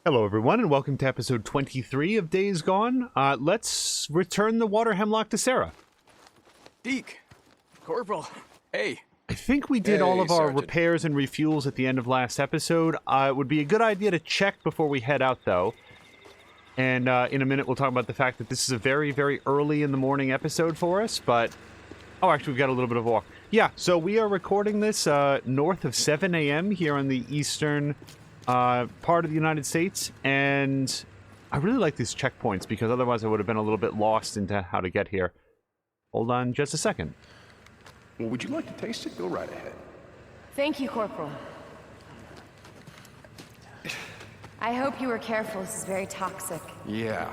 Hello, everyone, and welcome to episode 23 of Days Gone. Let's return the water hemlock to Sarah. Deke, Corporal, hey. I think we did all of our Sergeant. repairs and refuels at the end of last episode. It would be a good idea to check before we head out, though. And in a minute, we'll talk about the fact that this is a very, very early in the morning episode for us, but... Oh, actually, we've got a little bit of a walk. Yeah, so we are recording this north of 7 a.m. here on the eastern part of the United States, and I really like these checkpoints because otherwise I would have been a little bit lost into how to get here. Hold on just a second. Well, would you like to taste it? Go right ahead. Thank you, Corporal. I hope you were careful. This is very toxic. Yeah,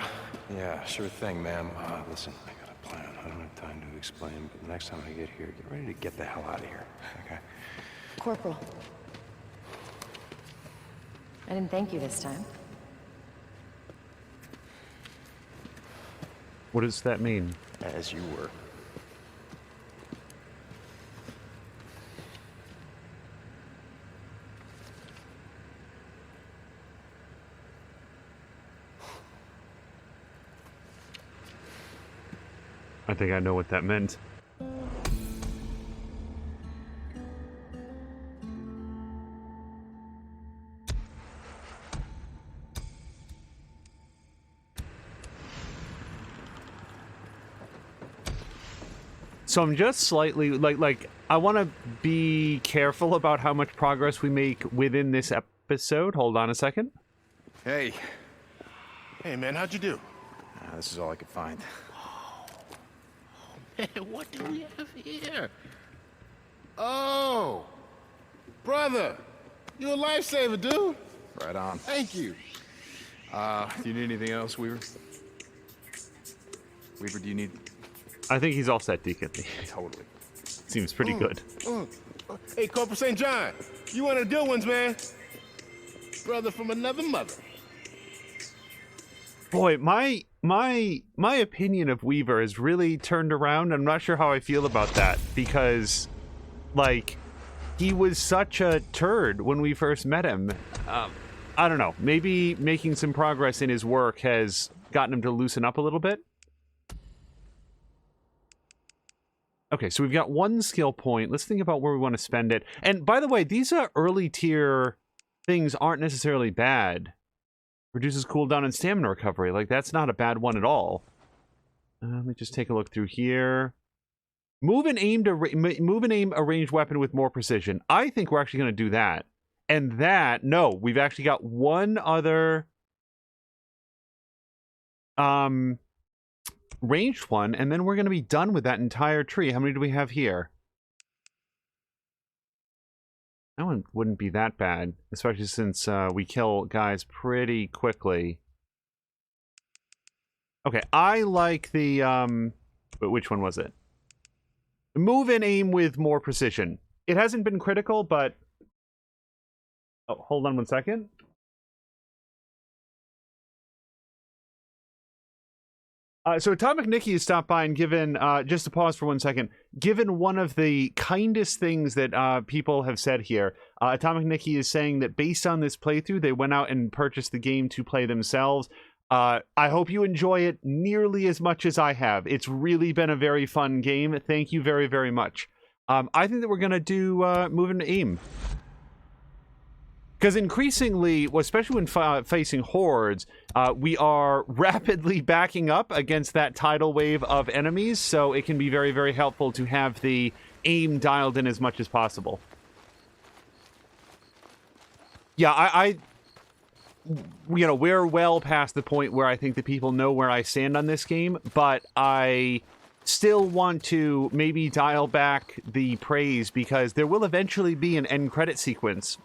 sure thing, ma'am. Listen, I got a plan. I don't have time to explain, but the next time I get here, get ready to get the hell out of here, okay? Corporal. I didn't thank you this time. What does that mean? As you were. I think I know what that meant. So I'm just slightly, like I want to be careful about how much progress we make within this episode. Hold on a second. Hey, Hey man, how'd you do? this is all I could find. Man, what do we have here? Oh, brother, you're a lifesaver, dude. Right on. Thank you. Do you need anything else, Weaver? Weaver, do you need... I think he's all set, Deacon. Totally. Seems pretty good. Hey, Corporal St. John, you one of the good ones, man. Brother from another mother. Boy, my opinion of Weaver has really turned around. I'm not sure how I feel about that because, like, he was such a turd when we first met him. I don't know. Maybe making some progress in his work has gotten him to loosen up a little bit. Okay, so we've got one skill point. Let's think about where we want to spend it. And by the way, these early tier things aren't necessarily bad. Reduces cooldown and stamina recovery. Like, that's not a bad one at all. Let me just take a look through here. Move and aim a ranged weapon with more precision. I think we're actually going to do that. And that, no, we've actually got one other ranged one, and then we're going to be done with that entire tree. How many do we have here? That one wouldn't be that bad, especially since we kill guys pretty quickly. Okay, I like the, but which one was it? Move and aim with more precision. It hasn't been critical, but... Oh, hold on one second. So Atomic Nikki has stopped by and given, just to pause for 1 second, given one of the kindest things that people have said here. Atomic Nikki is saying that based on this playthrough, they went out and purchased the game to play themselves. I hope you enjoy it nearly as much as I have. It's really been a very fun game. Thank you very, very much. I think that we're going to do move and aim. Because increasingly, especially when facing hordes, we are rapidly backing up against that tidal wave of enemies, so it can be very, very helpful to have the aim dialed in as much as possible. Yeah, you know, we're well past the point where I think that people know where I stand on this game, but I still want to maybe dial back the praise because there will eventually be an end credit sequence.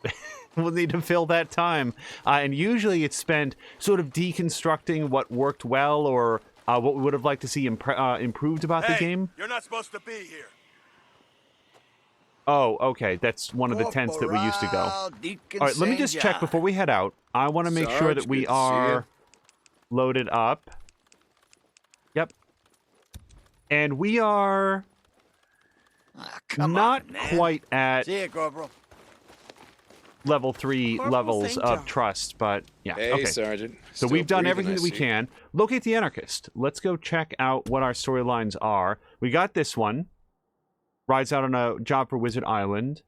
We'll need to fill that time. And usually it's spent sort of deconstructing what worked well or what we would have liked to see improved about the game. You're not supposed to be here. Oh, okay. That's one of the tents that we used to go. Deacon All right, let me just check before we head out. I want to make sure that we are loaded up. Yep. And we are Come not on, man. quite at... See ya, Corporal. level 3 Corporal levels St. of John. trust, but yeah. Hey, okay. Sergeant. So Still we've done breathing, everything I that we see. can. Locate the Anarchist. Let's go check out what our storylines are. We got this one. Rides out on a job for Wizard Island.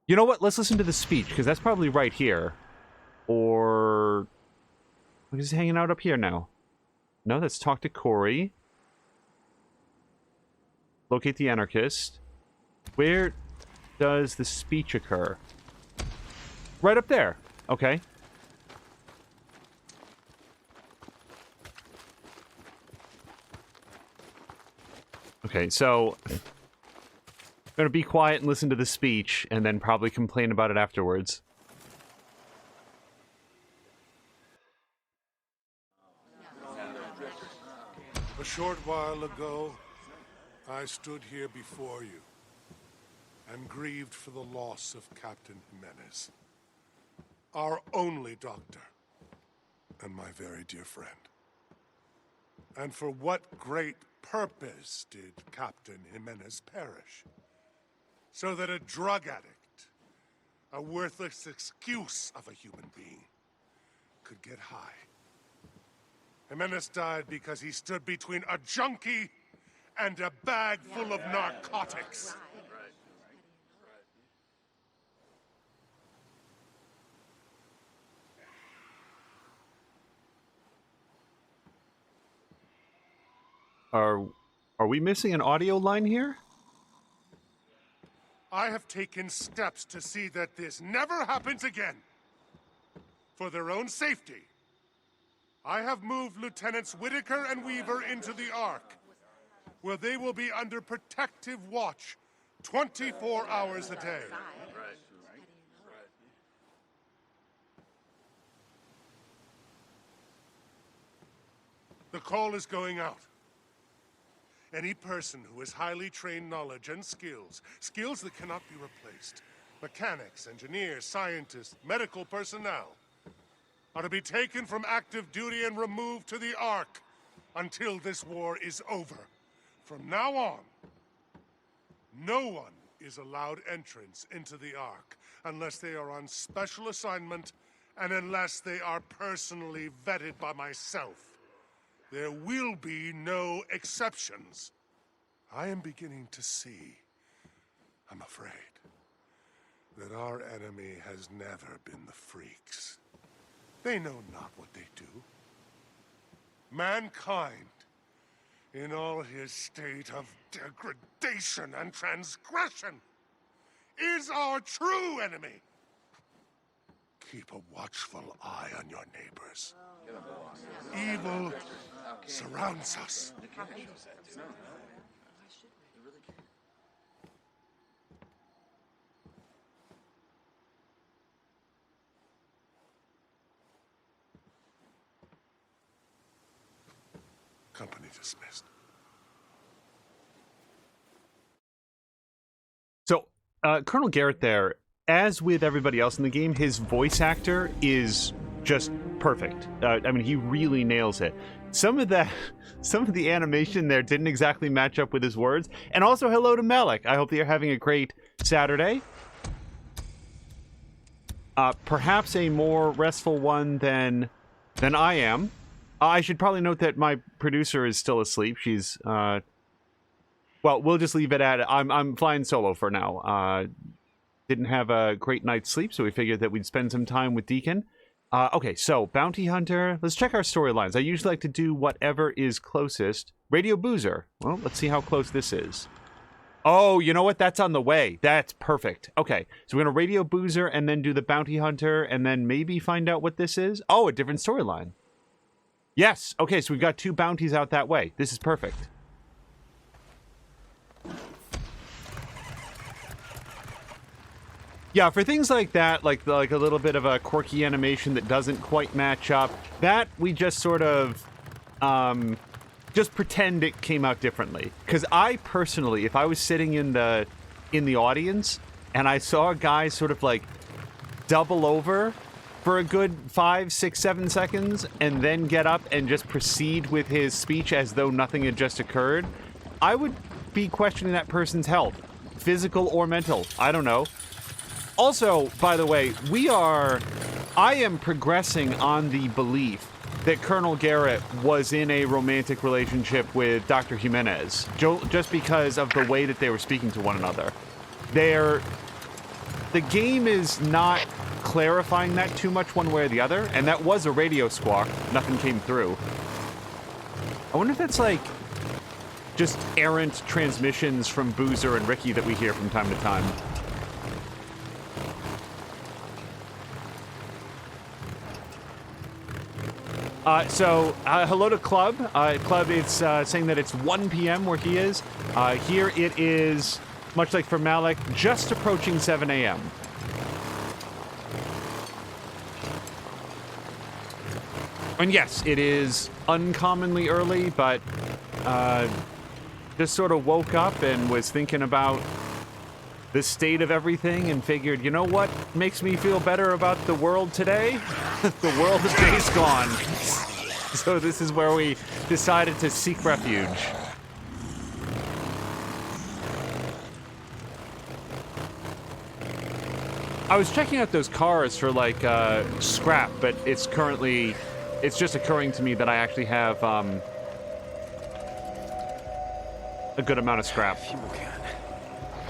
You know what? Let's listen to the speech, because that's probably right here. Or... He's hanging out up here now. No, let's talk to Corey. Locate the Anarchist. Where does the speech occur? Right up there. Okay. Okay, so... I'm gonna be quiet and listen to the speech, and then probably complain about it afterwards. A short while ago, I stood here before you and grieved for the loss of Captain Jimenez, our only doctor and my very dear friend. And for what great purpose did Captain Jimenez perish? So that a drug addict, a worthless excuse of a human being, could get high. Jimenez died because he stood between a junkie and a bag full of narcotics. Are we missing an audio line here? I have taken steps to see that this never happens again. For their own safety, I have moved Lieutenants Whitaker and Weaver into the Ark, where they will be under protective watch 24 hours a day. The call is going out. Any person who has highly trained knowledge and skills that cannot be replaced, mechanics, engineers, scientists, medical personnel, are to be taken from active duty and removed to the Ark until this war is over. From now on, no one is allowed entrance into the Ark unless they are on special assignment and unless they are personally vetted by myself. There will be no exceptions. I am beginning to see, I'm afraid, that our enemy has never been the freaks. They know not what they do. Mankind, in all his state of degradation and transgression, is our true enemy. Keep a watchful eye on your neighbors. Evil surrounds us. Company dismissed. So, Colonel Garrett there, as with everybody else in the game, his voice actor is just perfect. I mean, he really nails it. Some of the animation there didn't exactly match up with his words. And also, hello to Malik. I hope that you're having a great Saturday. Perhaps a more restful one than I am. I should probably note that my producer is still asleep. She's, well, we'll just leave it at it. I'm flying solo for now. Didn't have a great night's sleep, so we figured that we'd spend some time with Deacon. Okay, so, Bounty Hunter. Let's check our storylines. I usually like to do whatever is closest. Radio Boozer. Well, let's see how close this is. Oh, you know what? That's on the way. That's perfect. Okay, so we're going to Radio Boozer and then do the Bounty Hunter and then maybe find out what this is. Oh, a different storyline. Yes. Okay, so we've got 2 bounties out that way. This is perfect. Yeah, for things like that, like a little bit of a quirky animation that doesn't quite match up, that we just sort of just pretend it came out differently. Because I personally, if I was sitting in the audience and I saw a guy sort of like double over for a good 5, 6, 7 seconds and then get up and just proceed with his speech as though nothing had just occurred, I would be questioning that person's health, physical or mental. I don't know. Also, by the way, I am progressing on the belief that Colonel Garrett was in a romantic relationship with Dr. Jimenez, just because of the way that they were speaking to one another. The game is not clarifying that too much one way or the other, and that was a radio squawk. Nothing came through. I wonder if that's like just errant transmissions from Boozer and Ricky that we hear from time to time. Hello to Club. Club is saying that it's 1 p.m. where he is. Here it is, much like for Malik, just approaching 7 a.m. And yes, it is uncommonly early, but just sort of woke up and was thinking about the state of everything and figured, you know what makes me feel better about the world today? The world of Days Gone. So this is where we decided to seek refuge. I was checking out those cars for like scrap, but it's just occurring to me that I actually have a good amount of scrap.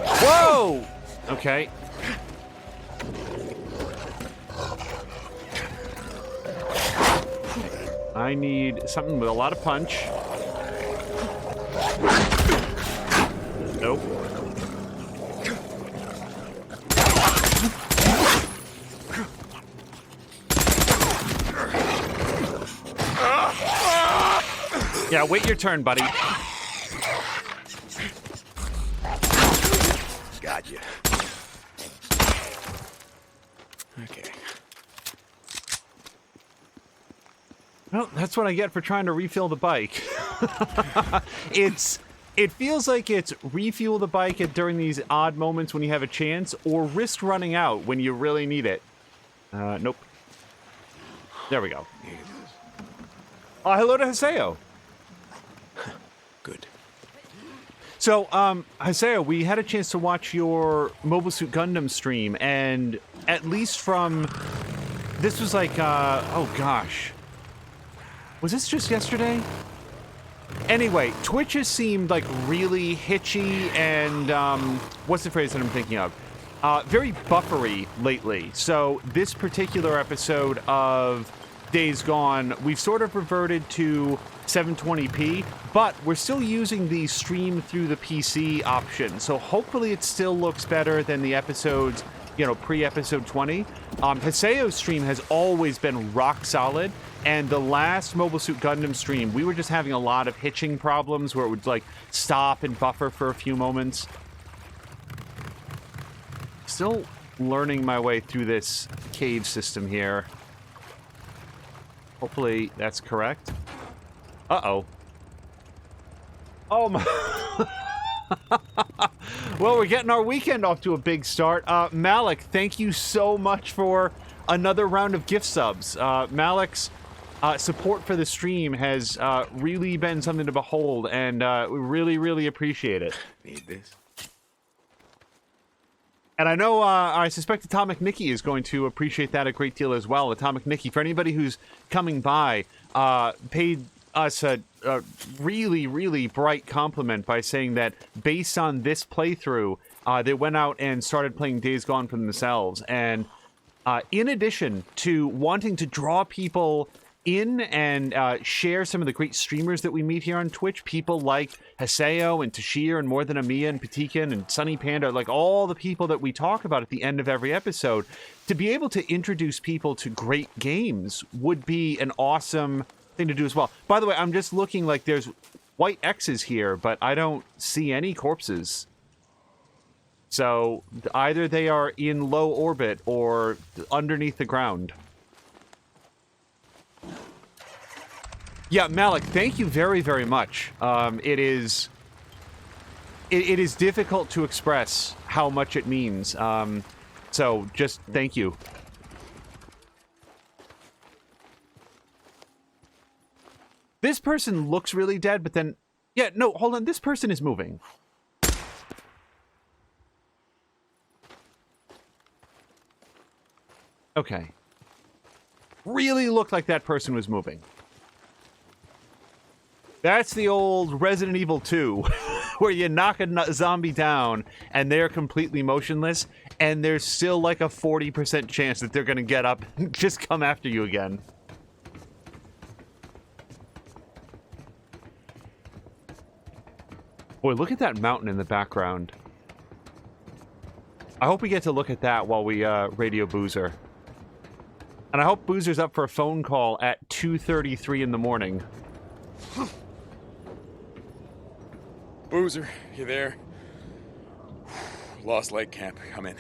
Whoa! Okay. I need something with a lot of punch. Nope. Yeah, wait your turn, buddy. Got you. Okay. Well, that's what I get for trying to refill the bike. It feels like it's refuel the bike during these odd moments when you have a chance, or risk running out when you really need it. Nope. There we go. Hello to Haseo. Good. So, Haseo, we had a chance to watch your Mobile Suit Gundam stream, and at least from... This was like, oh gosh. Was this just yesterday? Anyway, Twitch has seemed like really hitchy and, what's the phrase that I'm thinking of? Very buffery lately. So this particular episode of Days Gone, we've sort of reverted to 720p, but we're still using the stream through the PC option. So hopefully it still looks better than the episodes, you know, pre-episode 20. Haseo's stream has always been rock solid. And the last Mobile Suit Gundam stream, we were just having a lot of hitching problems where it would, like, stop and buffer for a few moments. Still learning my way through this cave system here. Hopefully that's correct. Uh-oh. Oh, my... Well, we're getting our weekend off to a big start. Malik, thank you so much for another round of gift subs. Malik's... support for the stream has really been something to behold, and we really, really appreciate it. Need this. And I know, I suspect Atomic Nikki is going to appreciate that a great deal as well. Atomic Nikki, for anybody who's coming by, paid us a really, really bright compliment by saying that based on this playthrough, they went out and started playing Days Gone for themselves. And in addition to wanting to draw people in and share some of the great streamers that we meet here on Twitch, people like Haseo and Tashir and More Than a Mia and Patikan and Sunny Panda, like all the people that we talk about at the end of every episode, to be able to introduce people to great games would be an awesome thing to do as well. By the way, I'm just looking like there's white X's here, but I don't see any corpses. So either they are in low orbit or underneath the ground. Yeah, Malik, thank you very, very much. It is difficult to express how much it means. So just thank you. This person looks really dead, but then... Yeah, no, hold on. This person is moving. Okay. Really looked like that person was moving. That's the old Resident Evil 2, where you knock a zombie down and they're completely motionless, and there's still like a 40% chance that they're going to get up and just come after you again. Boy, look at that mountain in the background. I hope we get to look at that while we radio Boozer. And I hope Boozer's up for a phone call at 2:33 in the morning. Boozer, you there? Lost Lake Camp, come in.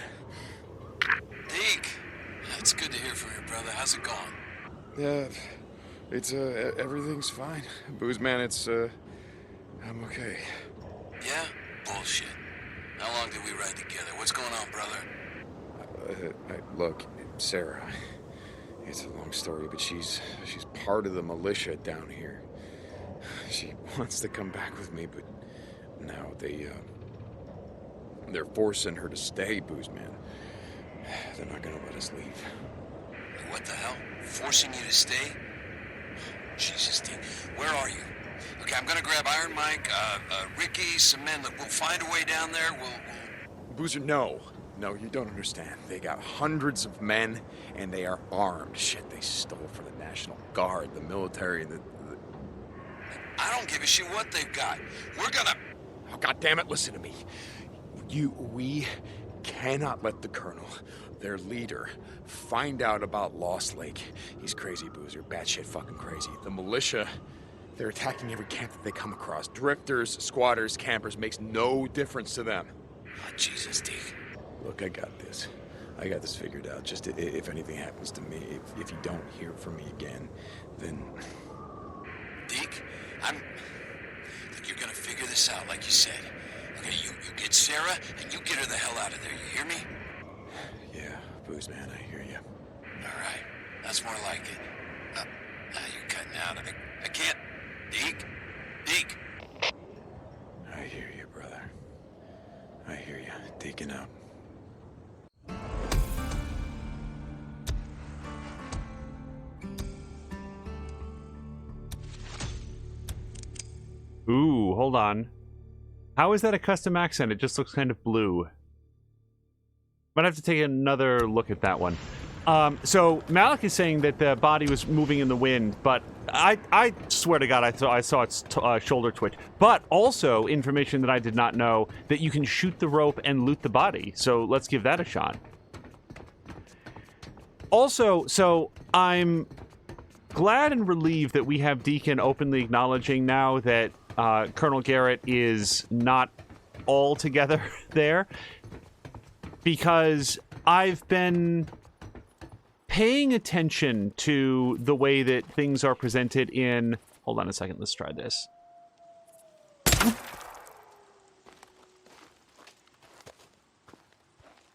Deke, it's good to hear from you, brother. How's it going? Yeah, it's, everything's fine. Booze, man, it's, I'm okay. Yeah? Bullshit. How long did we ride together? What's going on, brother? Look, Sarah, it's a long story, but she's part of the militia down here. She wants to come back with me, but now they're forcing her to stay, Booze Man. They're not gonna let us leave. What the hell? Forcing you to stay? Jesus, Deke. Where are you? Okay, I'm gonna grab Iron Mike, Ricky, some men. Look, we'll find a way down there. We'll... Boozer, no. No, you don't understand. They got hundreds of men, and they are armed. Shit, they stole from the National Guard, the military, the... I don't give a shit what they've got. We're gonna... Oh, God damn it, listen to me. We cannot let the Colonel, their leader, find out about Lost Lake. He's crazy, Boozer. Batshit fucking crazy. The militia, they're attacking every camp that they come across. Drifters, squatters, campers, makes no difference to them. Oh, Jesus, Deke. Look, I got this. I got this figured out. Just if anything happens to me, if you don't hear from me again, then... Deke, Look, you're gonna figure this out, like you said. Okay, you get Sarah, and you get her the hell out of there, you hear me? Yeah, Booze Man, I hear you. Alright, that's more like it. Now you're cutting out of it. I can't... Deke? Deke? I hear you, brother. I hear you. Deacon out. Ooh, hold on. How is that a custom accent? It just looks kind of blue. Might have to take another look at that one. So Malik is saying that the body was moving in the wind, but I swear to God I saw its shoulder twitch. But also information that I did not know, that you can shoot the rope and loot the body. So let's give that a shot. Also, so I'm glad and relieved that we have Deacon openly acknowledging now that Colonel Garrett is not altogether there, because I've been paying attention to the way that things are presented in... Hold on a second, let's try this.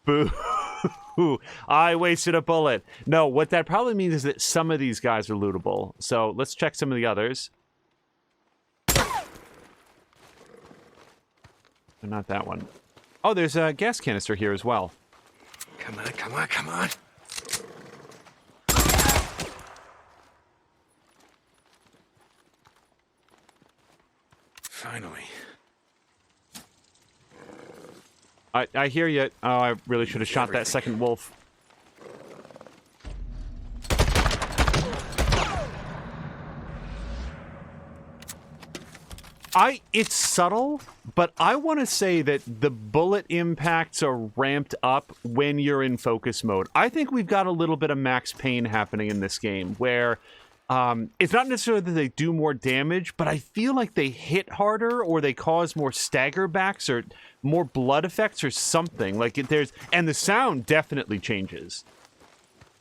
Boo! I wasted a bullet. No, what that probably means is that some of these guys are lootable. So let's check some of the others. Not that one. Oh, there's a gas canister here as well. Come on, come on, come on. Finally. I hear you. Oh, I really should have shot that second wolf. It's subtle, but I want to say that the bullet impacts are ramped up when you're in focus mode. I think we've got a little bit of max pain happening in this game, where it's not necessarily that they do more damage, but I feel like they hit harder, or they cause more stagger backs, or more blood effects, or something. Like and the sound definitely changes.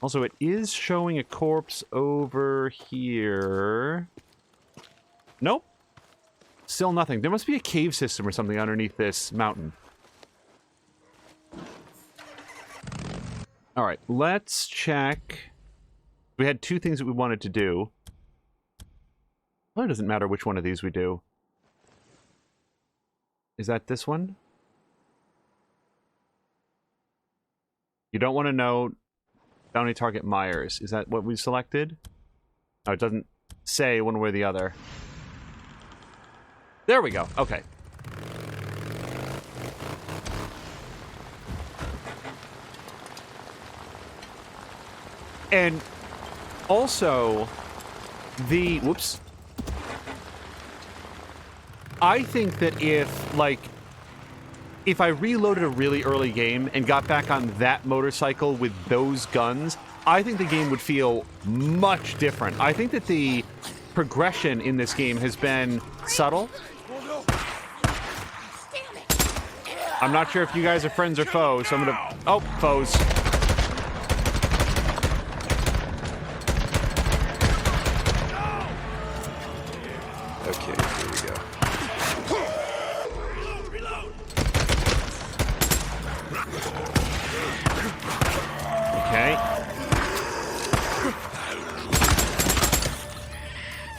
Also, it is showing a corpse over here. Nope. Still nothing. There must be a cave system or something underneath this mountain. Alright, let's check. We had two things that we wanted to do. Well, it doesn't matter which one of these we do. Is that this one? You don't want to know... Bounty target Myers. Is that what we selected? Oh, it doesn't say one way or the other. There we go. Okay. And also, whoops. I think that if I reloaded a really early game and got back on that motorcycle with those guns, I think the game would feel much different. I think that the progression in this game has been subtle. I'm not sure if you guys are friends or foes, so I'm gonna... Oh, foes. Okay, here we go. Okay.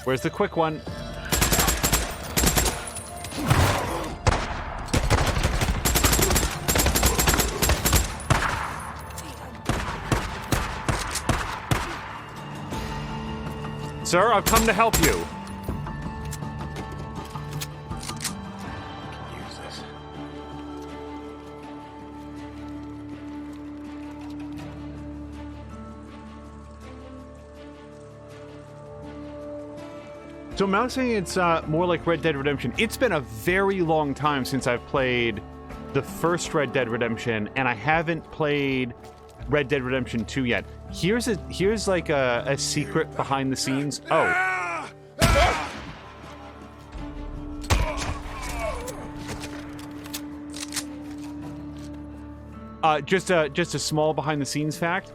Where's the quick one? Sir, I've come to help you. Use this. So Mal's saying it's more like Red Dead Redemption. It's been a very long time since I've played the first Red Dead Redemption, and I haven't played Red Dead Redemption 2 yet. Here's like a secret behind the scenes. Oh. Just a small behind the scenes fact.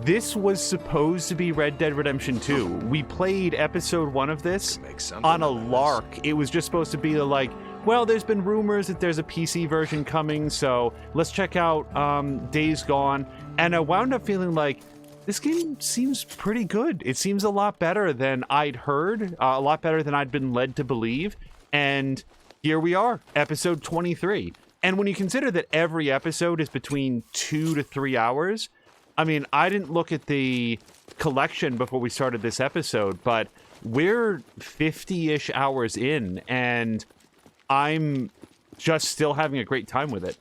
This was supposed to be Red Dead Redemption 2. We played episode 1 of this on a lark. It was just supposed to be like, well, there's been rumors that there's a PC version coming, so let's check out Days Gone. And I wound up feeling like, this game seems pretty good. It seems a lot better than I'd heard, a lot better than I'd been led to believe. And here we are, episode 23. And when you consider that every episode is between 2 to 3 hours, I mean, I didn't look at the collection before we started this episode, but we're 50-ish hours in, and I'm just still having a great time with it.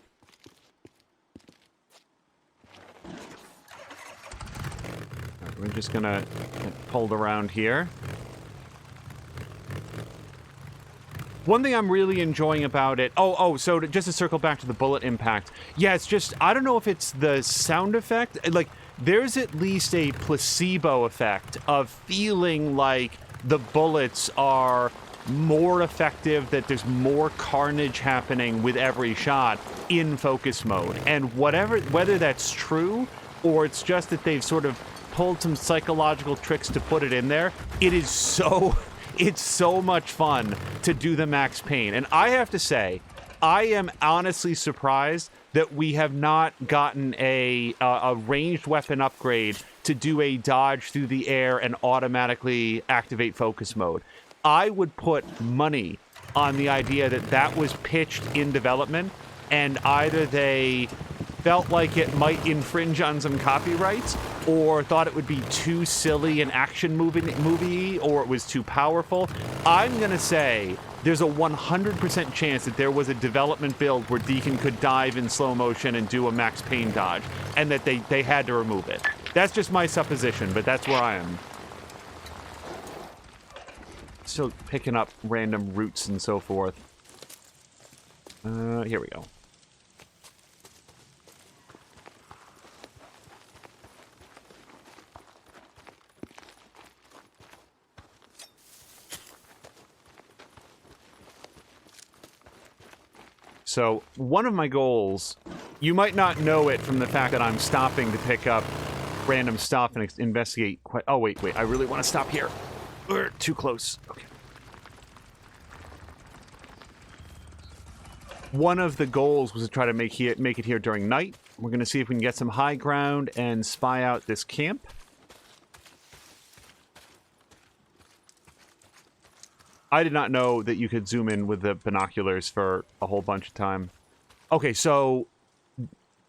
Right, we're just gonna get pulled around here. One thing I'm really enjoying about it... so just to circle back to the bullet impact. Yeah, it's just... I don't know if it's the sound effect. Like, there's at least a placebo effect of feeling like the bullets are more effective, that there's more carnage happening with every shot in focus mode. And whether that's true, or it's just that they've sort of pulled some psychological tricks to put it in there, it is so... It's so much fun to do the Max Payne. And I have to say, I am honestly surprised that we have not gotten a ranged weapon upgrade to do a dodge through the air and automatically activate focus mode. I would put money on the idea that that was pitched in development, and either they felt like it might infringe on some copyrights, or thought it would be too silly an action movie, or it was too powerful. I'm gonna say there's a 100% chance that there was a development build where Deacon could dive in slow motion and do a Max Payne dodge, and that they had to remove it. That's just my supposition, but that's where I am. Still picking up random roots and so forth. Here we go. So, one of my goals, you might not know it from the fact that I'm stopping to pick up random stuff and investigate. Oh, wait, I really want to stop here. We're too close. Okay. One of the goals was to try to make it here during night. We're going to see if we can get some high ground and spy out this camp. I did not know that you could zoom in with the binoculars for a whole bunch of time. Okay, so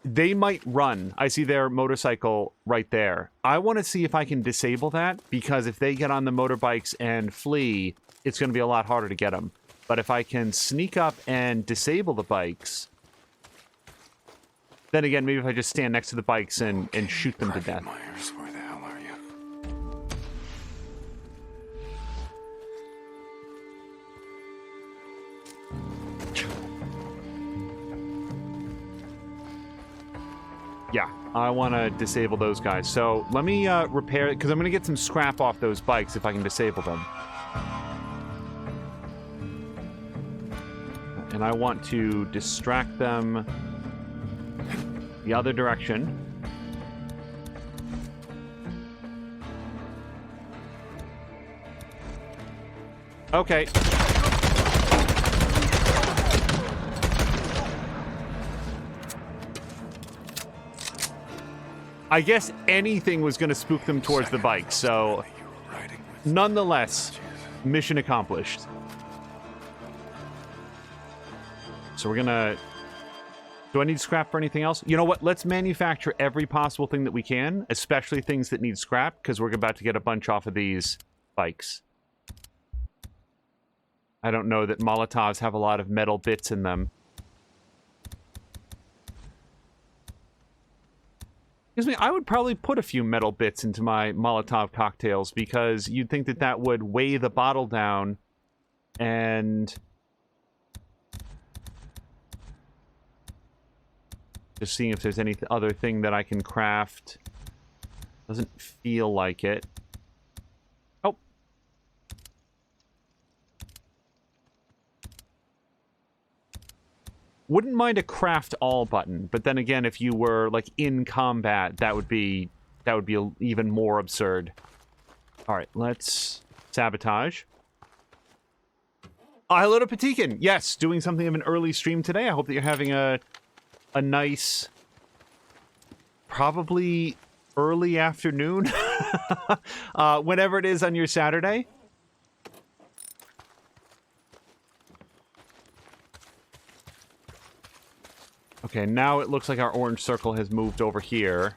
they might run. I see their motorcycle right there. I want to see if I can disable that, because if they get on the motorbikes and flee, it's going to be a lot harder to get them. But if I can sneak up and disable the bikes, then again, maybe if I just stand next to the bikes and shoot them to death. Myers, where the hell are you? Yeah, I want to disable those guys. So let me repair it, because I'm going to get some scrap off those bikes if I can disable them. And I want to distract them the other direction. Okay. I guess anything was going to spook them towards the bike, so nonetheless, mission accomplished. So we're gonna... Do I need scrap for anything else? You know what? Let's manufacture every possible thing that we can, especially things that need scrap, because we're about to get a bunch off of these bikes. I don't know that Molotovs have a lot of metal bits in them. Excuse me, I would probably put a few metal bits into my Molotov cocktails, because you'd think that that would weigh the bottle down and... Just seeing if there's any other thing that I can craft. Doesn't feel like it. Oh. Wouldn't mind a craft all button, but then again, if you were like in combat, that would be even more absurd. All right, let's sabotage. Hello to Deacon. Yes, doing something of an early stream today. I hope that you're having a nice, probably early afternoon, whenever it is on your Saturday. Okay, now it looks like our orange circle has moved over here.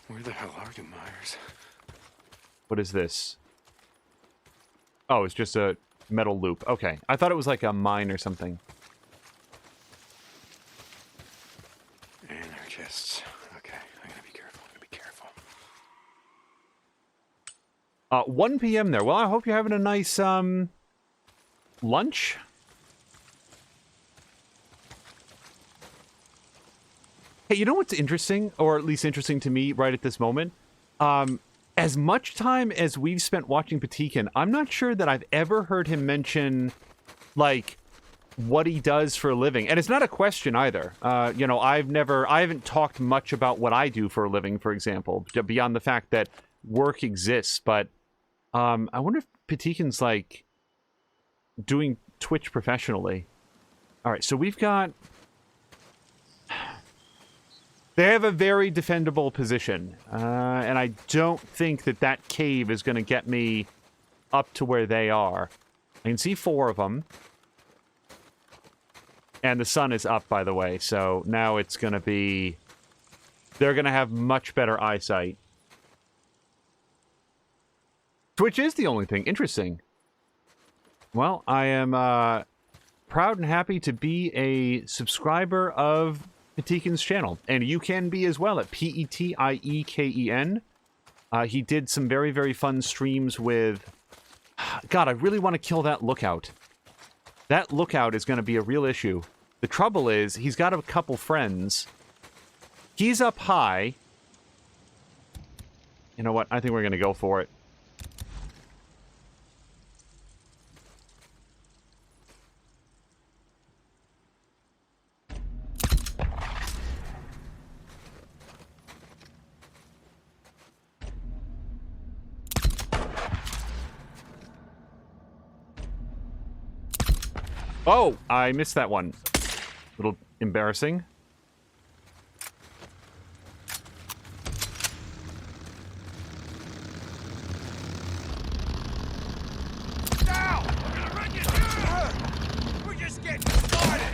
Where the hell are you, Myers? What is this? Oh, it's just a metal loop. Okay. I thought it was like a mine or something. Anarchists. Okay, I gotta be careful. 1 p.m. there. Well, I hope you're having a nice, lunch. Hey, you know what's interesting? Or at least interesting to me right at this moment? As much time as we've spent watching Deacon, I'm not sure that I've ever heard him mention, like, what he does for a living. And it's not a question either. You know, I haven't talked much about what I do for a living, for example, beyond the fact that work exists. But I wonder if Deacon's, like, doing Twitch professionally. All right, so we've got... They have a very defendable position, and I don't think that that cave is going to get me up to where they are. I can see 4 of them. And the sun is up, by the way, so now it's going to be... They're going to have much better eyesight. Twitch is the only thing. Interesting. Well, I am proud and happy to be a subscriber of Deacon's channel, and you can be as well at Petieken. He did some very, very fun streams with... God, I really want to kill that lookout. That lookout is going to be a real issue. The trouble is, he's got a couple friends. He's up high. You know what? I think we're going to go for it. Oh, I missed that one. A little embarrassing. Now! We're just getting started!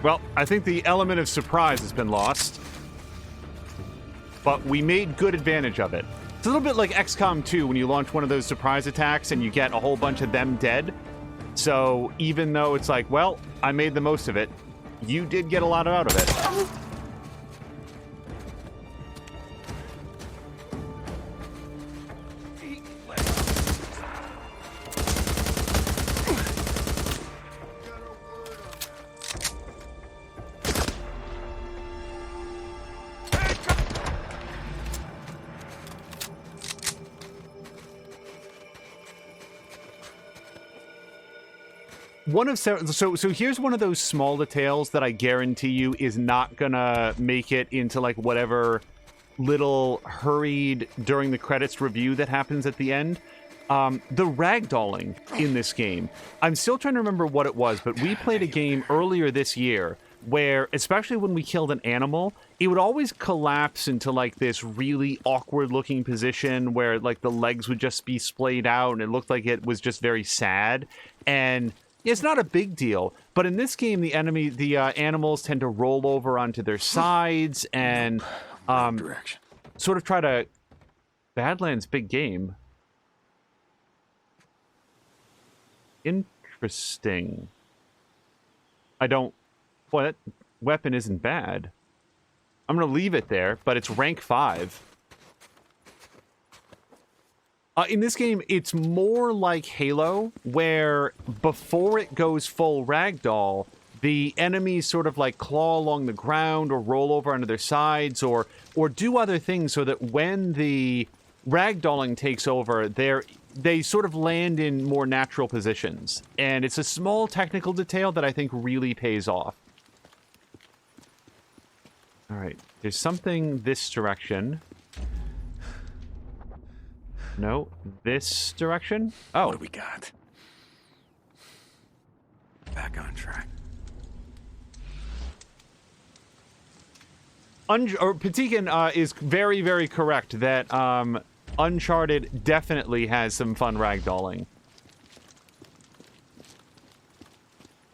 Well, I think the element of surprise has been lost. But we made good advantage of it. It's a little bit like XCOM 2 when you launch one of those surprise attacks and you get a whole bunch of them dead. So even though it's like, well, I made the most of it, you did get a lot out of it. So here's one of those small details that I guarantee you is not gonna make it into like whatever little hurried during the credits review that happens at the end. The ragdolling in this game. I'm still trying to remember what it was, but we played a game earlier this year where, especially when we killed an animal, it would always collapse into like this really awkward looking position where like the legs would just be splayed out and it looked like it was just very sad. And it's not a big deal, but in this game, the animals tend to roll over onto their sides and sort of try to... Badlands, big game. Interesting. I don't... Well, that weapon isn't bad. I'm going to leave it there, but it's rank 5. In this game, it's more like Halo, where before it goes full ragdoll, the enemies sort of like claw along the ground or roll over onto their sides or do other things so that when the ragdolling takes over, they sort of land in more natural positions. And it's a small technical detail that I think really pays off. All right, there's something this direction. No, this direction? Oh. What do we got? Back on track. Deacon is very, very correct that Uncharted definitely has some fun ragdolling.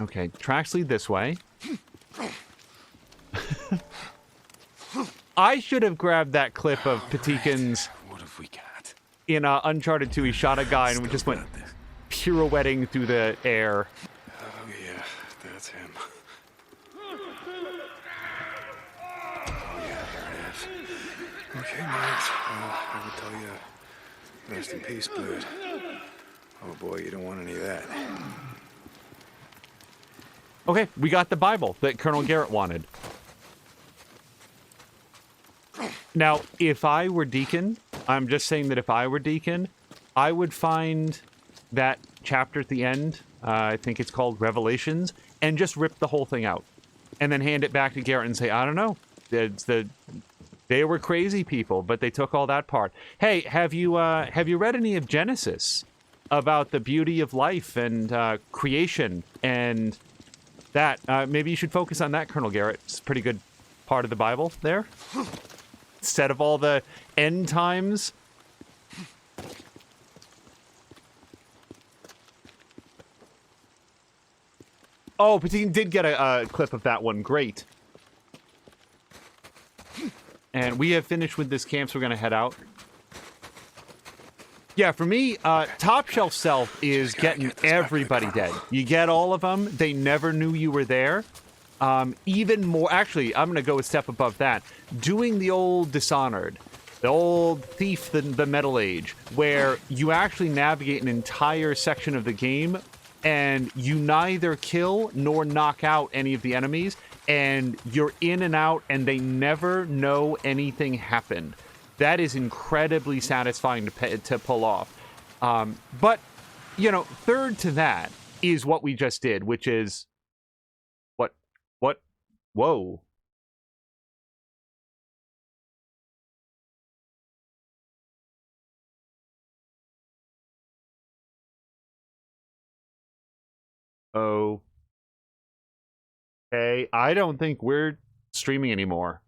Okay, tracks lead this way. I should have grabbed that clip of Deacon's... What have we got? In Uncharted 2, he shot a guy and we just went pirouetting through the air. Oh, yeah, that's him. Oh, yeah, there it is. Okay, Max, I would tell you, rest in peace, Blood. Oh, boy, you don't want any of that. Okay, we got the Bible that Colonel Garrett wanted. Now, if I were Deacon, I'm just saying that if I were Deacon, I would find that chapter at the end, I think it's called Revelations, and just rip the whole thing out. And then hand it back to Garrett and say, I don't know, they were crazy people, but they took all that part. Hey, have you read any of Genesis about the beauty of life and creation and that? Maybe you should focus on that, Colonel Garrett. It's a pretty good part of the Bible there. Instead of all the end times. Oh, but he did get a clip of that one. Great. And we have finished with this camp, so we're going to head out. Yeah, for me, Top Shelf Stealth is getting everybody dead. You get all of them. They never knew you were there. Even more... Actually, I'm going to go a step above that. Doing the old Dishonored. The old Thief, the Metal Age, where you actually navigate an entire section of the game and you neither kill nor knock out any of the enemies, and you're in and out and they never know anything happened. That is incredibly satisfying to pull off. But, you know, third to that is what we just did, which is... What? Whoa. Okay, I don't think we're streaming anymore.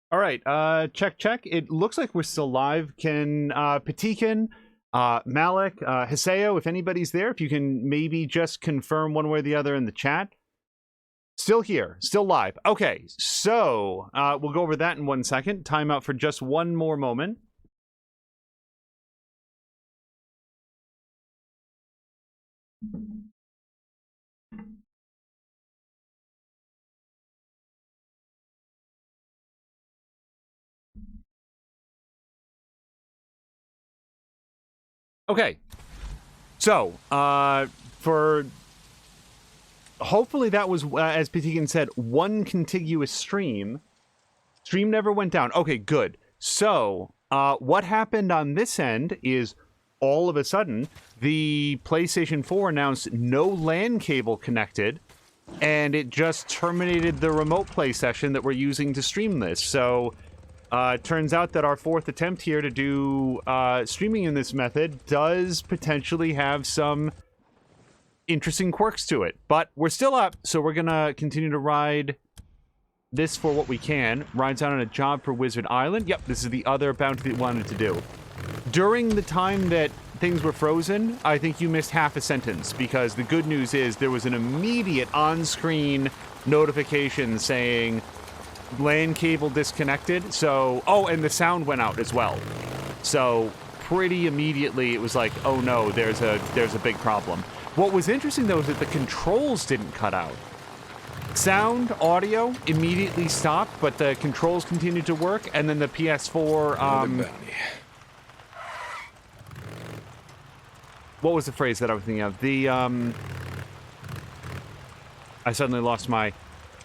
All right, check. It looks like we're still live. Can Patikin, Malik, Hiseo, if anybody's there, if you can maybe just confirm one way or the other in the chat. Still here, still live. Okay, so we'll go over that in 1 second. Time out for just one more moment. Okay, so for hopefully that was, as Patikin said, one contiguous stream. Stream never went down. Okay, good. So what happened on this end is all of a sudden the PlayStation 4 announced no LAN cable connected, and it just terminated the remote play session that we're using to stream this. So it turns out that our fourth attempt here to do streaming in this method does potentially have some interesting quirks to it. But we're still up, so we're gonna continue to ride this for what we can. Rides out on a job for Wizard Island. Yep, this is the other bounty that we wanted to do. During the time that things were frozen, I think you missed half a sentence, because the good news is there was an immediate on-screen notification saying LAN cable disconnected. So, oh, and the sound went out as well. So pretty immediately it was like, oh no, there's a big problem. What was interesting though is that the controls didn't cut out. Sound, audio immediately stopped, but the controls continued to work, and then the PS4 what was the phrase that I was thinking of? The I suddenly lost my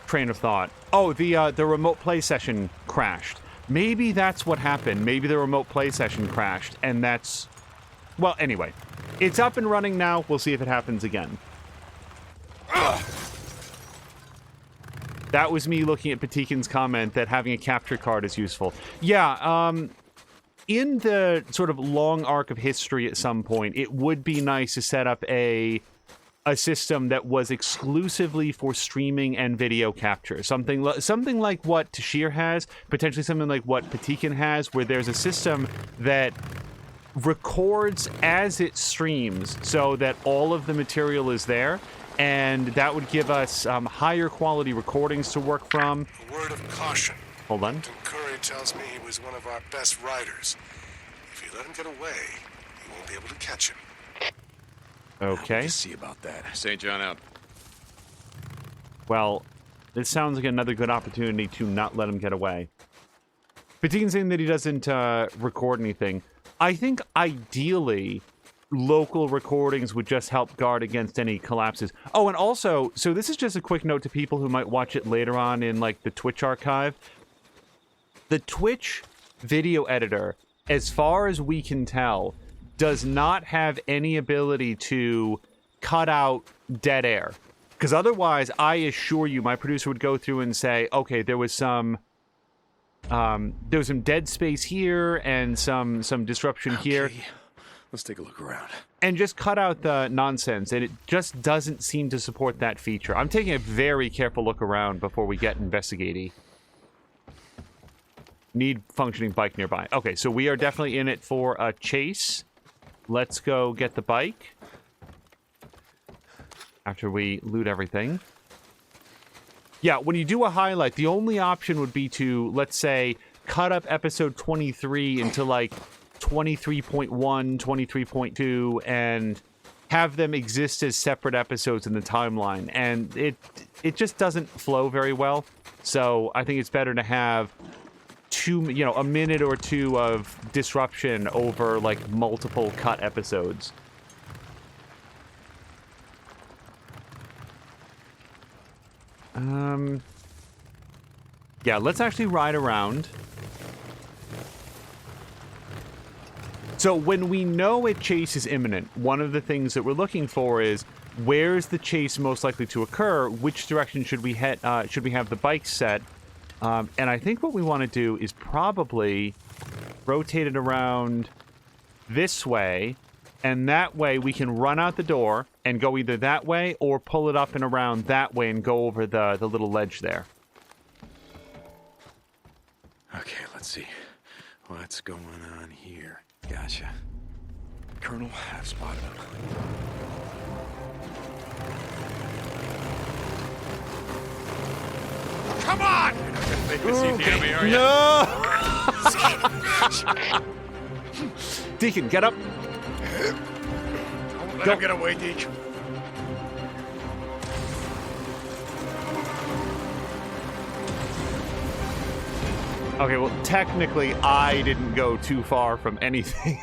train of thought. Oh, the remote play session crashed. Maybe that's what happened. Maybe the remote play session crashed, and that's... Well, anyway. It's up and running now. We'll see if it happens again. That was me looking at Patikin's comment that having a capture card is useful. Yeah, in the sort of long arc of history at some point, it would be nice to set up a system that was exclusively for streaming and video capture. Something like what Tashir has, potentially something like what Patikin has, where there's a system that records as it streams so that all of the material is there, and that would give us higher quality recordings to work from. A word of caution. Hold on. Captain Curry tells me he was one of our best riders. If you let him get away, you won't be able to catch him. Okay. We'll see about that. St. John out. Well, this sounds like another good opportunity to not let him get away. Patikin's saying that he doesn't record anything. I think ideally local recordings would just help guard against any collapses. Oh, and also, so this is just a quick note to people who might watch it later on in like the Twitch archive. The Twitch video editor, as far as we can tell, does not have any ability to cut out dead air. Because otherwise, I assure you, my producer would go through and say, okay, there was some dead space here and some disruption here. Let's take a look around. And just cut out the nonsense, and it just doesn't seem to support that feature. I'm taking a very careful look around before we get investigating. Need functioning bike nearby. Okay, so we are definitely in it for a chase. Let's go get the bike. After we loot everything. Yeah, when you do a highlight, the only option would be to, let's say, cut up episode 23 into, like, 23.1, 23.2, and have them exist as separate episodes in the timeline. And it just doesn't flow very well. So I think it's better to have a minute or two of disruption over, like, multiple cut episodes. Yeah, let's actually ride around. So when we know a chase is imminent, one of the things that we're looking for is where's the chase most likely to occur? Which direction should we head? Should we have the bike set? And I think what we want to do is probably rotate it around this way, and that way we can run out the door and go either that way or pull it up and around that way and go over the little ledge there. Okay, let's see. What's going on here? Gotcha. Colonel, I've spotted him. Come on! You're not gonna make this easy on me, are you? No! Son of a bitch! Deacon, get up. Don't let him get away, Deke. Okay, well, technically, I didn't go too far from anything.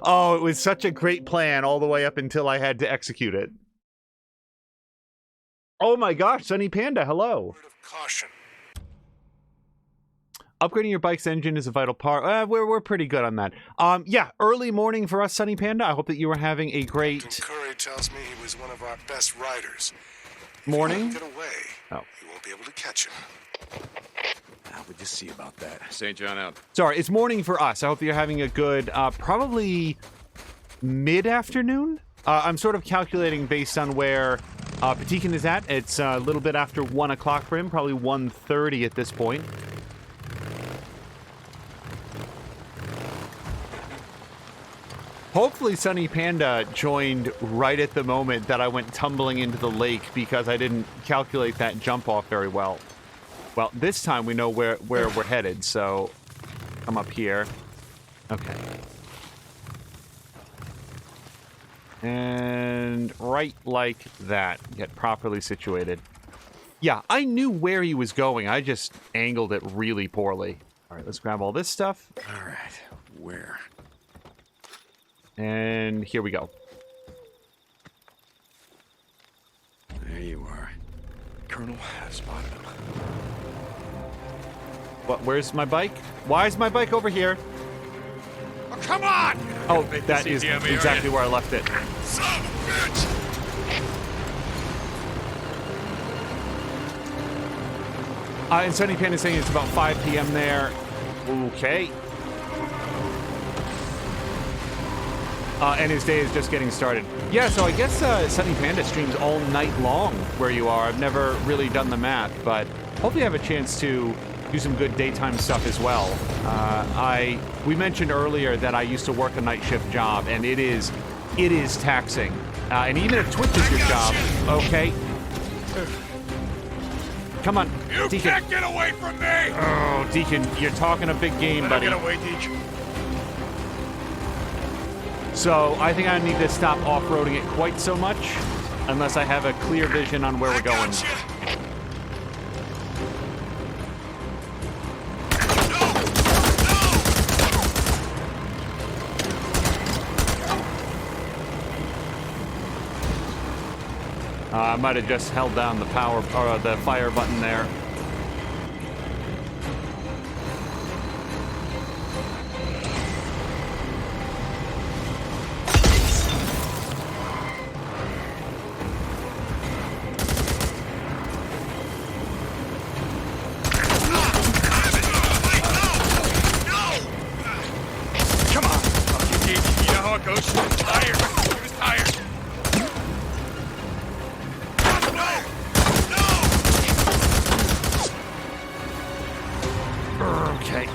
Oh, it was such a great plan all the way up until I had to execute it. Oh my gosh, Sunny Panda, hello. Word of caution. Upgrading your bike's engine is a vital part. We're pretty good on that. Yeah, early morning for us, Sunny Panda. I hope that you were having a great Captain Curry tells me he was one of our best riders. morning. If you get away, Oh. you won't be able to catch him. We'll just see about that. St. John out. Sorry, it's morning for us. I hope that you're having a good, probably mid-afternoon. I'm sort of calculating based on where Deacon is at. It's a little bit after 1 o'clock for him, probably 1:30 at this point. Hopefully Sunny Panda joined right at the moment that I went tumbling into the lake because I didn't calculate that jump off very well. Well, this time we know where we're headed, so come up here. Okay. And right like that. Get properly situated. Yeah, I knew where he was going. I just angled it really poorly. All right, let's grab all this stuff. All right, where? And here we go. There you are. Colonel, I've spotted him. What? Where's my bike? Why is my bike over here? Oh, come on! Oh, that is exactly where I left it. Son of a bitch! And Sunny Pan is saying it's about 5 p.m. there. Okay. And his day is just getting started. Yeah, so I guess Sunny Panda streams all night long where you are. I've never really done the math, but hopefully I have a chance to do some good daytime stuff as well. We mentioned earlier that I used to work a night shift job, and it is taxing. And even if Twitch is your job, okay. Come on, You Deacon. can't get away from me! Oh, Deacon, you're talking a big game, buddy. Get away, Deke. So I think I need to stop off-roading it quite so much, unless I have a clear vision on where we're going. I might have just held down the power or the fire button there. Come on! Okay, Deke, you know how it goes. He was tired. He was tired. Okay.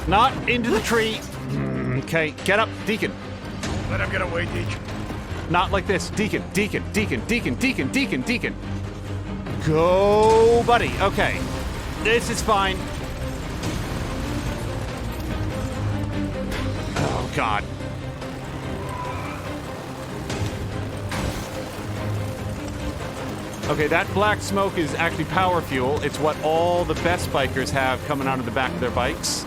Not into the tree. Okay, get up, Deacon. Let him get away, Deke. Not like this. Deacon, Deacon, Deacon, Deacon, Deacon, Deacon, Deacon. Go, buddy. Okay. This is fine. Oh, God. Okay, that black smoke is actually power fuel. It's what all the best bikers have coming out of the back of their bikes.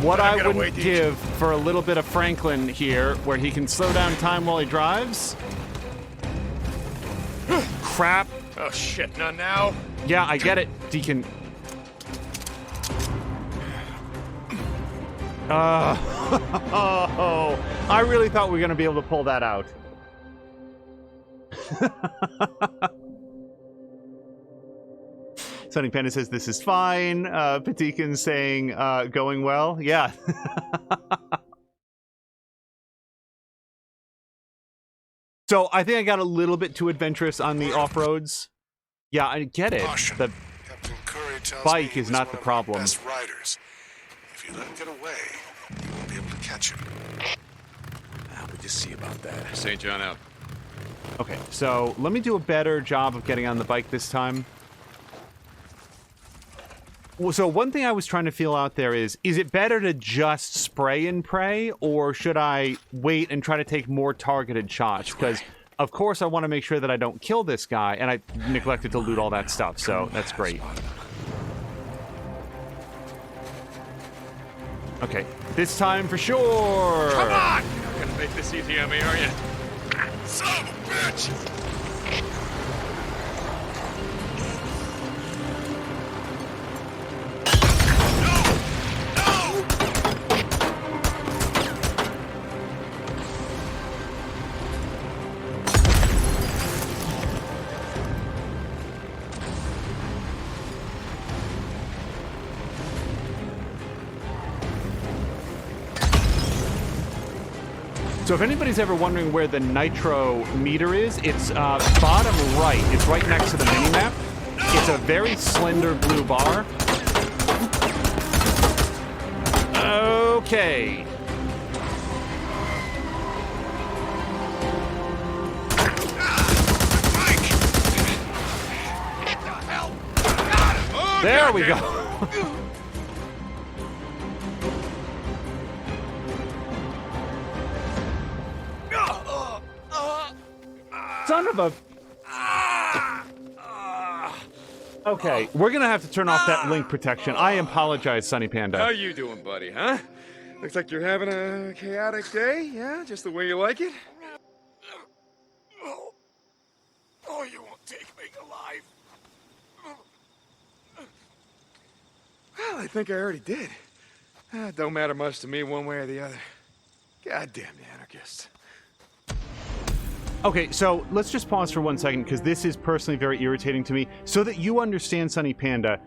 What I get away, wouldn't Deacon. give for a little bit of Franklin here, where he can slow down time while he drives. crap. Oh shit, not now. Yeah, I get it, Deacon. Oh, I really thought we were going to be able to pull that out. Sunny Panda says this is fine. Patikin saying going well. Yeah. So I think I got a little bit too adventurous on the off-roads. Yeah, I get it. Caution. The Captain Curry tells bike me he is was not one the of problem. Our best riders. If you let him get away, you won't be able to catch him. We'll just see about that. St. John out. Okay, so let me do a better job of getting on the bike this time. Well, so one thing I was trying to feel out there is it better to just spray and pray, or should I wait and try to take more targeted shots? Because, of course, I want to make sure that I don't kill this guy, and I neglected to loot all that stuff, so that's great. Okay, this time for sure! Come on! You're not gonna make this easy on me, are you? Son of a bitch! So if anybody's ever wondering where the nitro meter is, it's bottom right. It's right next to the minimap. It's a very slender blue bar. Okay. There we go. Son of a... Okay, we're gonna have to turn off that link protection. I apologize, Sunny Panda. How you doing, buddy, huh? Looks like you're having a chaotic day, yeah? Just the way you like it? Oh, you won't take me alive. Well, I think I already did. Don't matter much to me one way or the other. Goddamn the anarchists. Okay, so let's just pause for 1 second, because this is personally very irritating to me. So that you understand, Sunny Panda,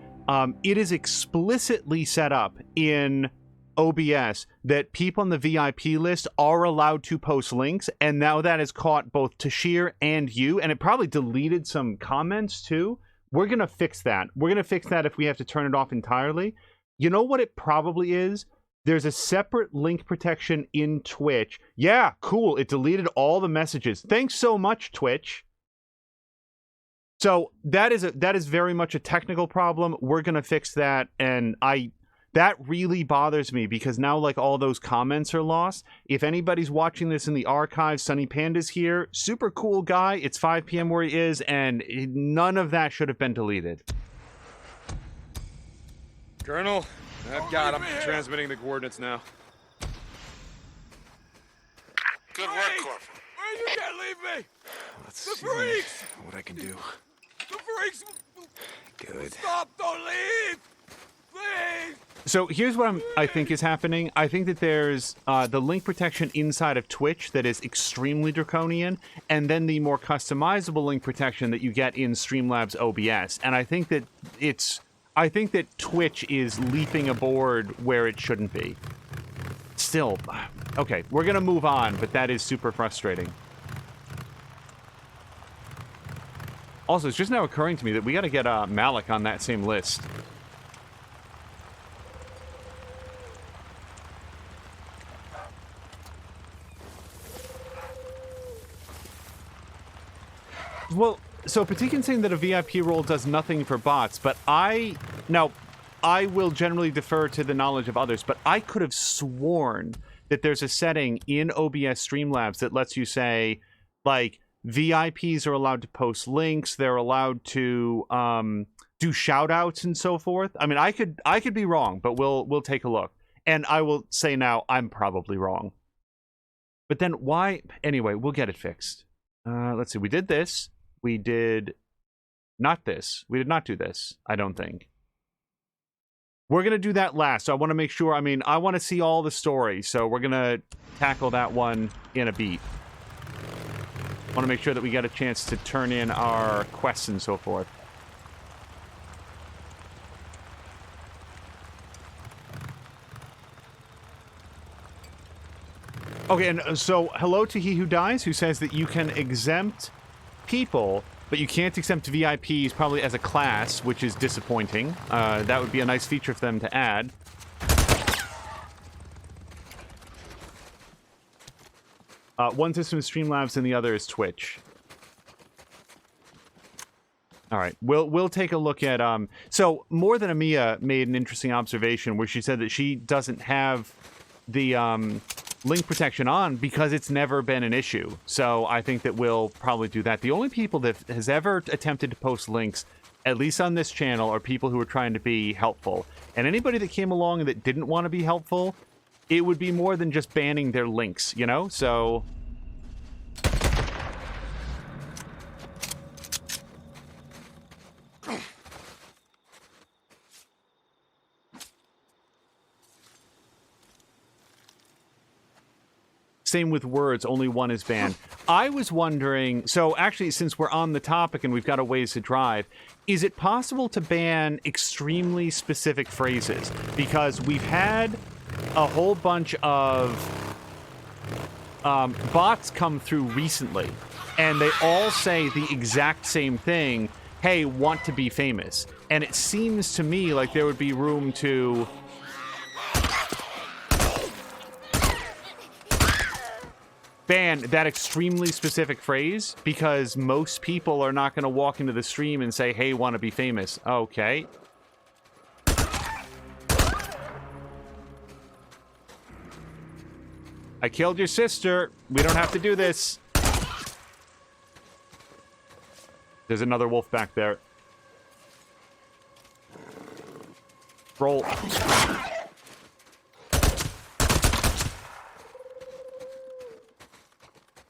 it is explicitly set up in OBS that people on the VIP list are allowed to post links, and now that has caught both Tashir and you, and it probably deleted some comments too. We're going to fix that. We're going to fix that if we have to turn it off entirely. You know what it probably is? There's a separate link protection in Twitch. Yeah, cool. It deleted all the messages. Thanks so much, Twitch. So that is very much a technical problem. We're gonna fix that, and that really bothers me because now like all those comments are lost. If anybody's watching this in the archives, Sunny Panda's here. Super cool guy. It's 5 p.m. where he is, and none of that should have been deleted. Colonel, I've got him. Transmitting the coordinates now. Good work, Corporal. Where you can't leave me! Let's The see freaks! what I can do. The freaks! Good. Stop! Don't leave! Please! So here's what I think is happening. I think that there's the link protection inside of Twitch that is extremely draconian, and then the more customizable link protection that you get in Streamlabs OBS. And I think that Twitch is leaping aboard where it shouldn't be. Still, okay, we're gonna move on, but that is super frustrating. Also, it's just now occurring to me that we gotta get Malik on that same list. Well, so Patikin's saying that a VIP role does nothing for bots, but I will generally defer to the knowledge of others, but I could have sworn that there's a setting in OBS Streamlabs that lets you say, like, VIPs are allowed to post links, they're allowed to do shout-outs and so forth. I mean, I could be wrong, but we'll take a look. And I will say now, I'm probably wrong. But then why? Anyway, we'll get it fixed. Let's see, we did this. we did not this. We did not do this, I don't think. We're going to do that last, so I want to make sure, I mean, I want to see all the stories, so we're going to tackle that one in a beat. I want to make sure that we get a chance to turn in our quests and so forth. Okay, and so hello to He Who Dies, who says that you can exempt people, but you can't exempt VIPs probably as a class, which is disappointing. That would be a nice feature for them to add. One system is Streamlabs and the other is Twitch. All right, we'll take a look at so More Than Amia made an interesting observation where she said that she doesn't have the link protection on because it's never been an issue. So I think that we'll probably do that. The only people that has ever attempted to post links, at least on this channel, are people who are trying to be helpful. And anybody that came along that didn't want to be helpful, it would be more than just banning their links, you know? So same with words, only one is banned. I was wondering, so actually, since we're on the topic and we've got a ways to drive, is it possible to ban extremely specific phrases? Because we've had a whole bunch of bots come through recently, and they all say the exact same thing, hey, want to be famous. And it seems to me like there would be room to ban that extremely specific phrase, because most people are not going to walk into the stream and say, hey, want to be famous. Okay. I killed your sister. We don't have to do this. There's another wolf back there. Roll.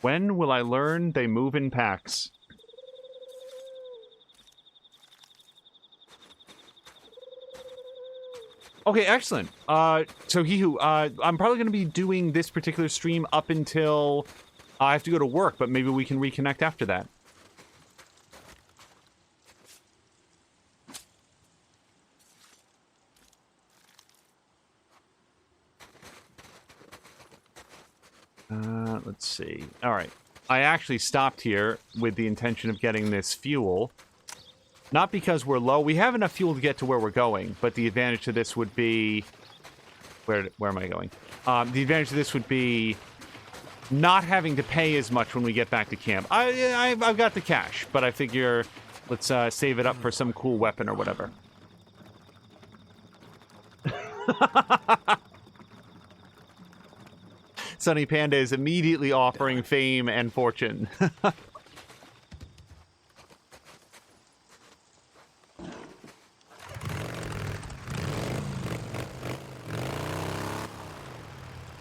When will I learn they move in packs? Okay, excellent. So I'm probably going to be doing this particular stream up until I have to go to work, but maybe we can reconnect after that. Let's see. All right. I actually stopped here with the intention of getting this fuel. Not because we're low. We have enough fuel to get to where we're going, but the advantage to this would be... Where am I going? The advantage to this would be not having to pay as much when we get back to camp. I've got the cash, but I figure let's save it up for some cool weapon or whatever. Sunny Panda is immediately offering fame and fortune.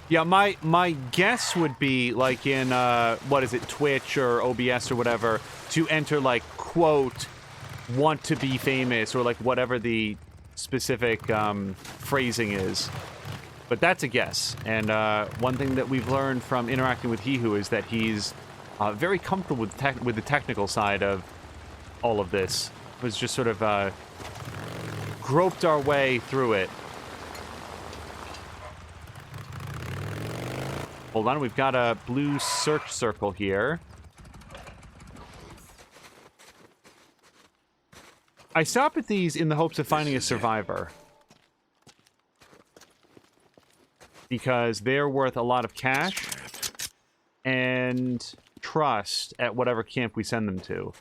Yeah, my guess would be, like in, what is it, Twitch or OBS or whatever, to enter, like, quote, want to be famous, or, like, whatever the specific phrasing is. But that's a guess, and one thing that we've learned from interacting with Hihu is that he's very comfortable with the technical side of all of this. It was just sort of groped our way through it. Hold on, we've got a blue search circle here. I stop at these in the hopes of finding a survivor. Because they're worth a lot of cash and trust at whatever camp we send them to.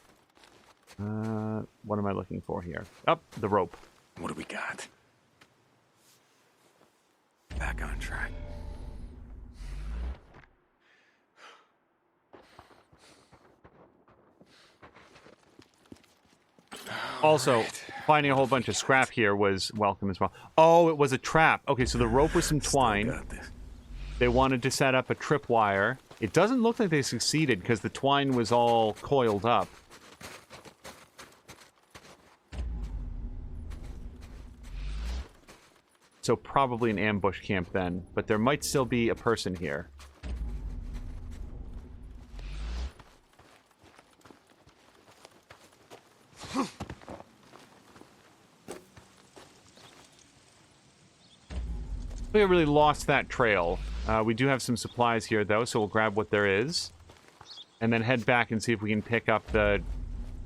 What am I looking for here? Oh, the rope. What do we got? Back on track. Also, finding a whole bunch of scrap here was welcome as well. Oh, it was a trap. Okay, so the rope was some twine. They wanted to set up a tripwire. It doesn't look like they succeeded because the twine was all coiled up. So probably an ambush camp then. But there might still be a person here. We really lost that trail. We do have some supplies here, though, so we'll grab what there is. And then head back and see if we can pick up the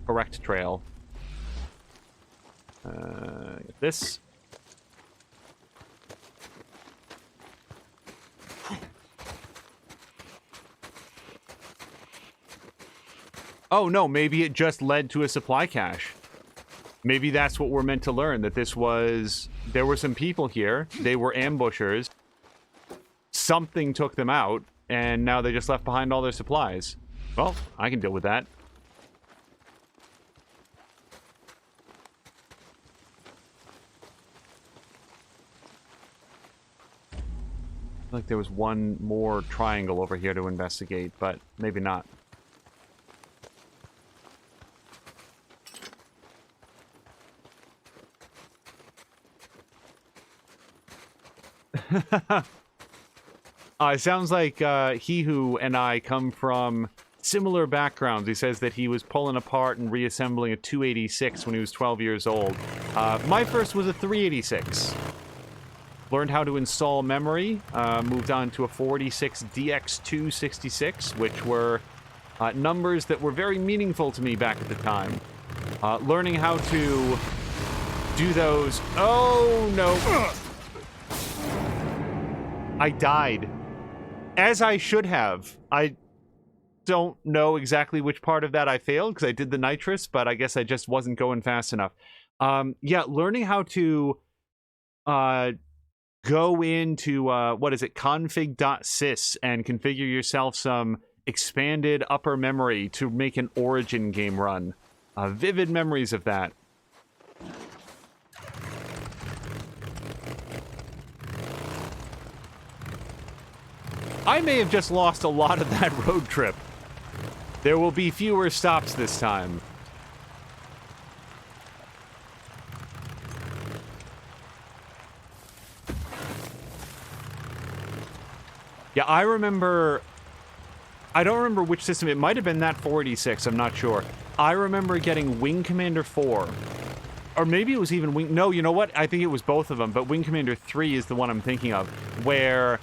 correct trail. Get this. Oh, no, maybe it just led to a supply cache. Maybe that's what we're meant to learn, that this was... There were some people here. They were ambushers. Something took them out, and now they just left behind all their supplies. Well, I can deal with that. I feel like there was one more triangle over here to investigate, but maybe not. It sounds like he who and I come from similar backgrounds. He says that he was pulling apart and reassembling a 286 when he was 12 years old. My first was a 386. Learned how to install memory, moved on to a 486 DX266, which were numbers that were very meaningful to me back at the time. Learning how to do those... Oh, no. I died. As I should have. I don't know exactly which part of that I failed, because I did the nitrous, but I guess I just wasn't going fast enough. Yeah, learning how to go into, what is it, config.sys and configure yourself some expanded upper memory to make an Origin game run. Vivid memories of that. I may have just lost a lot of that road trip. There will be fewer stops this time. Yeah, I remember... I don't remember which system. It might have been that 486, I'm not sure. I remember getting Wing Commander 4. Or maybe it was even Wing... No, you know what? I think it was both of them, but Wing Commander 3 is the one I'm thinking of, where...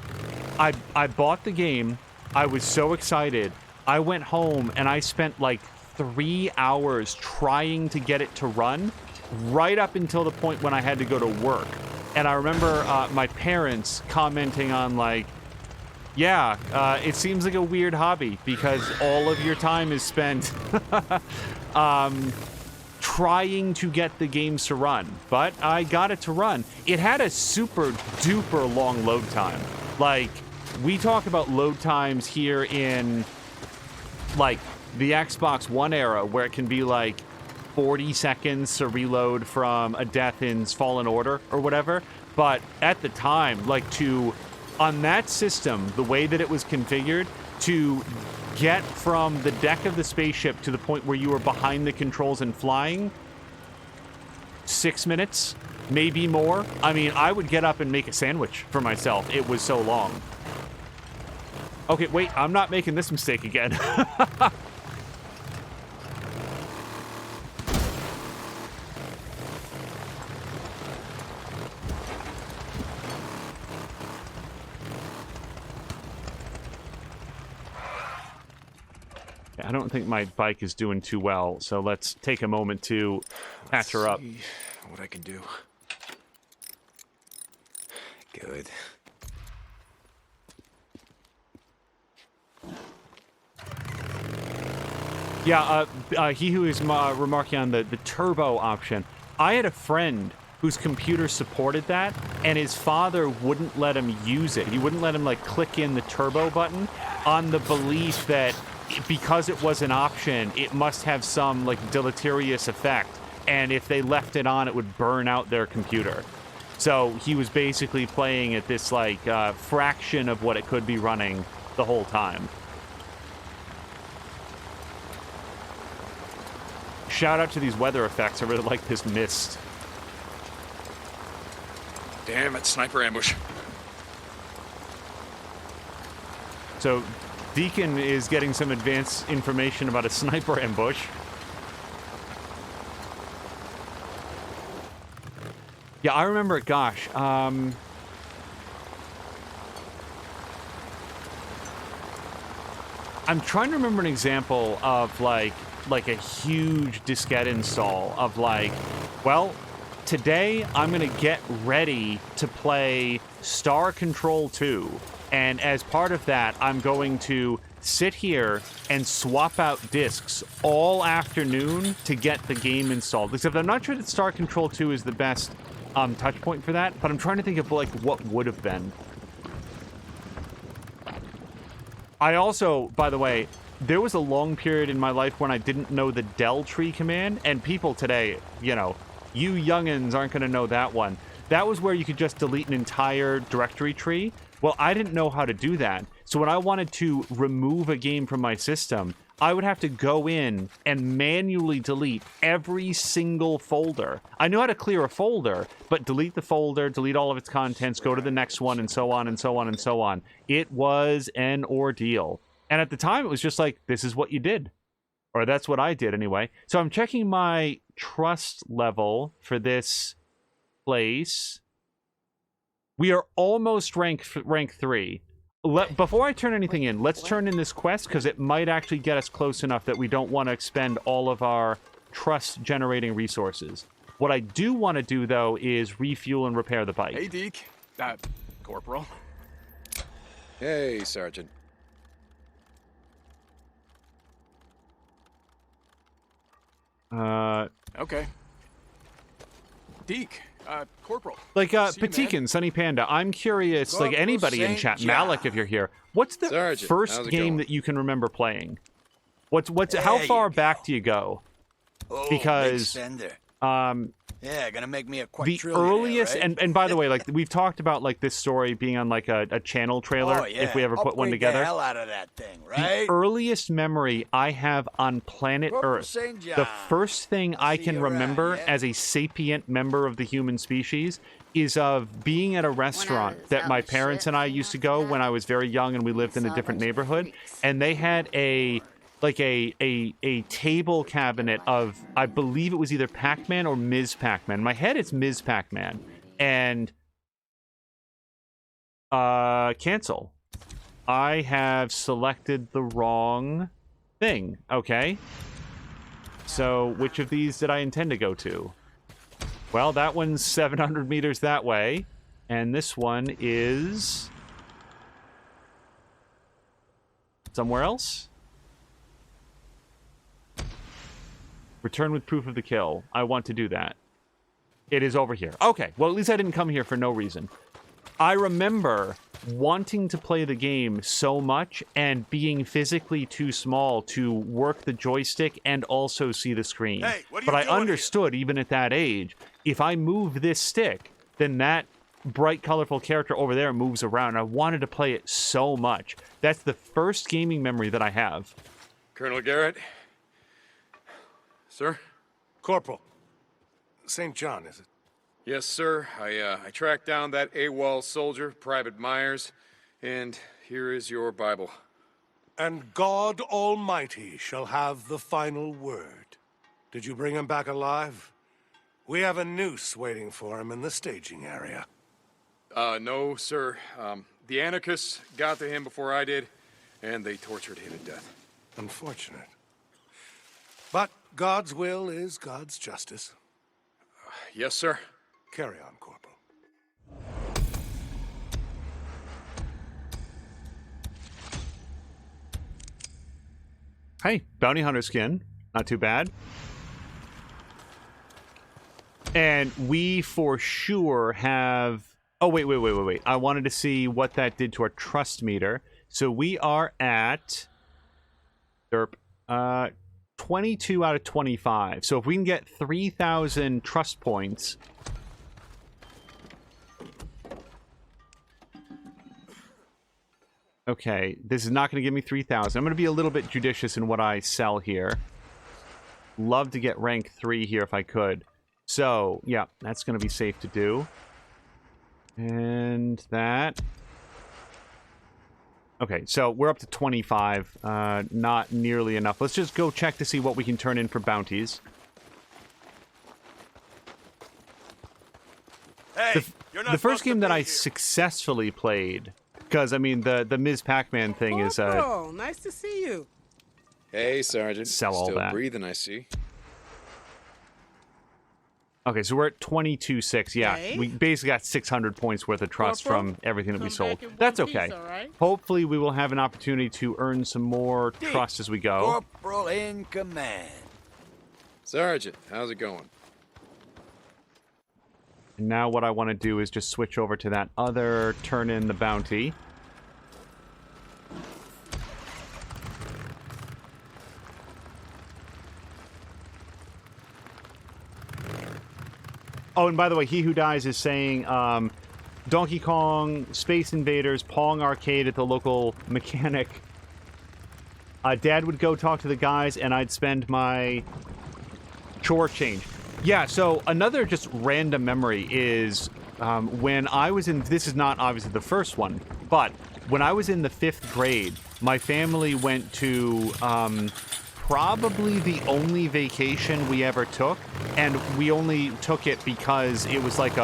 I bought the game, I was so excited, I went home and I spent like 3 hours trying to get it to run, right up until the point when I had to go to work. And I remember my parents commenting on like, yeah, it seems like a weird hobby because all of your time is spent trying to get the games to run. But I got it to run. It had a super duper long load time. Like, we talk about load times here in, like, the Xbox One era, where it can be, like, 40 seconds to reload from a death in Fallen Order or whatever. But at the time, like, on that system, the way that it was configured, to get from the deck of the spaceship to the point where you were behind the controls and flying, 6 minutes, maybe more. I mean, I would get up and make a sandwich for myself. It was so long. Okay, wait, I'm not making this mistake again. I don't think my bike is doing too well, so let's take a moment to patch her up. See what I can do. Good. Yeah, he who is remarking on the turbo option. I had a friend whose computer supported that, and his father wouldn't let him use it. He wouldn't let him, like, click in the turbo button on the belief that because it was an option, it must have some, like, deleterious effect, and if they left it on, it would burn out their computer. So he was basically playing at this, like, fraction of what it could be running the whole time. Shout out to these weather effects. I really like this mist. Damn it, sniper ambush. So, Deacon is getting some advanced information about a sniper ambush. Yeah, I remember, gosh, I'm trying to remember an example of, like a huge diskette install of, like, well, today I'm going to get ready to play Star Control 2, and as part of that, I'm going to sit here and swap out discs all afternoon to get the game installed. Except I'm not sure that Star Control 2 is the best touch point for that, but I'm trying to think of, like, what would have been. I also, by the way, there was a long period in my life when I didn't know the del tree command, and people today, you know, you youngins aren't going to know that one. That was where you could just delete an entire directory tree. Well, I didn't know how to do that. So when I wanted to remove a game from my system, I would have to go in and manually delete every single folder. I knew how to clear a folder, but delete the folder, delete all of its contents, go to the next one, and so on and so on and so on. It was an ordeal. And at the time, it was just like, this is what you did. Or that's what I did anyway. So I'm checking my trust level for this place. We are almost rank 3. Before I turn anything in, let's turn in this quest, because it might actually get us close enough that we don't want to expend all of our trust-generating resources. What I do want to do, though, is refuel and repair the bike. Hey, Deke. Corporal. Hey, Sergeant. Okay. Deke. Corporal. Like, See you, Patikin, Sunny Panda, I'm curious, like Corporal anybody in St. chat, John. Malik, if you're here, what's the Sergeant, first how's it game going? that you can remember playing? How There far you back go. do you go? Oh, Because, big spender. Um, Yeah, gonna make me a the quadrillionaire, earliest, right? and by the way, like, we've talked about, like, this story being on, like, a channel trailer, Oh, yeah. if we ever put one Upgrade together. the hell out of that thing, The right? earliest memory I have on planet Corporal Earth, St. John. the first thing I see can you around, remember yeah? as a sapient member of the human species is of being at a restaurant was that out my in the parents and I shit, used to you go know, when I was very young and we lived in a saw a different bunch of neighborhood, freaks. and they had a table cabinet of, I believe it was either Pac-Man or Ms. Pac-Man. In my head, it's Ms. Pac-Man. And cancel. I have selected the wrong thing. Okay. So, which of these did I intend to go to? Well, that one's 700 meters that way. And this one is somewhere else? Return with proof of the kill. I want to do that. It is over here. Okay, well, at least I didn't come here for no reason. I remember wanting to play the game so much and being physically too small to work the joystick and also see the screen. Hey, what are but you I doing understood, even at that age, if I move this stick, then that bright, colorful character over there moves around. I wanted to play it so much. That's the first gaming memory that I have. Colonel Garrett. Sir? Corporal. St. John, is it? Yes, sir. I tracked down that AWOL soldier, Private Myers, and here is your Bible. And God Almighty shall have the final word. Did you bring him back alive? We have a noose waiting for him in the staging area. No, sir. The anarchists got to him before I did, and they tortured him to death. Unfortunate. But God's will is God's justice. Yes, sir. Carry on, Corporal. Hey, bounty hunter skin. Not too bad. And we for sure have... Oh, wait. I wanted to see what that did to our trust meter. So we are at... 22 out of 25. So if we can get 3,000 trust points... Okay, this is not going to give me 3,000. I'm going to be a little bit judicious in what I sell here. Love to get rank 3 here if I could. So, yeah, that's going to be safe to do. And that. Okay, so we're up to 25. Not nearly enough. Let's just go check to see what we can turn in for bounties. Hey, The first game that I successfully played, because, I mean, the Ms. Pac-Man thing is... Oh, nice to see you. Hey, Sergeant. Sell all Still that. breathing, I see. Okay, so we're at 22.6. Yeah, Hey? we basically got 600 points worth of trust Corporal, from everything that we come sold. back in one That's piece, okay. all right? Hopefully we will have an opportunity to earn some more trust as we go. Corporal in command. Sergeant, how's it going? And now what I want to do is just switch over to that other turn in the bounty. Oh, and by the way, He Who Dies is saying Donkey Kong, Space Invaders, Pong Arcade at the local mechanic. Dad would go talk to the guys, and I'd spend my chore change. Yeah, so another just random memory is when I was in... This is not obviously the first one, but when I was in the 5th grade, my family went to... probably the only vacation we ever took, and we only took it because it was like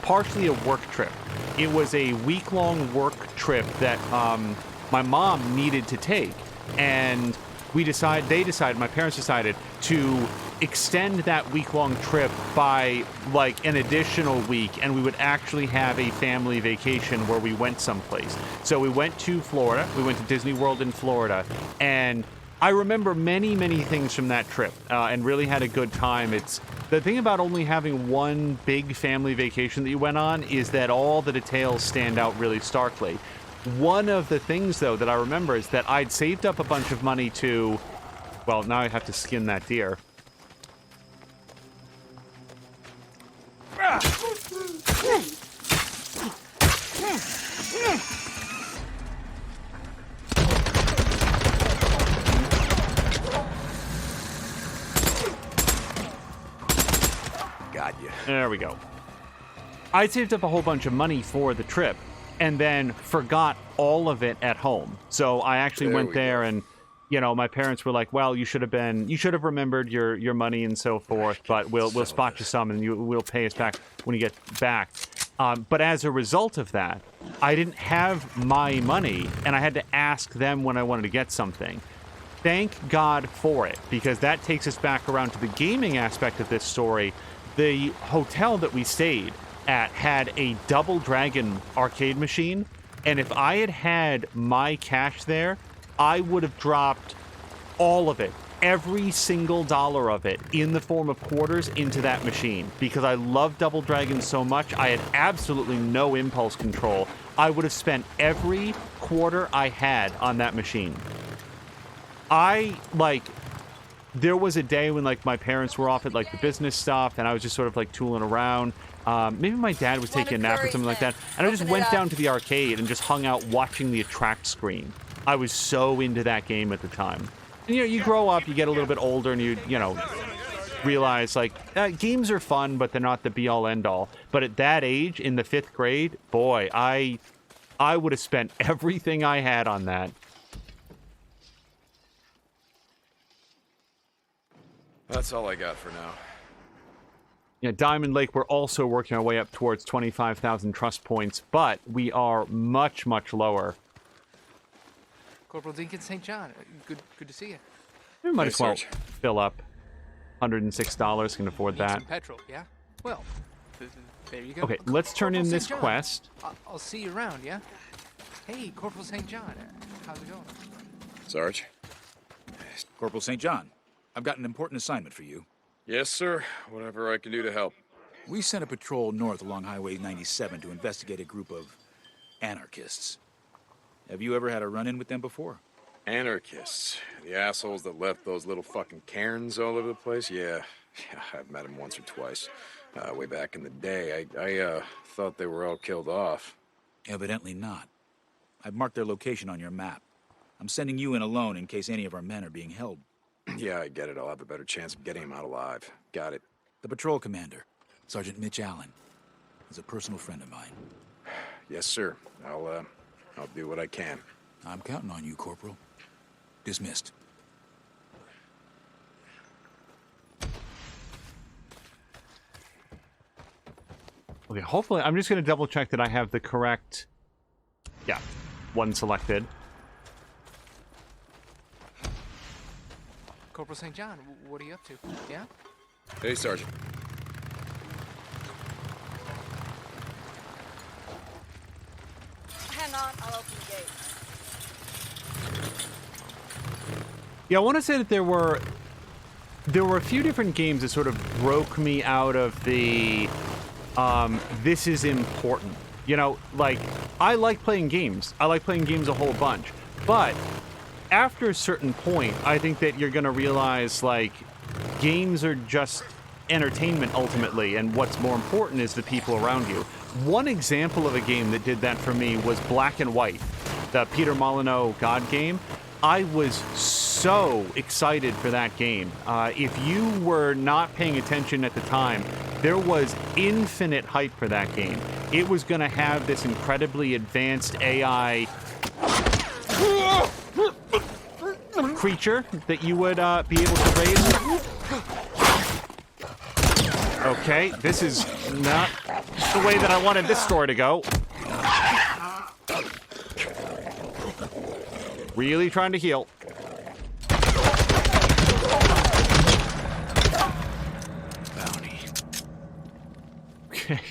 partially a work trip. It was a week-long work trip that my mom needed to take, and my parents decided to extend that week-long trip by like an additional week, and we would actually have a family vacation where we went someplace. So we went to Florida. We went to Disney World in Florida, and I remember many, many things from that trip, and really had a good time. It's the thing about only having one big family vacation that you went on is that all the details stand out really starkly. One of the things, though, that I remember is that I'd saved up a bunch of money to... Well, now I have to skin that deer. Got you. There we go. I saved up a whole bunch of money for the trip and then forgot all of it at home. So I actually went there and, you know, my parents were like, well, you should have remembered your money and so forth, but we'll spot you some and we'll pay us back when you get back. But as a result of that, I didn't have my money and I had to ask them when I wanted to get something. Thank God for it, because that takes us back around to the gaming aspect of this story. The hotel that we stayed at had a Double Dragon arcade machine, and if I had had my cash there, I would have dropped all of it, every single dollar of it, in the form of quarters into that machine. Because I love Double Dragon so much, I had absolutely no impulse control. I would have spent every quarter I had on that machine. There was a day when, like, my parents were off at, like, the business stuff, and I was just sort of, like, tooling around. Maybe my dad was taking a nap or something like that. And I just went down to the arcade and just hung out watching the attract screen. I was so into that game at the time. And, you know, you grow up, you get a little bit older, and you realize, like, games are fun, but they're not the be-all, end-all. But at that age, in the 5th grade, boy, I would have spent everything I had on that. That's all I got for now. Yeah, Diamond Lake, we're also working our way up towards 25,000 trust points, but we are much, much lower. Corporal Deacon St. John, good to see you. We might Nice as well search. fill up. $106, can afford Need that. some petrol, yeah? Well, there you go. Okay, let's turn in Corporal this St. John, quest. I'll see you around, yeah? Hey, Corporal St. John, how's it going? Sarge? Corporal St. John, I've got an important assignment for you. Yes, sir. Whatever I can do to help. We sent a patrol north along Highway 97 to investigate a group of anarchists. Have you ever had a run-in with them before? Anarchists. The assholes that left those little fucking cairns all over the place? Yeah, I've met them once or twice. Way back in the day. I thought they were all killed off. Evidently not. I've marked their location on your map. I'm sending you in alone in case any of our men are being held. Yeah, I get it. I'll have a better chance of getting him out alive. Got it. The patrol commander, Sergeant Mitch Allen. is a personal friend of mine. Yes, sir. I'll do what I can. I'm counting on you, Corporal. Dismissed. Okay, hopefully, I'm just going to double check that I have the correct, yeah, one selected. Corporal St. John, what are you up to? Yeah? Hey, Sergeant. Hang on, I'll open the gate. Yeah, I want to say that there were a few different games that sort of broke me out of the this is important. You know, like, I like playing games. I like playing games a whole bunch. But after a certain point, I think that you're going to realize, like, games are just entertainment ultimately, and what's more important is the people around you. One example of a game that did that for me was Black and White, the Peter Molyneux God game. I was so excited for that game. If you were not paying attention at the time, there was infinite hype for that game. It was going to have this incredibly advanced AI creature that you would be able to raise. Okay, this is not the way that I wanted this story to go. Really trying to heal. Bounty. Okay.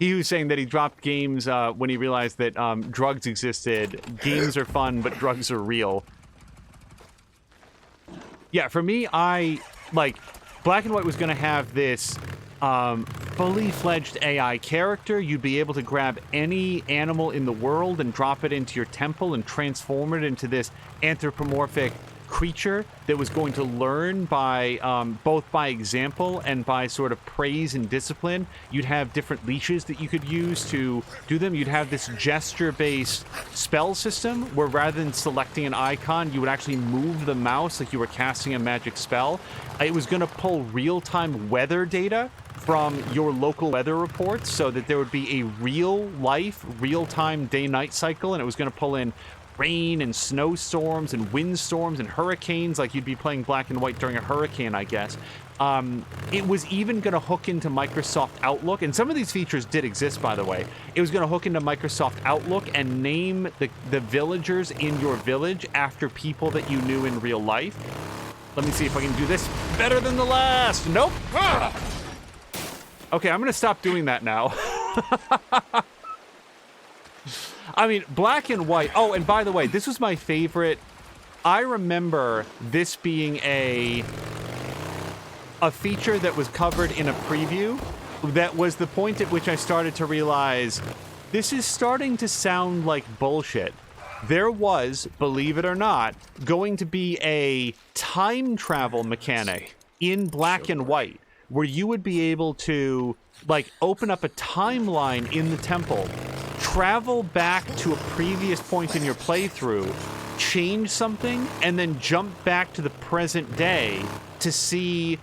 He was saying that he dropped games when he realized that drugs existed. Games are fun, but drugs are real. Yeah, for me, Black and White was going to have this fully fledged AI character. You'd be able to grab any animal in the world and drop it into your temple and transform it into this anthropomorphic creature that was going to learn by both by example and by sort of praise and discipline. You'd have different leashes that you could use to do them. You'd have this gesture-based spell system where rather than selecting an icon, you would actually move the mouse like you were casting a magic spell. It was going to pull real-time weather data from your local weather reports so that there would be a real-life, real-time day-night cycle, and it was going to pull in rain and snowstorms and windstorms and hurricanes, like you'd be playing Black and White during a hurricane, I guess. It was even going to hook into Microsoft Outlook, and some of these features did exist, by the way. It was going to hook into Microsoft Outlook and name the villagers in your village after people that you knew in real life. Let me see if I can do this better than the last. Nope. Okay, I'm going to stop doing that now. I mean, Black and White. Oh, and by the way, this was my favorite. I remember this being a feature that was covered in a preview. That was the point at which I started to realize this is starting to sound like bullshit. There was, believe it or not, going to be a time travel mechanic in Black and White where you would be able to, like, open up a timeline in the temple, travel back to a previous point in your playthrough, change something, and then jump back to the present day to see,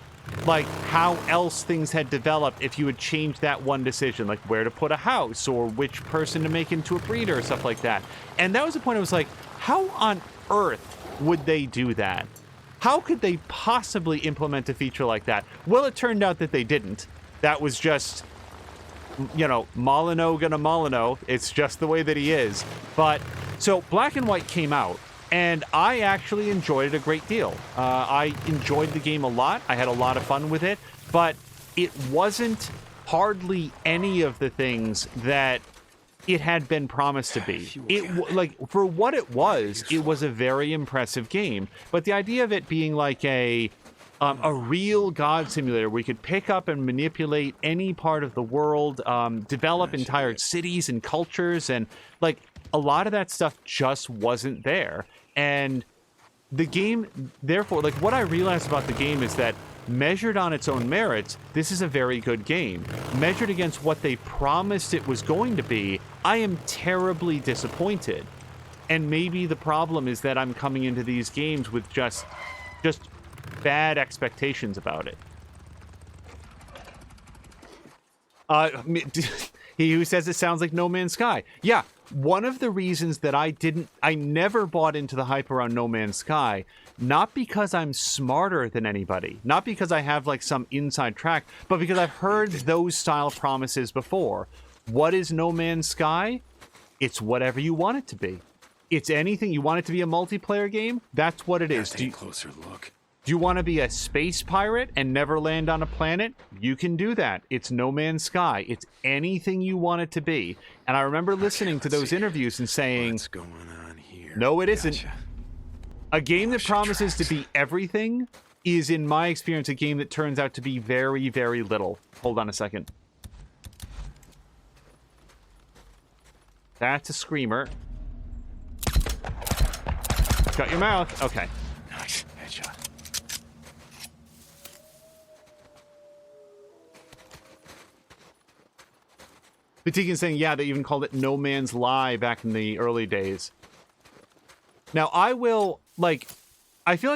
like, how else things had developed if you had changed that one decision, like where to put a house or which person to make into a breeder or stuff like that. And that was the point I was like, how on earth would they do that? How could they possibly implement a feature like that? Well, it turned out that they didn't. That was just, you know, Molyneux gonna Molyneux. It's just the way that he is. But, so Black and White came out, and I actually enjoyed it a great deal. I enjoyed the game a lot. I had a lot of fun with it, but it wasn't hardly any of the things that it had been promised to be. Like, for what it was a very impressive game. But the idea of it being like a real god simulator where you could pick up and manipulate any part of the world, develop entire cities and cultures, and like a lot of that stuff just wasn't there. And the game, therefore, like what I realized about the game is that measured on its own merits, this is a very good game. Measured against what they promised it was going to be, I am terribly disappointed. And maybe the problem is that I'm coming into these games with just bad expectations about it. He who says it sounds like No Man's Sky. Yeah, one of the reasons that I never bought into the hype around No Man's Sky, not because I'm smarter than anybody, not because I have like some inside track, but because I've heard those style promises before. What is No Man's Sky? It's whatever you want it to be. It's anything. You want it to be a multiplayer game? That's what it is. Take a closer look. Do you want to be a space pirate and never land on a planet? You can do that. It's No Man's Sky. It's anything you want it to be. And I remember listening to those interviews and saying, what's going on here? No, it isn't. A game that promises to be everything is, in my experience, a game that turns out to be very, very little. Hold on a second. That's a screamer. Shut your mouth. Okay. Nice. Headshot. But Deacon's saying, yeah, they even called it No Man's Lie back in the early days. Now, I feel like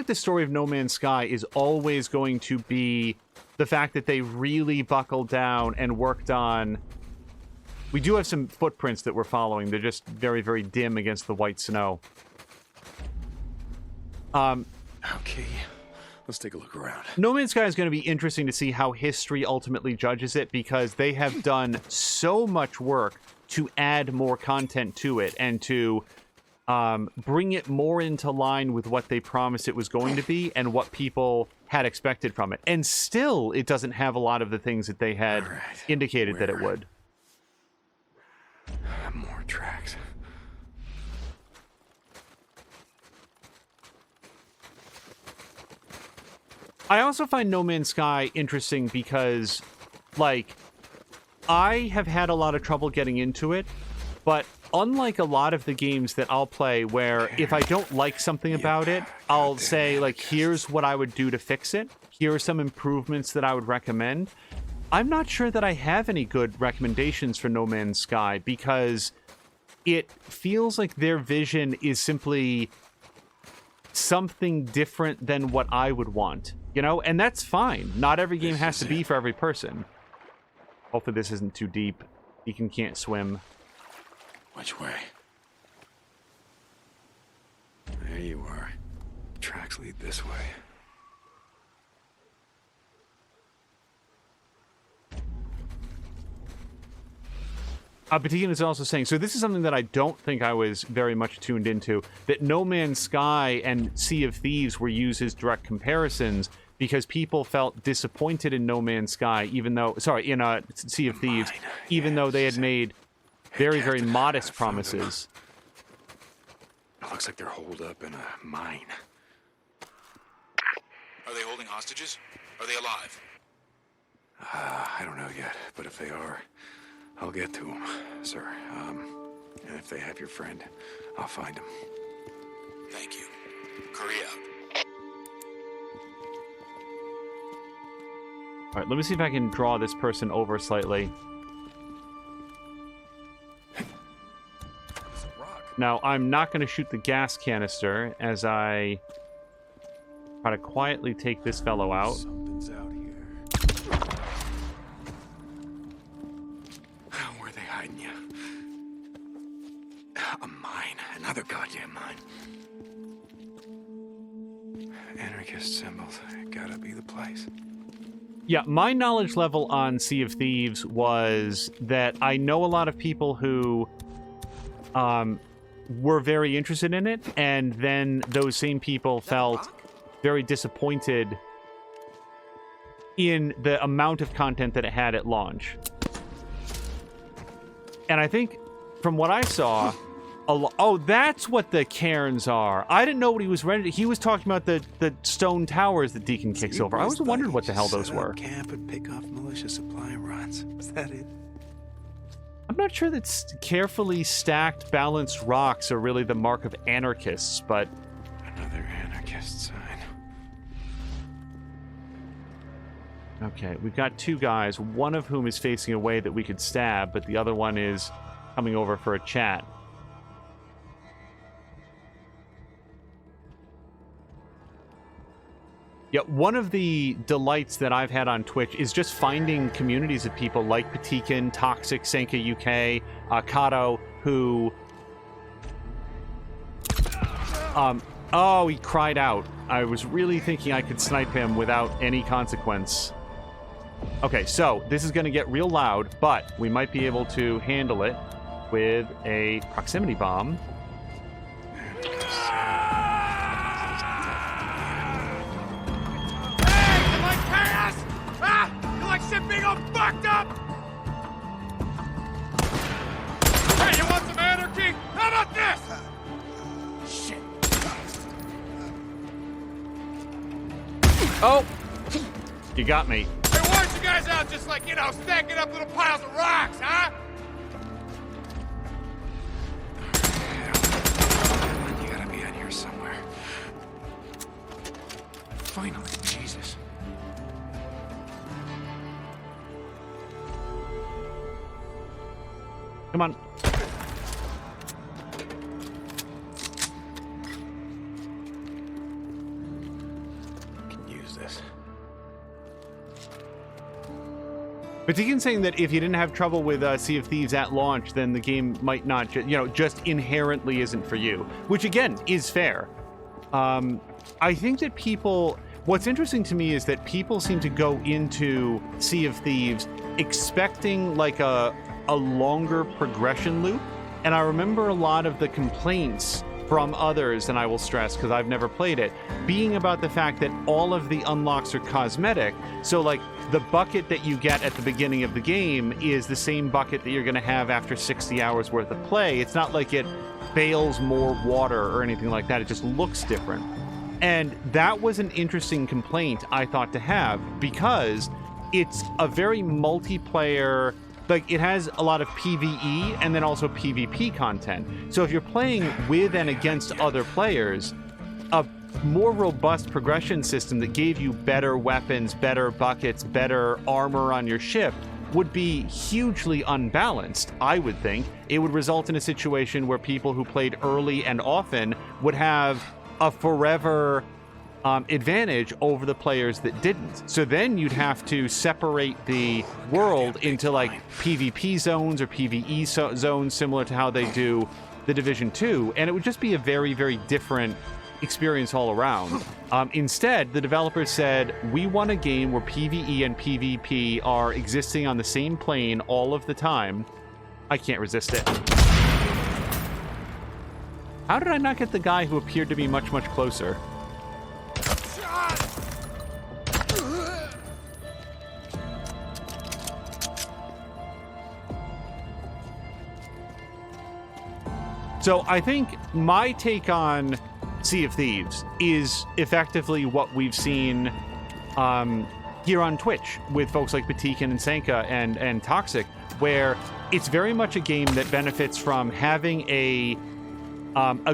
the story of No Man's Sky is always going to be the fact that they really buckled down and worked on... We do have some footprints that we're following. They're just very, very dim against the white snow. Okay. Let's take a look around. No Man's Sky is going to be interesting to see how history ultimately judges it, because they have done so much work to add more content to it and to bring it more into line with what they promised it was going to be and what people had expected from it. And still, it doesn't have a lot of the things that they had indicated that it would. More tracks. I also find No Man's Sky interesting because, like, I have had a lot of trouble getting into it, but unlike a lot of the games that I'll play where if I don't like something about it, I'll say, like, here's what I would do to fix it. Here are some improvements that I would recommend. I'm not sure that I have any good recommendations for No Man's Sky because it feels like their vision is simply something different than what I would want. You know, and that's fine. Not every game has to be for every person. Hopefully this isn't too deep. Deacon can't swim. Which way? There you are. Tracks lead this way. But Deacon is also saying, so this is something that I don't think I was very much tuned into, that No Man's Sky and Sea of Thieves were used as direct comparisons because people felt disappointed in No Man's Sky, even though, sorry, in Sea of Thieves, even though they had made very, very modest promises. It looks like they're holed up in a mine. Are they holding hostages? Are they alive? I don't know yet, but if they are, I'll get to them, sir. And if they have your friend, I'll find him. Thank you. Curry out. All right, let me see if I can draw this person over slightly. Now, I'm not going to shoot the gas canister as I try to quietly take this fellow out. Something's out here. Where are they hiding you? A mine. Another goddamn mine. Anarchist symbols. Gotta be the place. Yeah, my knowledge level on Sea of Thieves was that I know a lot of people who were very interested in it, and then those same people felt very disappointed in the amount of content that it had at launch. And I think, from what I saw, oh, that's what the cairns are. I didn't know what he was ready to... He was talking about the stone towers that Deacon kicks over. I was wondering what the hell those were. Camp and pick off militia supply runs. Is that it? I'm not sure that carefully stacked, balanced rocks are really the mark of anarchists, but... Another anarchist sign. Okay, we've got two guys, one of whom is facing a way that we could stab, but the other one is coming over for a chat. Yeah, one of the delights that I've had on Twitch is just finding communities of people like Deacon, Toxic, Senka UK, Kato, who... oh, he cried out. I was really thinking I could snipe him without any consequence. Okay, so this is going to get real loud, but we might be able to handle it with a proximity bomb. Shit being all fucked up! Hey, you want some anarchy? How about this? Shit. Oh! You got me. Hey, why aren't you guys out just like, stacking up little piles of rocks, huh? You gotta be out here somewhere. Finally, Jesus. Come on. Can use this. But Deacon's saying that if you didn't have trouble with Sea of Thieves at launch, then the game might not, just inherently isn't for you. Which, again, is fair. I think that people... What's interesting to me is that people seem to go into Sea of Thieves expecting, like, a longer progression loop, and I remember a lot of the complaints from others, and I will stress because I've never played it, being about the fact that all of the unlocks are cosmetic. So like the bucket that you get at the beginning of the game is the same bucket that you're going to have after 60 hours worth of play. It's not like it bails more water or anything like that. It just looks different. And that was an interesting complaint I thought to have, because it's a very multiplayer... Like, it has a lot of PvE and then also PvP content. So if you're playing with and against other players, a more robust progression system that gave you better weapons, better buckets, better armor on your ship would be hugely unbalanced, I would think. It would result in a situation where people who played early and often would have a forever... advantage over the players that didn't. So then you'd have to separate the world into like PvP zones or PvE zones, similar to how they do the Division 2, and it would just be a very, very different experience all around. Instead, the developers said, we want a game where PvE and PvP are existing on the same plane all of the time. I can't resist it. How did I not get the guy who appeared to be much, much closer? So I think my take on Sea of Thieves is effectively what we've seen here on Twitch with folks like Deacon and Senka and Toxic, where it's very much a game that benefits from having a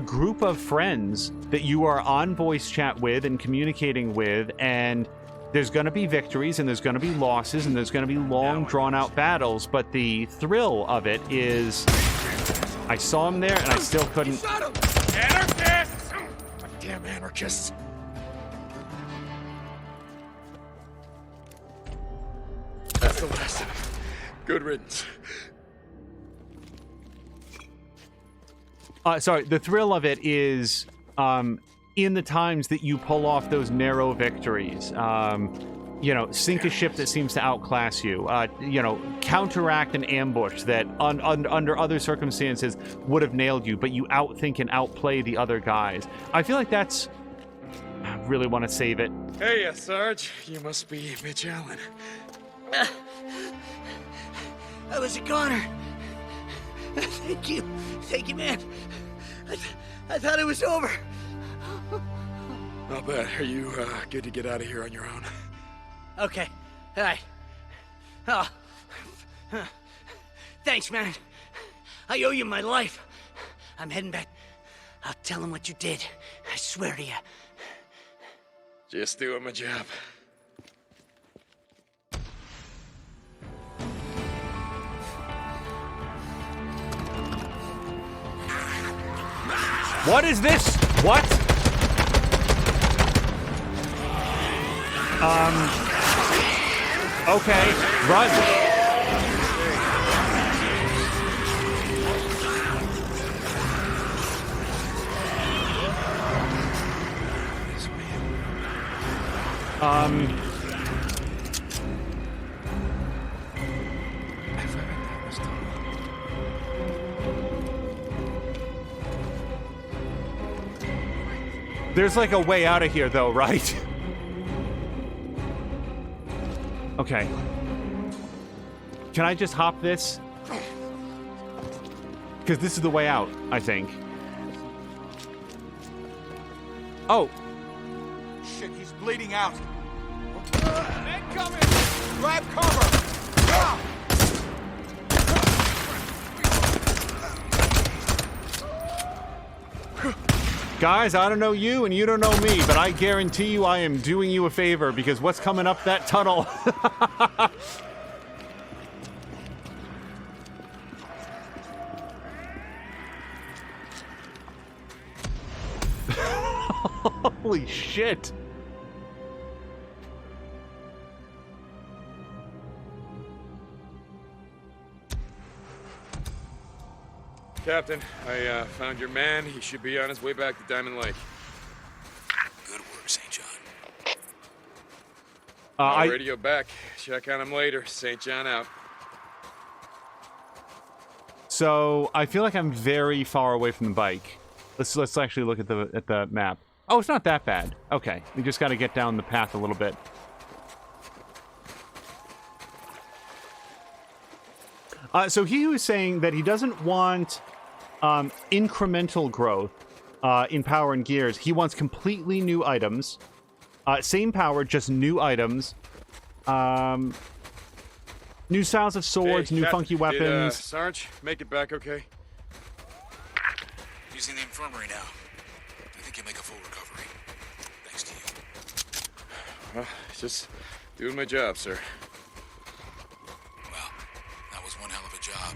group of friends that you are on voice chat with and communicating with, and there's going to be victories and there's going to be losses and there's going to be long drawn-out battles, but the thrill of it is... I saw him there, and I still couldn't... Anarchists! Damn anarchists! That's the last of them. Good riddance. Sorry, the thrill of it is in the times that you pull off those narrow victories. Sink a ship that seems to outclass you. Counteract an ambush that under other circumstances would have nailed you, but you outthink and outplay the other guys. I feel like that's... I really want to save it. Hey, Sarge. You must be Mitch Allen. I was a goner. Thank you. Thank you, man. I thought it was over. Not bad. Are you good to get out of here on your own? Okay. All right. Oh. Thanks, man. I owe you my life. I'm heading back. I'll tell him what you did. I swear to you. Just doing my job. What is this? What? Okay, run. There's like a way out of here though, right? Okay. Can I just hop this? Because this is the way out, I think. Oh. Shit, he's bleeding out. Men coming! Grab cover! Ah! Guys, I don't know you and you don't know me, but I guarantee you I am doing you a favor because what's coming up that tunnel? Holy shit. Captain, I found your man. He should be on his way back to Diamond Lake. Good work, St. John. Radio back. Check on him later. St. John out. So I feel like I'm very far away from the bike. Let's actually look at the map. Oh, it's not that bad. Okay, we just got to get down the path a little bit. So he was saying that he doesn't want incremental growth in power and gears. He wants completely new items. Same power, just new items. New styles of swords, new funky weapons. Did, Sarge, make it back okay? Using the infirmary now. I think you'll make a full recovery. Thanks to you. Well, just doing my job, sir. Well, that was one hell of a job.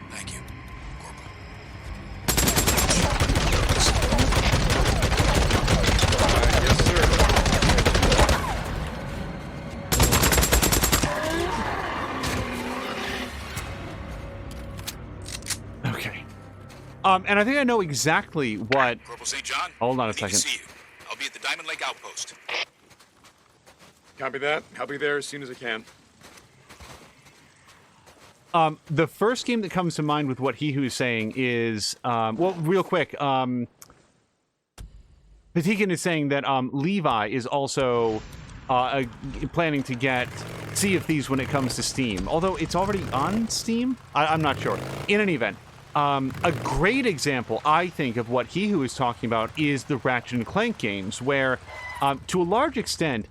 Thank you, Corporal. Yes, sir. Okay. And I think I know exactly what... Corporal St. John? Hold on a I need second. to see you. I'll be at the Diamond Lake outpost. Copy that. I'll be there as soon as I can. The first game that comes to mind with what he who's saying is... well, real quick. The Deacon is saying that Levi is also planning to get Sea of Thieves when it comes to Steam. Although it's already on Steam? I'm not sure. In any event, a great example, I think, of what he who is talking about is the Ratchet & Clank games, where, to a large extent,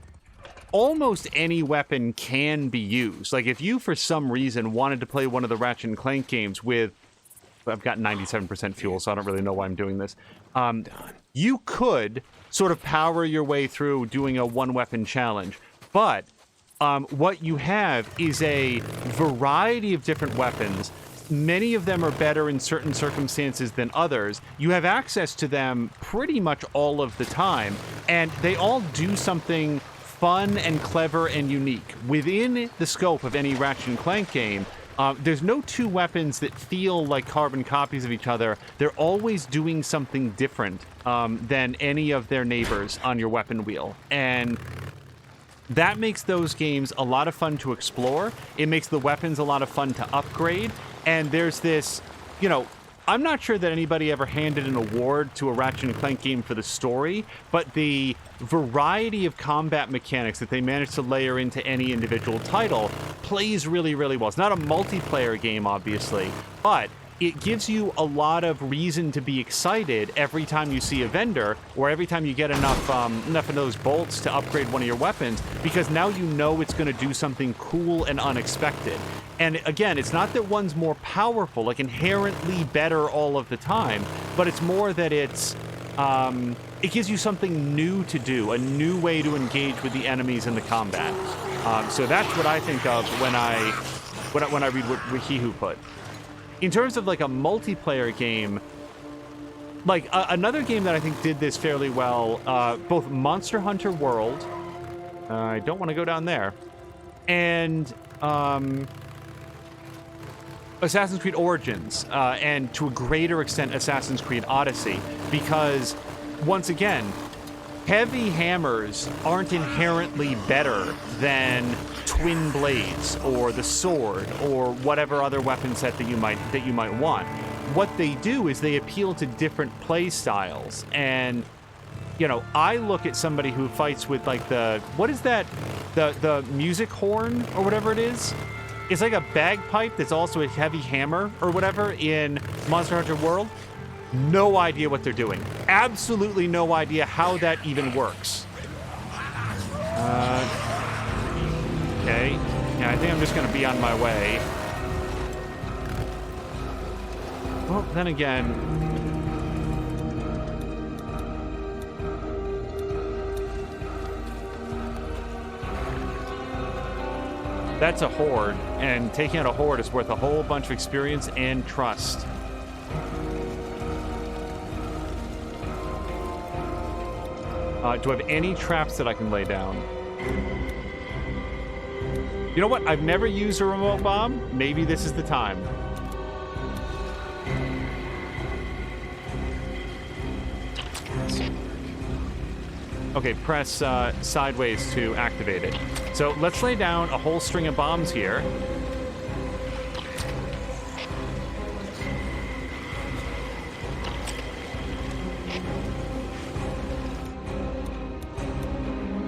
almost any weapon can be used. Like, if you, for some reason, wanted to play one of the Ratchet & Clank games with... I've got 97% fuel, so I don't really know why I'm doing this. You could sort of power your way through doing a one-weapon challenge, but what you have is a variety of different weapons. Many of them are better in certain circumstances than others. You have access to them pretty much all of the time, and they all do something fun and clever and unique. Within the scope of any Ratchet & Clank game, there's no two weapons that feel like carbon copies of each other. They're always doing something different than any of their neighbors on your weapon wheel. And that makes those games a lot of fun to explore. It makes the weapons a lot of fun to upgrade. And there's this, you know, I'm not sure that anybody ever handed an award to a Ratchet & Clank game for the story, but the variety of combat mechanics that they managed to layer into any individual title plays really, really well. It's not a multiplayer game, obviously, but it gives you a lot of reason to be excited every time you see a vendor, or every time you get enough of those bolts to upgrade one of your weapons, because now you know it's going to do something cool and unexpected. And again, it's not that one's more powerful, like inherently better all of the time, but it's more that it gives you something new to do, a new way to engage with the enemies in the combat. So that's what I think of when I read what he who put. In terms of like a multiplayer game, like another game that I think did this fairly well, both Monster Hunter World I don't want to go down there. And Assassin's Creed Origins, and to a greater extent Assassin's Creed Odyssey, because once again, heavy hammers aren't inherently better than twin blades or the sword or whatever other weapon set that you might want. What they do is they appeal to different play styles. And you know, I look at somebody who fights with like what is that? The music horn or whatever it is. It's like a bagpipe that's also a heavy hammer or whatever in Monster Hunter World. No idea what they're doing. Absolutely no idea how that even works. Okay. Yeah, I think I'm just going to be on my way. Well, then again... That's a horde, and taking out a horde is worth a whole bunch of experience and trust. Do I have any traps that I can lay down? You know what? I've never used a remote bomb. Maybe this is the time. Okay, press sideways to activate it. So let's lay down a whole string of bombs here.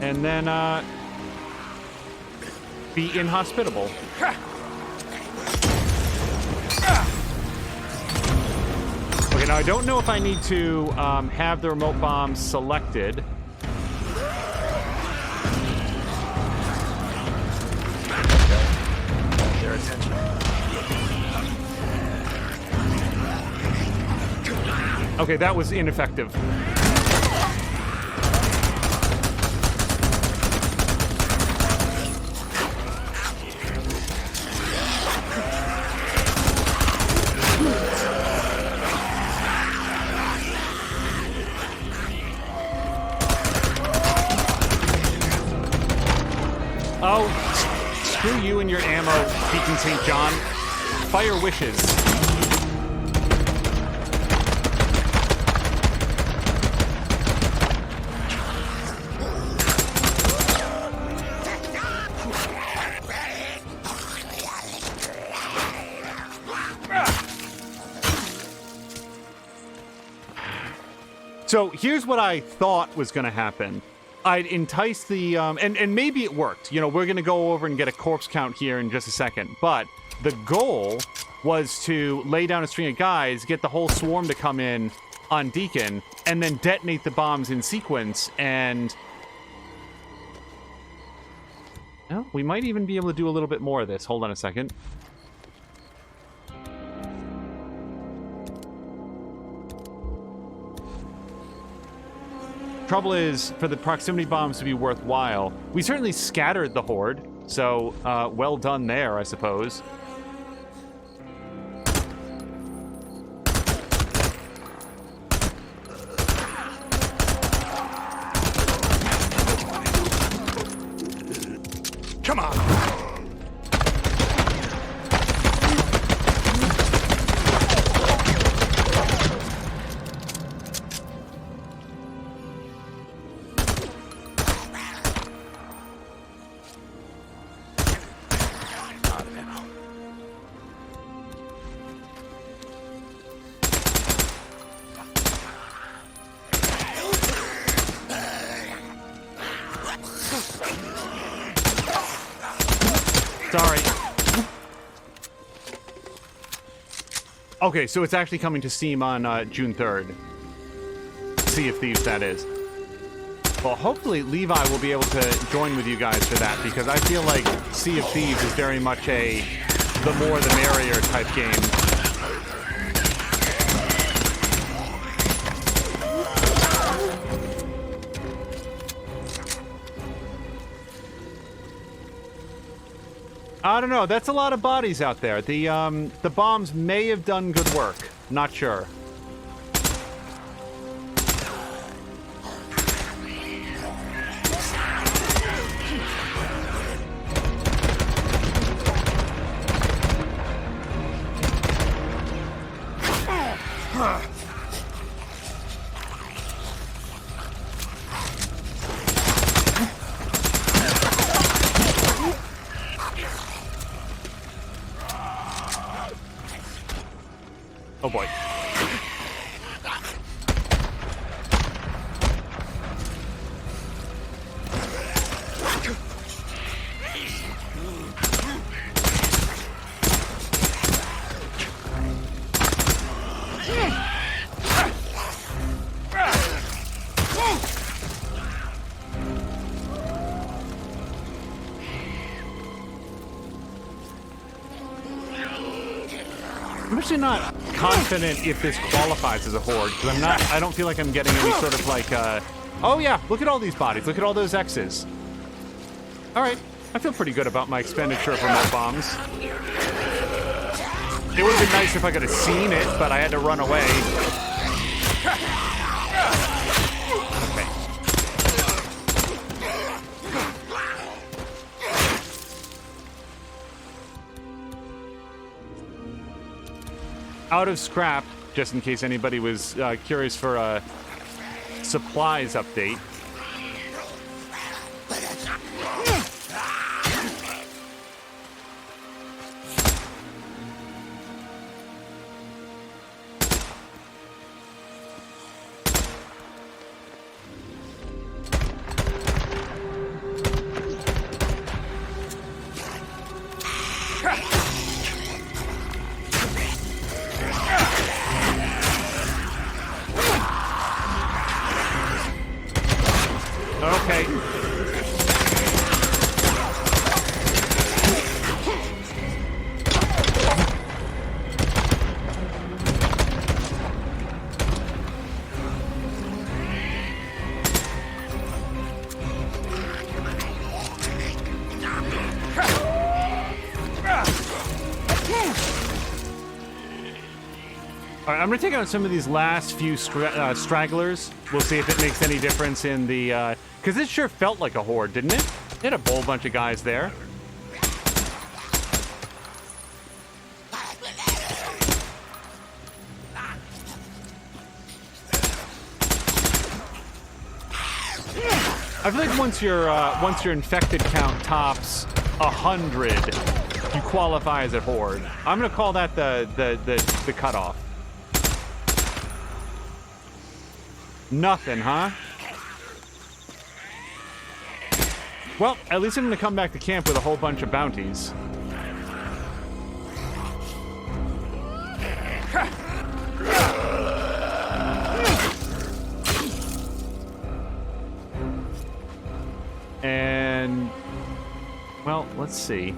And then, be inhospitable. Okay, now I don't know if I need to have the remote bomb selected. Their attention. Okay, that was ineffective. Oh, screw you and your ammo, Deacon St. John. Fire wishes. So here's what I thought was going to happen. I'd entice the, and maybe it worked. You know, we're going to go over and get a corpse count here in just a second. But the goal was to lay down a string of guys, get the whole swarm to come in on Deacon, and then detonate the bombs in sequence. And, well, we might even be able to do a little bit more of this. Hold on a second. Trouble is, for the proximity bombs to be worthwhile, we certainly scattered the horde, so well done there, I suppose. Come on! Sorry. Okay, so it's actually coming to Steam on June 3rd. Sea of Thieves, that is. Well, hopefully Levi will be able to join with you guys for that, because I feel like Sea of Thieves is very much a the more the merrier type game. I don't know. That's a lot of bodies out there. The bombs may have done good work. Not sure. Oh boy. I'm actually not confident if this qualifies as a horde, because I don't feel like I'm getting any sort of like, oh yeah, look at all these bodies, look at all those X's. All right, I feel pretty good about my expenditure for more bombs. It would have been nice if I could have seen it, but I had to run away. Okay. Out of scrap, just in case anybody was curious for a supplies update. Okay. All right, I'm going to take out some of these last few stragglers. We'll see if it makes any difference in the... Because this sure felt like a horde, didn't it? It had a whole bunch of guys there. I feel like once your infected count tops 100, you qualify as a horde. I'm gonna call that the cutoff. Nothing, huh? Well, at least I'm gonna come back to camp with a whole bunch of bounties. And, well, let's see.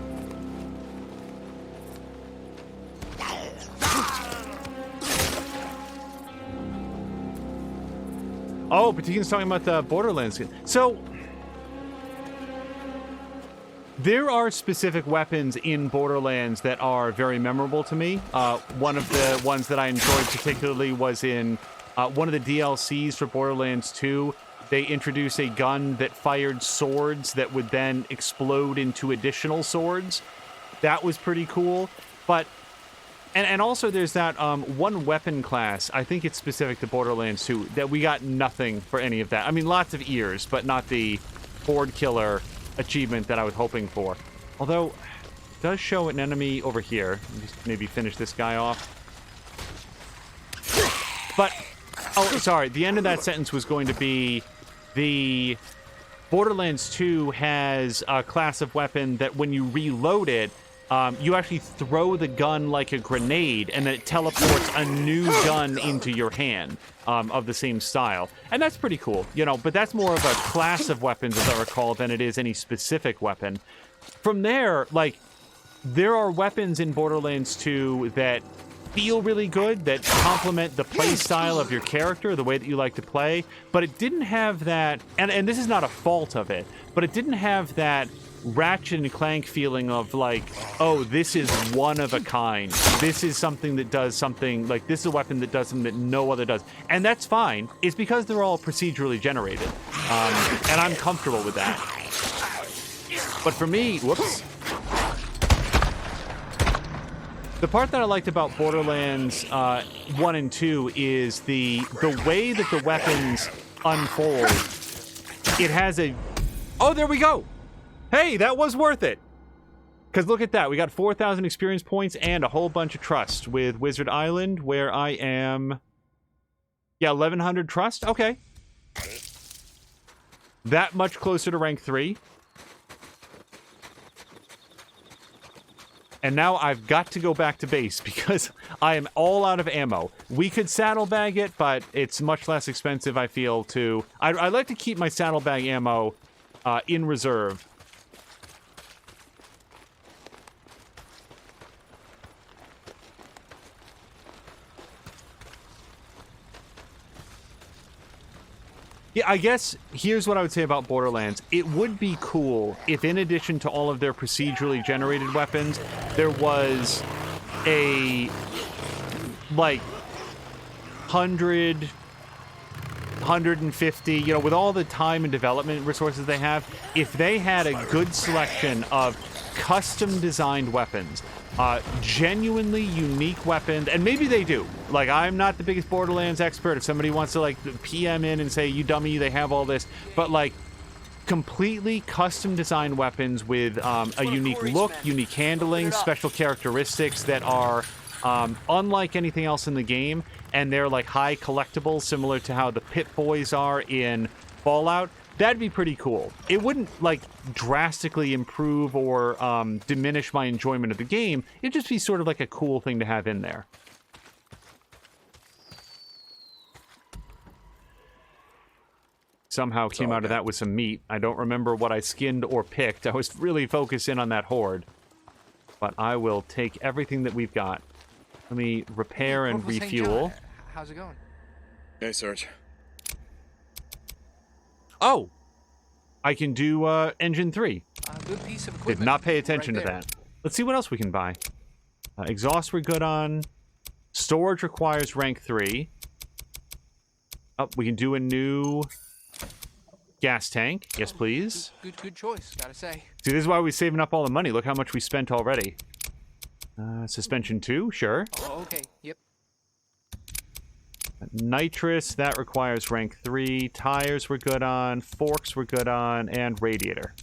Oh, but Deacon's talking about the Borderlands. So, there are specific weapons in Borderlands that are very memorable to me. One of the ones that I enjoyed particularly was in one of the DLCs for Borderlands 2. They introduced a gun that fired swords that would then explode into additional swords. That was pretty cool. But, and also there's that one weapon class, I think it's specific to Borderlands 2, that we got nothing for any of that. I mean, lots of ears, but not the horde killer achievement that I was hoping for. Although, it does show an enemy over here. Just maybe finish this guy off. But, oh, sorry, the end of that sentence was going to be the Borderlands 2 has a class of weapon that when you reload it, you actually throw the gun like a grenade, and then it teleports a new gun into your hand of the same style. And that's pretty cool, you know, but that's more of a class of weapons, as I recall, than it is any specific weapon. From there, like, there are weapons in Borderlands 2 that feel really good, that complement the play style of your character, the way that you like to play, but it didn't have that, and this is not a fault of it, but it didn't have that Ratchet and Clank feeling of like, oh, this is one of a kind. This is something that does something, like, this is a weapon that does something that no other does. And that's fine. It's because they're all procedurally generated. And I'm comfortable with that. But for me, whoops. The part that I liked about Borderlands 1 and 2 is the way that the weapons unfold. It has a... Oh, there we go! Hey, that was worth it! Because look at that. We got 4,000 experience points and a whole bunch of trust with Wizard Island, where I am... Yeah, 1,100 trust? Okay. That much closer to rank 3. And now I've got to go back to base because I am all out of ammo. We could saddlebag it, but it's much less expensive, I feel, to... I'd like to keep my saddlebag ammo in reserve. Yeah, I guess here's what I would say about Borderlands. It would be cool if, in addition to all of their procedurally generated weapons, there was a, like, 100, 150, you know, with all the time and development resources they have, if they had a good selection of custom-designed weapons, genuinely unique weapons, and maybe they do. Like, I'm not the biggest Borderlands expert. If somebody wants to, like, PM in and say, you dummy, they have all this. But, like, completely custom-designed weapons with a unique look, unique handling, special characteristics that are unlike anything else in the game, and they're, like, high collectibles, similar to how the Pip-Boys are in Fallout. That'd be pretty cool. It wouldn't, like, drastically improve or diminish my enjoyment of the game. It'd just be sort of like a cool thing to have in there. Somehow came out of that with some meat. I don't remember what I skinned or picked. I was really focused in on that horde. But I will take everything that we've got. Let me repair and refuel. How's it going? Hey, Sarge. Oh! I can do engine 3. Good piece of equipment. Did not pay attention to that. Let's see what else we can buy. Exhaust we're good on. Storage requires rank 3. Oh, we can do a new gas tank. Yes, please. Good choice, gotta say. See, this is why we're saving up all the money. Look how much we spent already. Suspension 2, sure. Oh, okay, yep. Nitrous, that requires rank 3. Tires we're good on. Forks we're good on. And radiator.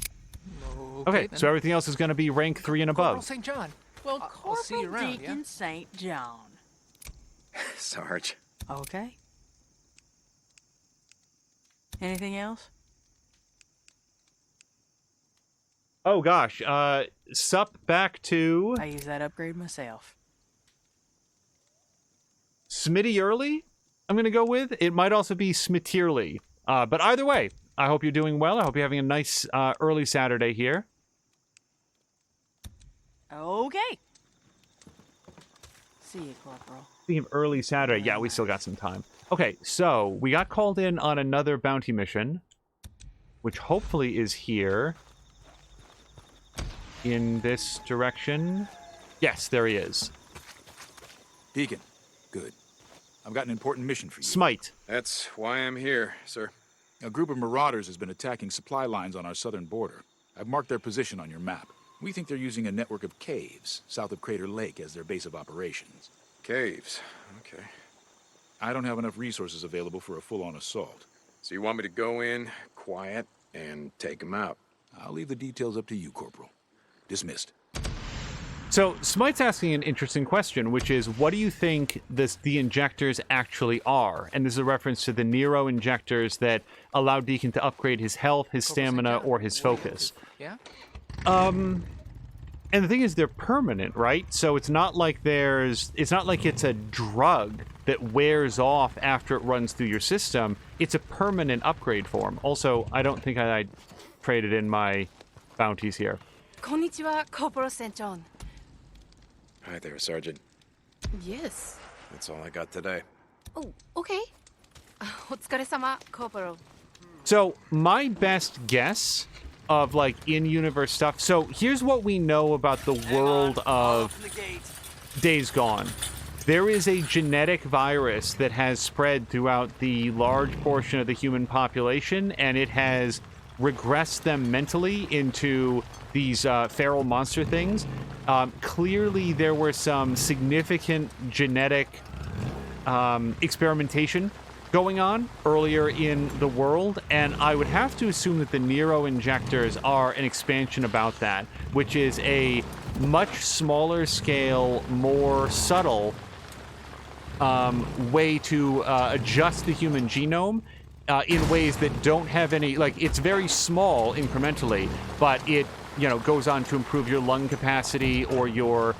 Okay, so everything else is going to be rank 3 and above. Corporal St. John. Well, I'll see you Corporal around, Deacon yeah? St. John. Sarge. Okay. Anything else? Oh, gosh. Sup back to... I use that upgrade myself. Smitty Early, I'm going to go with. It might also be Smitierly. But either way, I hope you're doing well. I hope you're having a nice early Saturday here. Okay. See you, Corporal. Speaking of early Saturday, yeah, we still got some time. Okay, so we got called in on another bounty mission, which hopefully is here in this direction. Yes, there he is. Deacon, good. I've got an important mission for you. Smite. That's why I'm here, sir. A group of marauders has been attacking supply lines on our southern border. I've marked their position on your map. We think they're using a network of caves south of Crater Lake as their base of operations. Caves. Okay. I don't have enough resources available for a full-on assault. So you want me to go in, quiet, and take them out? I'll leave the details up to you, Corporal. Dismissed. So, Smite's asking an interesting question, which is, what do you think the injectors actually are? And this is a reference to the Nero injectors that allow Deacon to upgrade his health, his stamina, or his focus. Yeah? And the thing is, they're permanent, right? So it's not like it's not like it's a drug that wears off after it runs through your system. It's a permanent upgrade form. Also, I don't think I traded in my bounties here. Konnichiwa, Corporal St. John. Hi there, Sergeant. Yes. That's all I got today. Oh, okay. お疲れ様, Corporal. So, my best guess of, like, in-universe stuff... So, here's what we know about the world of Days Gone. There is a genetic virus that has spread throughout the large portion of the human population, and it has regressed them mentally into these feral monster things. Clearly, there were some significant genetic experimentation going on earlier in the world, and I would have to assume that the Nero injectors are an expansion about that, which is a much smaller scale, more subtle way to adjust the human genome in ways that don't have any, like, it's very small incrementally, but it, you know, goes on to improve your lung capacity or your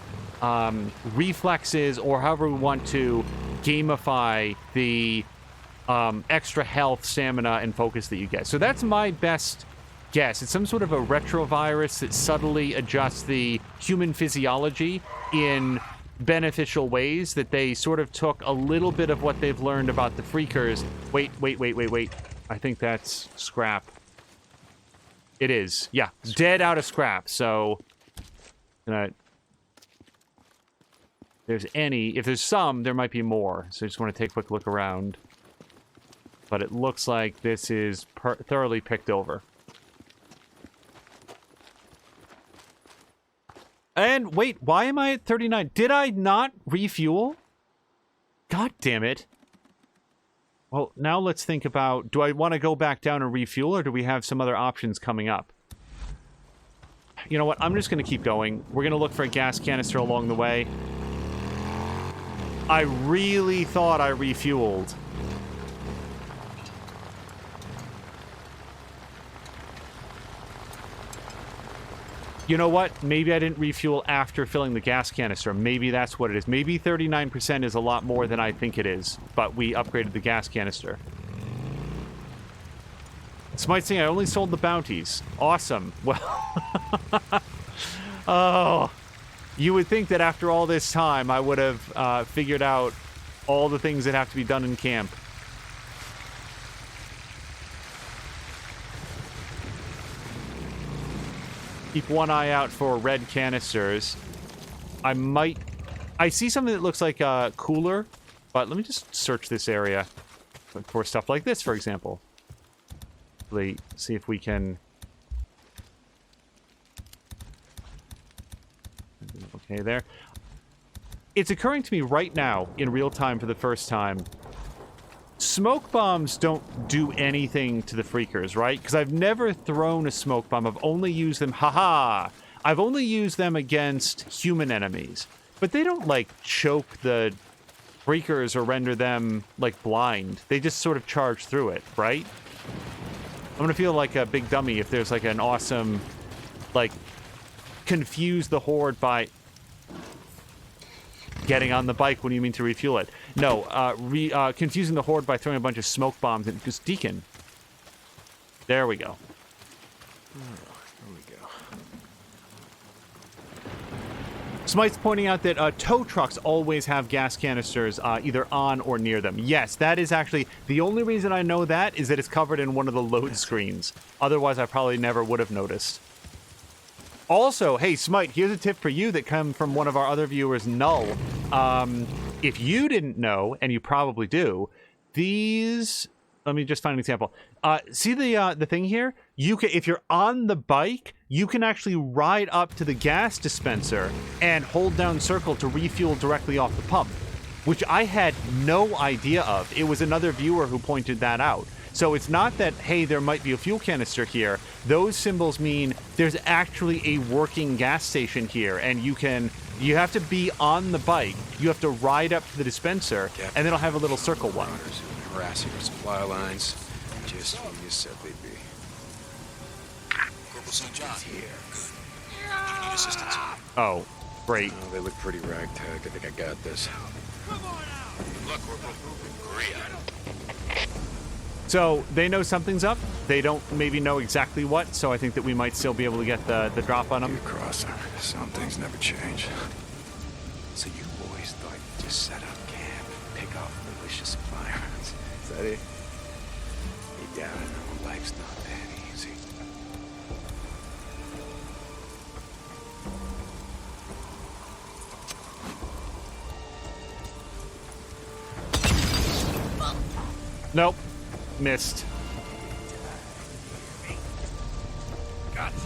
reflexes, or however we want to gamify the extra health, stamina, and focus that you get. So that's my best guess. It's some sort of a retrovirus that subtly adjusts the human physiology in beneficial ways, that they sort of took a little bit of what they've learned about the freakers. Wait. I think that's scrap. It is. Yeah. Dead out of scrap. So, if there's some, there might be more. So I just want to take a quick look around. But it looks like this is thoroughly picked over. And wait, why am I at 39? Did I not refuel? God damn it. Well, now let's think about, do I want to go back down and refuel, or do we have some other options coming up? You know what? I'm just going to keep going. We're going to look for a gas canister along the way. I really thought I refueled. You know what? Maybe I didn't refuel after filling the gas canister. Maybe that's what it is. Maybe 39% is a lot more than I think it is, but we upgraded the gas canister. Smite saying I only sold the bounties. Awesome. Well, oh, you would think that after all this time I would have figured out all the things that have to be done in camp. Keep one eye out for red canisters. I see something that looks like a cooler, but let me just search this area for stuff like this, for example. See if we can... Okay, there. It's occurring to me right now, in real time for the first time, smoke bombs don't do anything to the freakers, right? Because I've never thrown a smoke bomb. I've only used them... Haha! I've only used them against human enemies. But they don't, like, choke the freakers or render them, like, blind. They just sort of charge through it, right? I'm gonna feel like a big dummy if there's, like, an awesome, like, confuse the horde by... Getting on the bike when you mean to refuel it. No, confusing the horde by throwing a bunch of smoke bombs and just Deacon. There we go. There we go. Smite's pointing out that tow trucks always have gas canisters either on or near them. Yes, that is actually... The only reason I know that is that it's covered in one of the load screens. Otherwise, I probably never would have noticed. Also, hey, Smite, here's a tip for you that come from one of our other viewers, Null. If you didn't know, and you probably do, these... Let me just find an example. See the thing here? You can, if you're on the bike, you can actually ride up to the gas dispenser and hold down circle to refuel directly off the pump, which I had no idea of. It was another viewer who pointed that out. So it's not that, hey, there might be a fuel canister here. Those symbols mean there's actually a working gas station here, and you have to be on the bike. You have to ride up to the dispenser, and then it'll have a little circle one. Harassing our supply lines, just where you said they'd be. Corporal St. John. Here. Good. Do you need assistance? Oh, great. Oh, they look pretty ragtag. I think I got this. Good luck, Corporal. Great. So they know something's up. They don't maybe know exactly what, so I think that we might still be able to get the drop on them. Cross them. Some things never change. So you boys thought you'd just set up camp and pick off malicious supply runs. Is that it? You gotta know life's not that easy. Nope. Missed. Got it.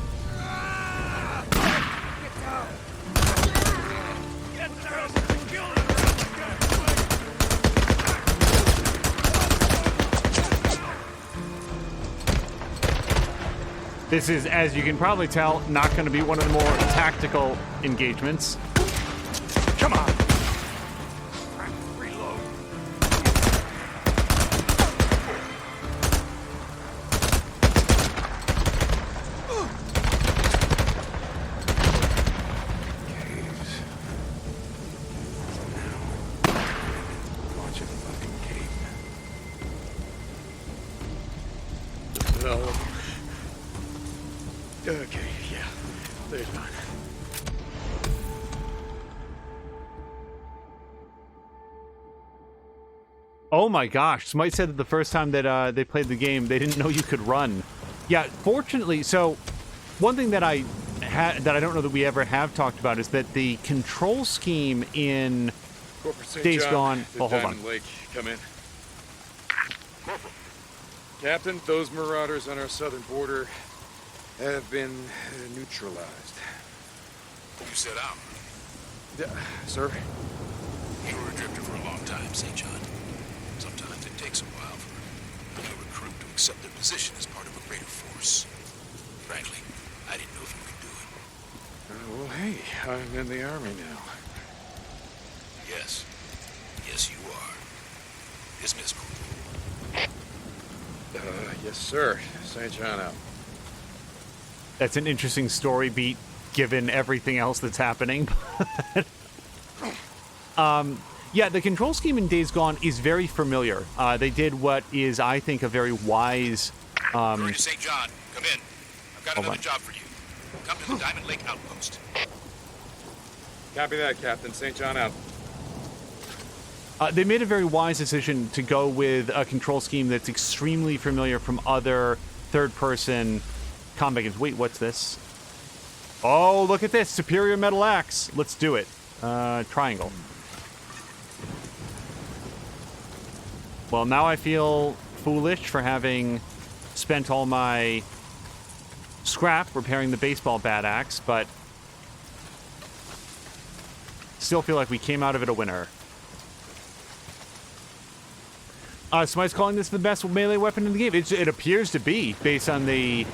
This is, as you can probably tell, not going to be one of the more tactical engagements. Come on. Reload. Caves. So now, launch a fucking cave. No. Okay, yeah. There's one. Oh my gosh, Smite said that the first time that they played the game, they didn't know you could run. Yeah, fortunately, so one thing that I don't know that we ever have talked about is that the control scheme in Days Gone... Oh, hold on. Lake, come in. Captain, those marauders on our southern border have been neutralized. You set out. Sir? You were a drifter for a long time, St. John. Sometimes it takes a while for a new recruit to accept their position as part of a greater force. Frankly, I didn't know if you could do it. Well, hey, I'm in the army now. Yes. Yes, you are. Dismiss, Corporal. Yes, sir. St. John out. That's an interesting story beat, given everything else that's happening. Yeah, the control scheme in Days Gone is very familiar. They did what is, I think, a very wise... Hurry to St. John. Come in. I've got another job for you. Come to the Diamond Lake Outpost. Copy that, Captain. St. John out. They made a very wise decision to go with a control scheme that's extremely familiar from other third-person combat games. Wait, what's this? Oh, look at this. Superior metal axe. Let's do it. Triangle. Well, now I feel foolish for having spent all my scrap repairing the baseball bat axe, but still feel like we came out of it a winner. Somebody's calling this the best melee weapon in the game. It appears to be, based on the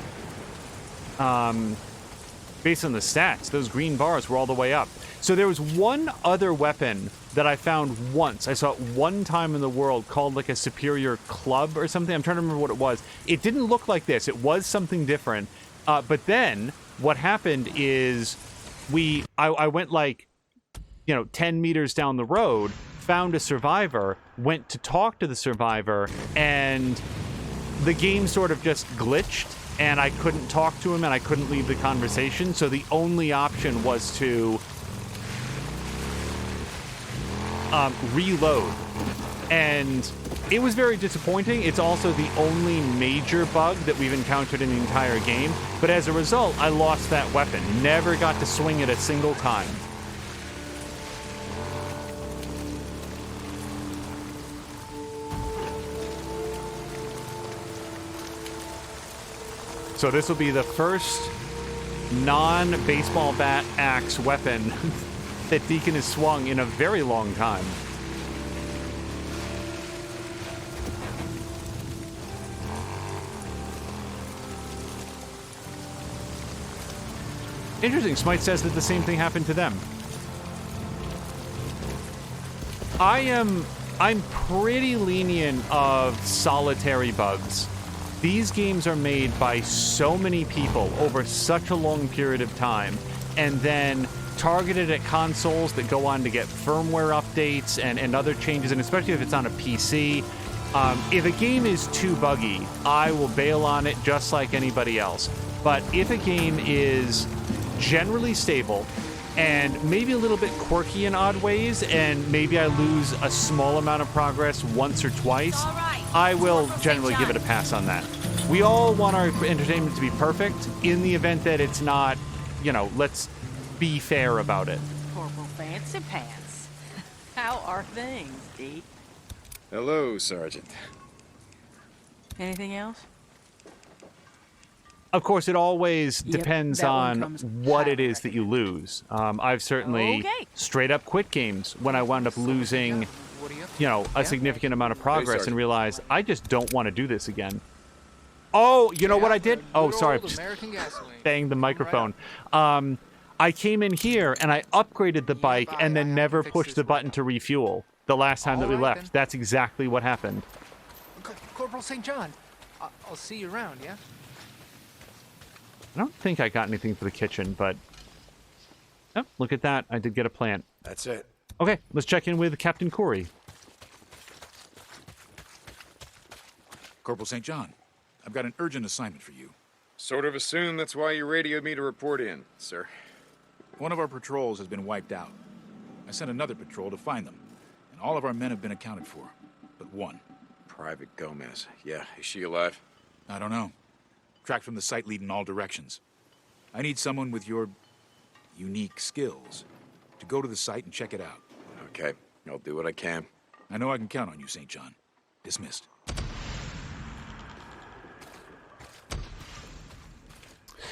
stats. Those green bars were all the way up. So there was one other weapon that I found once. I saw it one time in the world called like a superior club or something. I'm trying to remember what it was. It didn't look like this. It was something different. But then what happened is I went like, 10 meters down the road, found a survivor, went to talk to the survivor, and the game sort of just glitched, and I couldn't talk to him, and I couldn't leave the conversation, so the only option was to reload. And it was very disappointing. It's also the only major bug that we've encountered in the entire game, but as a result, I lost that weapon. Never got to swing it a single time. So this will be the first non-baseball bat axe weapon that Deacon has swung in a very long time. Interesting. Smite says that the same thing happened to them. I'm pretty lenient of solitary bugs. These games are made by so many people over such a long period of time, and then targeted at consoles that go on to get firmware updates and other changes, and especially if it's on a PC. If a game is too buggy, I will bail on it just like anybody else. But if a game is generally stable and maybe a little bit quirky in odd ways, and maybe I lose a small amount of progress once or twice, I will generally give it a pass on that. We all want our entertainment to be perfect. In the event that it's not, let's be fair about it. Corporal Fancy Pants. How are things, Deke? Hello, Sergeant. Anything else? Of course, it always depends that one on comes what it is that you lose. I've certainly straight up quit games when I wound up losing, a significant amount of progress and realized I just don't want to do this again. Oh, you know what I did? the Oh, good sorry. old American gasoline. Banged the microphone. I came in here and I upgraded the bike and then never pushed the button to refuel the last time that we left. Then. That's exactly what happened. Corporal St. John, I'll see you around, yeah? I don't think I got anything for the kitchen, but... Oh, look at that. I did get a plant. That's it. Okay, let's check in with Captain Corey. Corporal St. John, I've got an urgent assignment for you. Sort of assume that's why you radioed me to report in, sir. One of our patrols has been wiped out. I sent another patrol to find them, and all of our men have been accounted for, but one. Private Gomez. Yeah, is she alive? I don't know. Tracked from the site lead in all directions. I need someone with your unique skills to go to the site and check it out. Okay, I'll do what I can. I know I can count on you, St. John. Dismissed.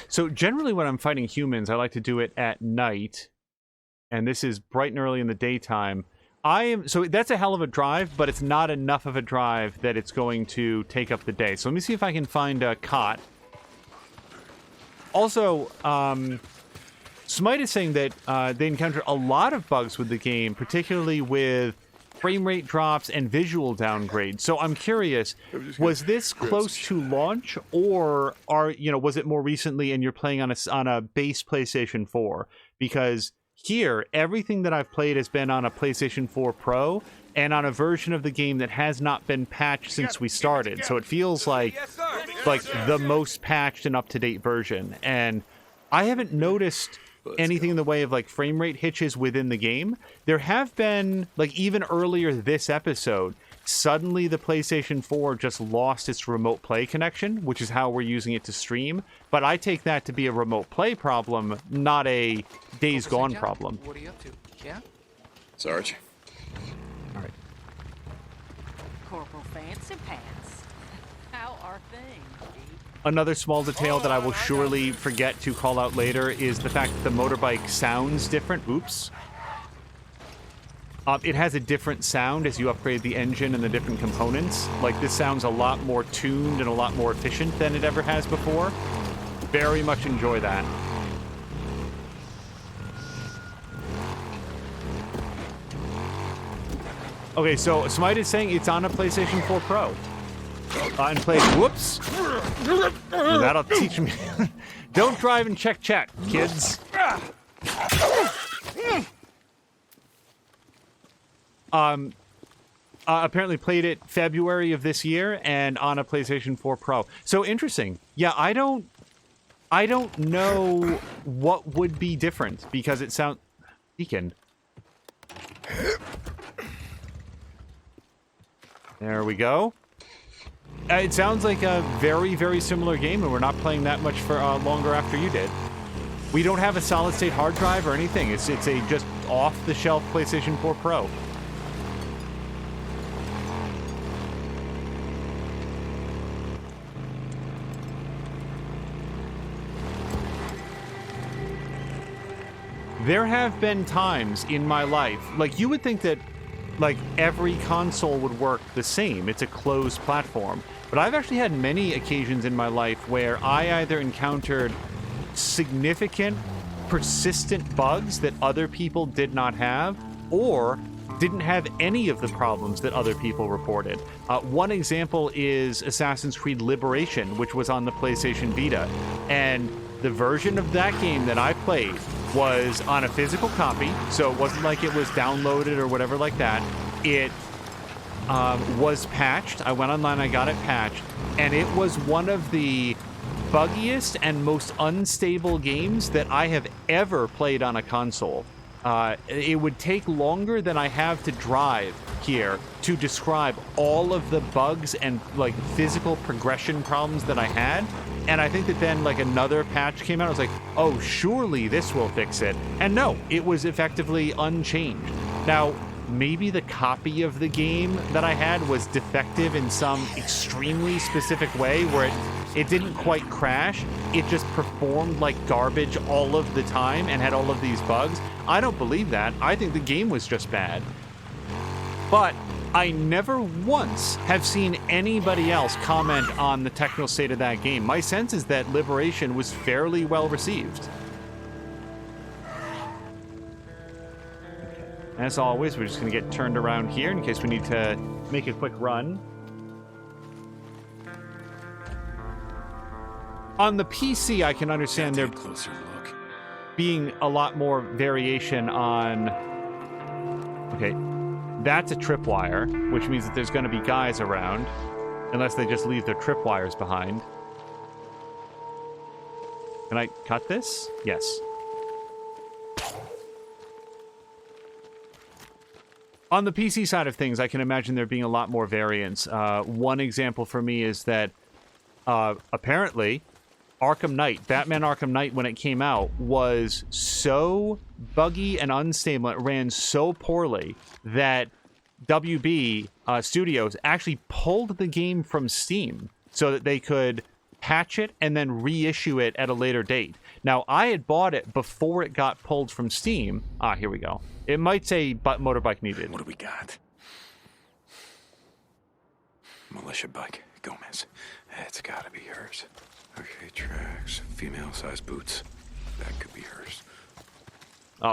So generally when I'm fighting humans, I like to do it at night. And this is bright and early in the daytime. So that's a hell of a drive, but it's not enough of a drive that it's going to take up the day. So let me see if I can find a cot. Also, Smite is saying that they encountered a lot of bugs with the game, particularly with frame rate drops and visual downgrades. So I'm curious, was this close to launch, or was it more recently and you're playing on a base PlayStation 4? Because here, everything that I've played has been on a PlayStation 4 Pro and on a version of the game that has not been patched since we started. So it feels like the most patched and up-to-date version. And I haven't noticed anything in the way of like frame rate hitches within the game. There have been, like even earlier this episode, suddenly the PlayStation 4 just lost its remote play connection, which is how we're using it to stream. But I take that to be a remote play problem, not a Days Gone problem. What are you up to? Yeah? Sarge. All right. Corporal Fancy Pants. How are things, Deke? Another small detail that I will surely forget to call out later is the fact that the motorbike sounds different. Oops. It has a different sound as you upgrade the engine and the different components. Like, this sounds a lot more tuned and a lot more efficient than it ever has before. Very much enjoy that. Okay, so Smite is saying it's on a PlayStation 4 Pro. And played. Whoops. That'll teach me. Don't drive and check chat, kids. Apparently played it February of this year and on a PlayStation 4 Pro. So interesting. Yeah, I don't know what would be different because it sounds... Deacon. There we go. It sounds like a very, very similar game, and we're not playing that much for longer after you did. We don't have a solid-state hard drive or anything. It's a just off-the-shelf PlayStation 4 Pro. There have been times in my life, like you would think that like every console would work the same. It's a closed platform. But I've actually had many occasions in my life where I either encountered significant, persistent bugs that other people did not have, or didn't have any of the problems that other people reported. One example is Assassin's Creed Liberation, which was on the PlayStation Vita. And the version of that game that I played was on a physical copy, so it wasn't like it was downloaded or whatever like that. It was patched. I went online, I got it patched, and it was one of the buggiest and most unstable games that I have ever played on a console. It would take longer than I have to drive here to describe all of the bugs and like physical progression problems that I had. And I think that then like another patch came out. I was like, oh, surely this will fix it. And no, it was effectively unchanged. Now, maybe the copy of the game that I had was defective in some extremely specific way where it didn't quite crash. It just performed like garbage all of the time and had all of these bugs. I don't believe that. I think the game was just bad. But I never once have seen anybody else comment on the technical state of that game. My sense is that Liberation was fairly well received. As always, we're just going to get turned around here in case we need to make a quick run. On the PC, I can understand there being a lot more variation on... Okay, that's a tripwire, which means that there's going to be guys around, unless they just leave their tripwires behind. Can I cut this? Yes. On the PC side of things, I can imagine there being a lot more variance. One example for me is that apparently Arkham Knight, Batman Arkham Knight, when it came out, was so buggy and unstable, it ran so poorly that WB Studios actually pulled the game from Steam so that they could patch it and then reissue it at a later date. Now, I had bought it before it got pulled from Steam. Ah, here we go. It might say motorbike needed. What do we got? Militia bike. Gomez. It's gotta be hers. Okay, tracks. Female-sized boots. That could be hers.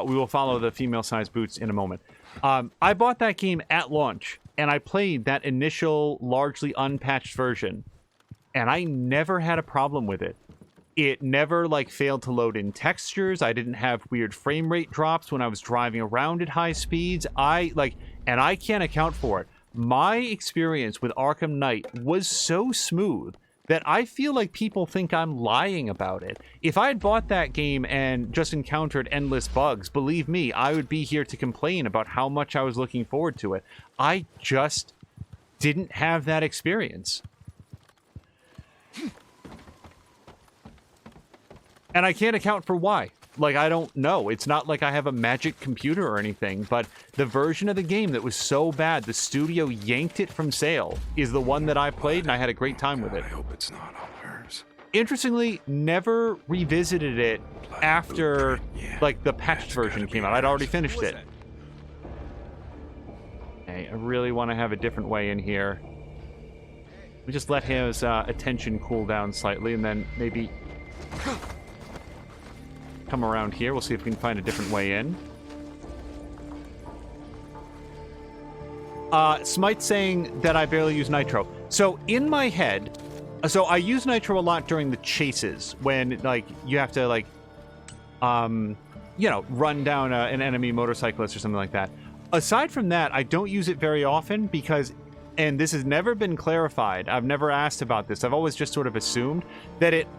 We will follow the female-sized boots in a moment. I bought that game at launch, and I played that initial, largely unpatched version, and I never had a problem with it. It never, failed to load in textures. I didn't have weird frame rate drops when I was driving around at high speeds. And I can't account for it. My experience with Arkham Knight was so smooth that I feel like people think I'm lying about it. If I had bought that game and just encountered endless bugs, believe me, I would be here to complain about how much I was looking forward to it. I just didn't have that experience. And I can't account for why. I don't know. It's not like I have a magic computer or anything, but the version of the game that was so bad, the studio yanked it from sale, is the one that I played, and I had a great time with it. I hope it's not all hers. Interestingly, never revisited it after, the patched version came out. I'd already finished it. Okay, I really want to have a different way in here. We just let his attention cool down slightly, and then maybe... come around here. We'll see if we can find a different way in. Smite saying that I barely use nitro. So in my head, I use nitro a lot during the chases when you have to run down an enemy motorcyclist or something like that. Aside from that, I don't use it very often because, and this has never been clarified, I've never asked about this, I've always just sort of assumed that it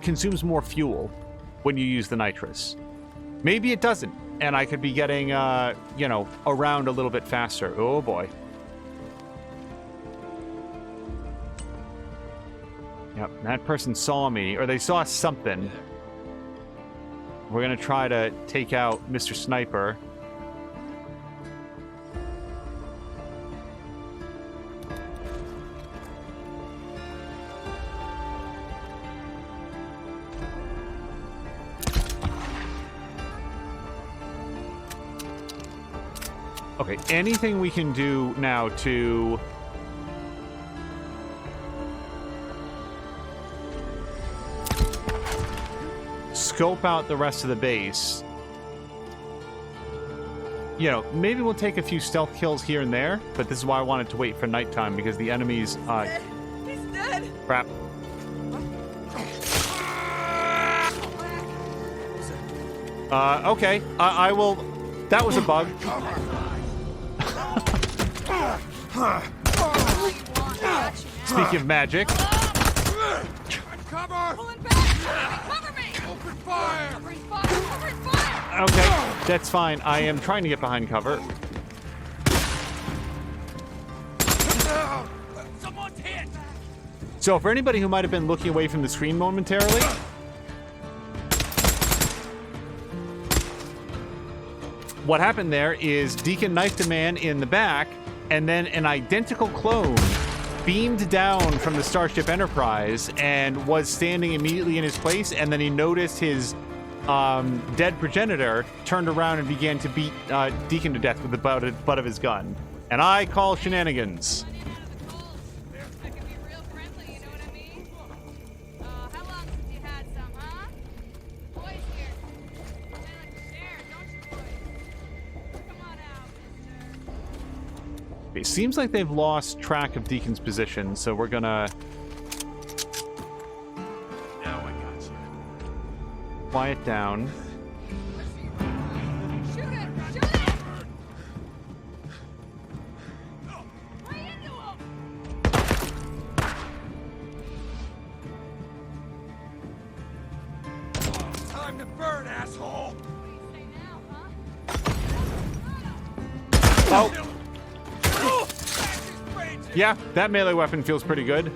consumes more fuel when you use the nitrous. Maybe it doesn't, and I could be getting, around a little bit faster. Oh, boy. Yep, that person saw me, or they saw something. We're gonna try to take out Mr. Sniper. Okay, anything we can do now to... scope out the rest of the base. Maybe we'll take a few stealth kills here and there, but this is why I wanted to wait for nighttime, because the enemies... He's dead! Crap. Okay, I will... That was a bug. Speaking of magic. Cover! Pulling back! Cover me! Open fire! Covering fire! Covering fire! Okay, that's fine. I am trying to get behind cover. Someone's hit! So for anybody who might have been looking away from the screen momentarily, what happened there is Deacon knifed a man in the back, and then an identical clone beamed down from the Starship Enterprise and was standing immediately in his place, and then he noticed his dead progenitor, turned around and began to beat Deacon to death with the butt of his gun. And I call shenanigans. It seems like they've lost track of Deacon's position, so we're gonna... Now I got you. Quiet down. Shoot it! Shoot it! Way into him! Time to burn, asshole! Oh! Yeah, that melee weapon feels pretty good.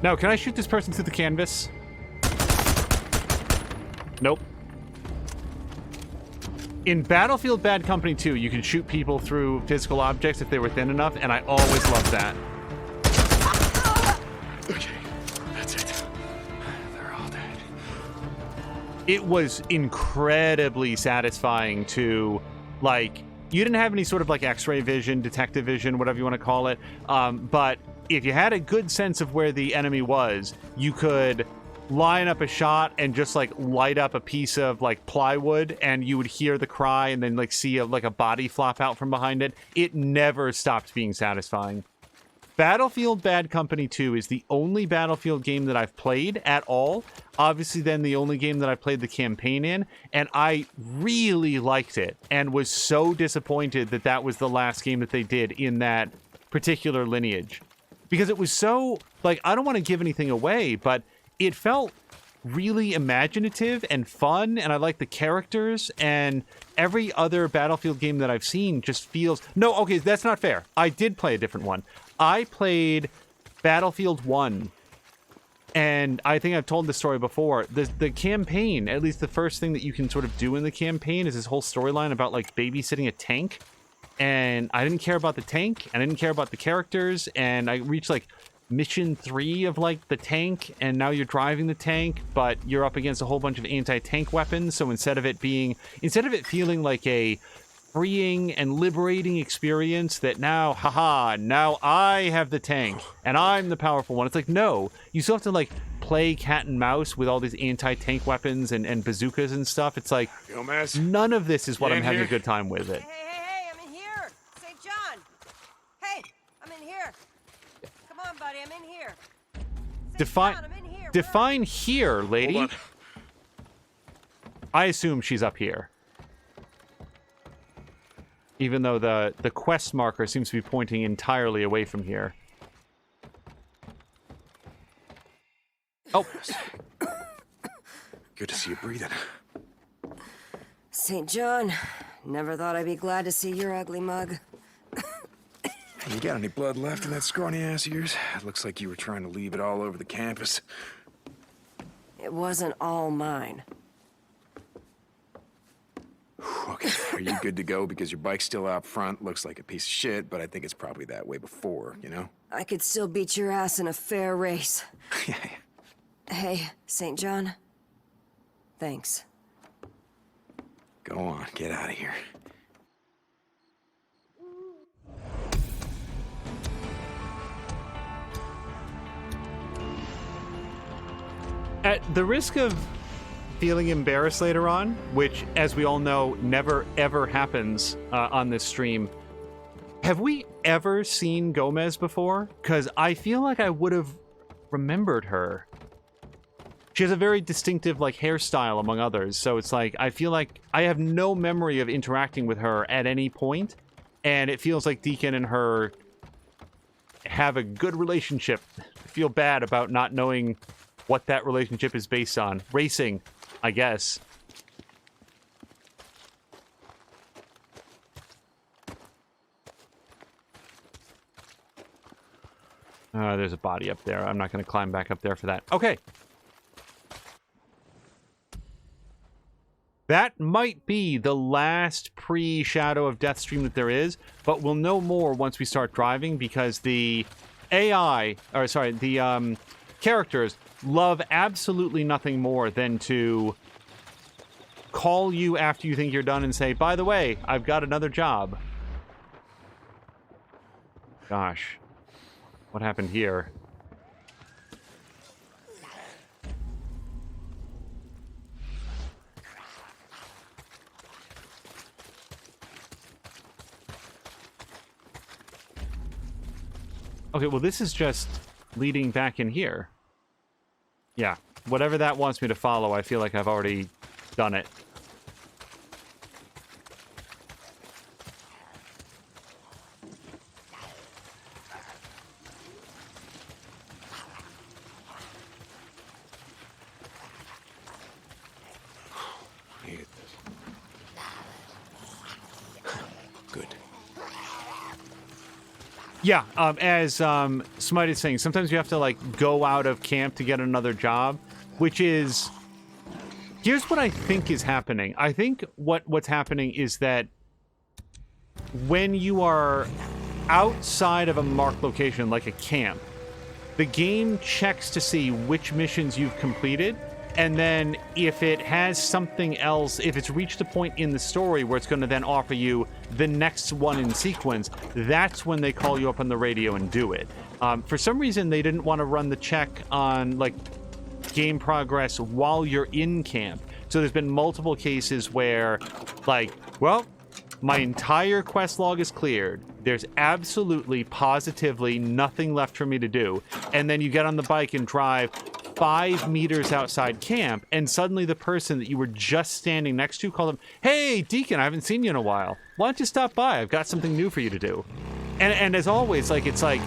Now, can I shoot this person through the canvas? Nope. In Battlefield Bad Company 2, you can shoot people through physical objects if they were thin enough, and I always loved that. Okay, that's it. They're all dead. It was incredibly satisfying to, like, you didn't have any sort of, like, X-ray vision, detective vision, whatever you want to call it, but if you had a good sense of where the enemy was, you could line up a shot and just like light up a piece of like plywood, and you would hear the cry and then like see like a body flop out from behind it. It never stopped being satisfying. Battlefield Bad Company 2 is the only Battlefield game that I've played at all. Obviously, then the only game that I played the campaign in, and I really liked it and was so disappointed that that was the last game that they did in that particular lineage. Because it was so, like, I don't want to give anything away, but it felt really imaginative and fun, and I like the characters, and every other Battlefield game that I've seen just feels... No, okay, that's not fair. I did play a different one. I played Battlefield 1, and I think I've told this story before. The campaign, at least the first thing that you can sort of do in the campaign, is this whole storyline about, like, babysitting a tank. And I didn't care about the tank, and I didn't care about the characters, and I reached, like, mission 3 of, like, the tank, and now you're driving the tank, but you're up against a whole bunch of anti-tank weapons, so instead of it feeling like a freeing and liberating experience that now, haha, now I have the tank, and I'm the powerful one, it's like, no, you still have to, like, play cat and mouse with all these anti-tank weapons and bazookas and stuff. It's like, Gomez, none of this is what I'm having here? a good time with it. Hey, I'm in here. St. John. Hey, I'm in here. Come on, buddy, I'm in here. Define here, lady. Hold on. I assume she's up here. Even though the quest marker seems to be pointing entirely away from here. Oh. Good to see you breathing. St. John, never thought I'd be glad to see your ugly mug. You got any blood left in that scrawny ass of yours? It looks like you were trying to leave it all over the campus. It wasn't all mine. Okay, are you good to go? Because your bike's still out front. Looks like a piece of shit, but I think it's probably that way before, you know? I could still beat your ass in a fair race. Hey, St. John. Thanks. Go on, get out of here. At the risk of feeling embarrassed later on, which, as we all know, never ever happens on this stream, have we ever seen Gomez before? Because I feel like I would have remembered her. She has a very distinctive, like, hairstyle, among others, so it's like, I feel like I have no memory of interacting with her at any point, and it feels like Deacon and her have a good relationship. I feel bad about not knowing what that relationship is based on. Racing, I guess. There's a body up there. I'm not going to climb back up there for that. Okay. That might be the last pre-Shadow of Death stream that there is, but we'll know more once we start driving because the characters love absolutely nothing more than to call you after you think you're done and say, by the way, I've got another job. Gosh. What happened here? Okay, well, this is just leading back in here. Yeah, whatever that wants me to follow, I feel like I've already done it. Good. Yeah, as Smite is saying, sometimes you have to, like, go out of camp to get another job, which is... Here's what I think is happening. I think what's happening is that when you are outside of a marked location, like a camp, the game checks to see which missions you've completed, and then if it has something else, if it's reached a point in the story where it's going to then offer you the next one in sequence, that's when they call you up on the radio and do it. For some reason, they didn't want to run the check on, like, game progress while you're in camp. So there's been multiple cases where, like, well, my entire quest log is cleared. There's absolutely, positively nothing left for me to do. And then you get on the bike and drive 5 meters outside camp, and suddenly the person that you were just standing next to called them, "Hey, Deacon, I haven't seen you in a while. Why don't you stop by? I've got something new for you to do." And as always, like, it's like,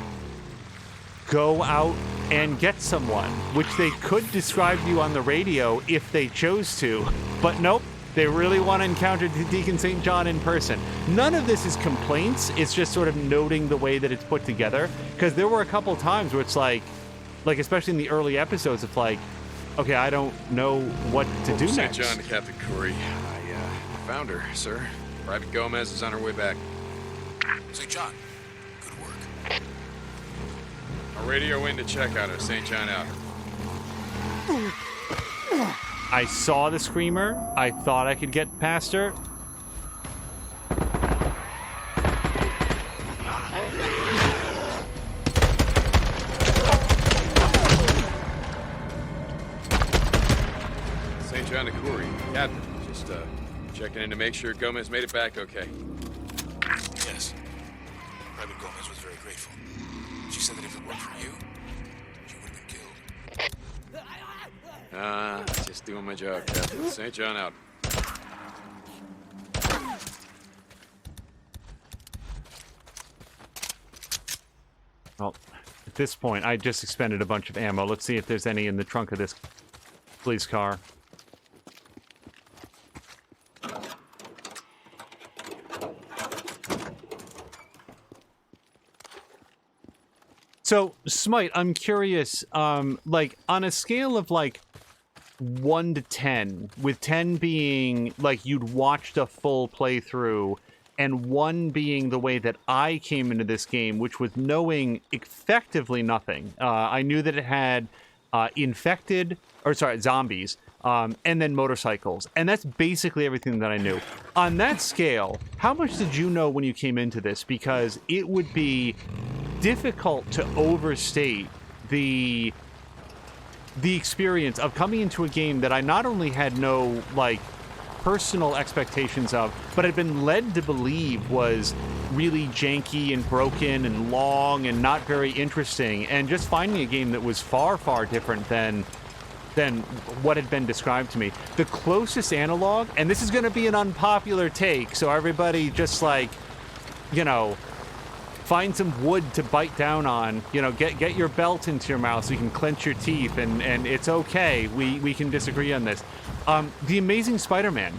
go out and get someone, which they could describe to you on the radio if they chose to, but nope. They really want to encounter Deacon St. John in person. None of this is complaints. It's just sort of noting the way that it's put together. Because there were a couple times where it's like, especially in the early episodes, it's like, okay, I don't know what to do St. next. John to Captain Curry. I found her, sir. Private Gomez is on her way back. St. John, good work. I'll radio in to check on her. St. John out. I saw the screamer. I thought I could get past her. St. John to Curry. Captain, just checking in to make sure Gomez made it back okay. Yes. Private Gomez was very grateful. She said that if it weren't for you, she would have been killed. Just doing my job, Captain. St. John out. Well, at this point, I just expended a bunch of ammo. Let's see if there's any in the trunk of this police car. So, Smite, I'm curious, like, on a scale of, like, 1 to 10, with 10 being, like, you'd watched a full playthrough, and 1 being the way that I came into this game, which was knowing effectively nothing. I knew that it had zombies, and then motorcycles. And that's basically everything that I knew. On that scale, how much did you know when you came into this? Because it would be difficult to overstate the experience of coming into a game that I not only had no, like, personal expectations of, but had been led to believe was really janky and broken and long and not very interesting, and just finding a game that was far, far different than what had been described to me. The closest analog, and this is going to be an unpopular take, so everybody just, like, you know, find some wood to bite down on, you know, get your belt into your mouth so you can clench your teeth, and it's okay. We can disagree on this. The Amazing Spider-Man,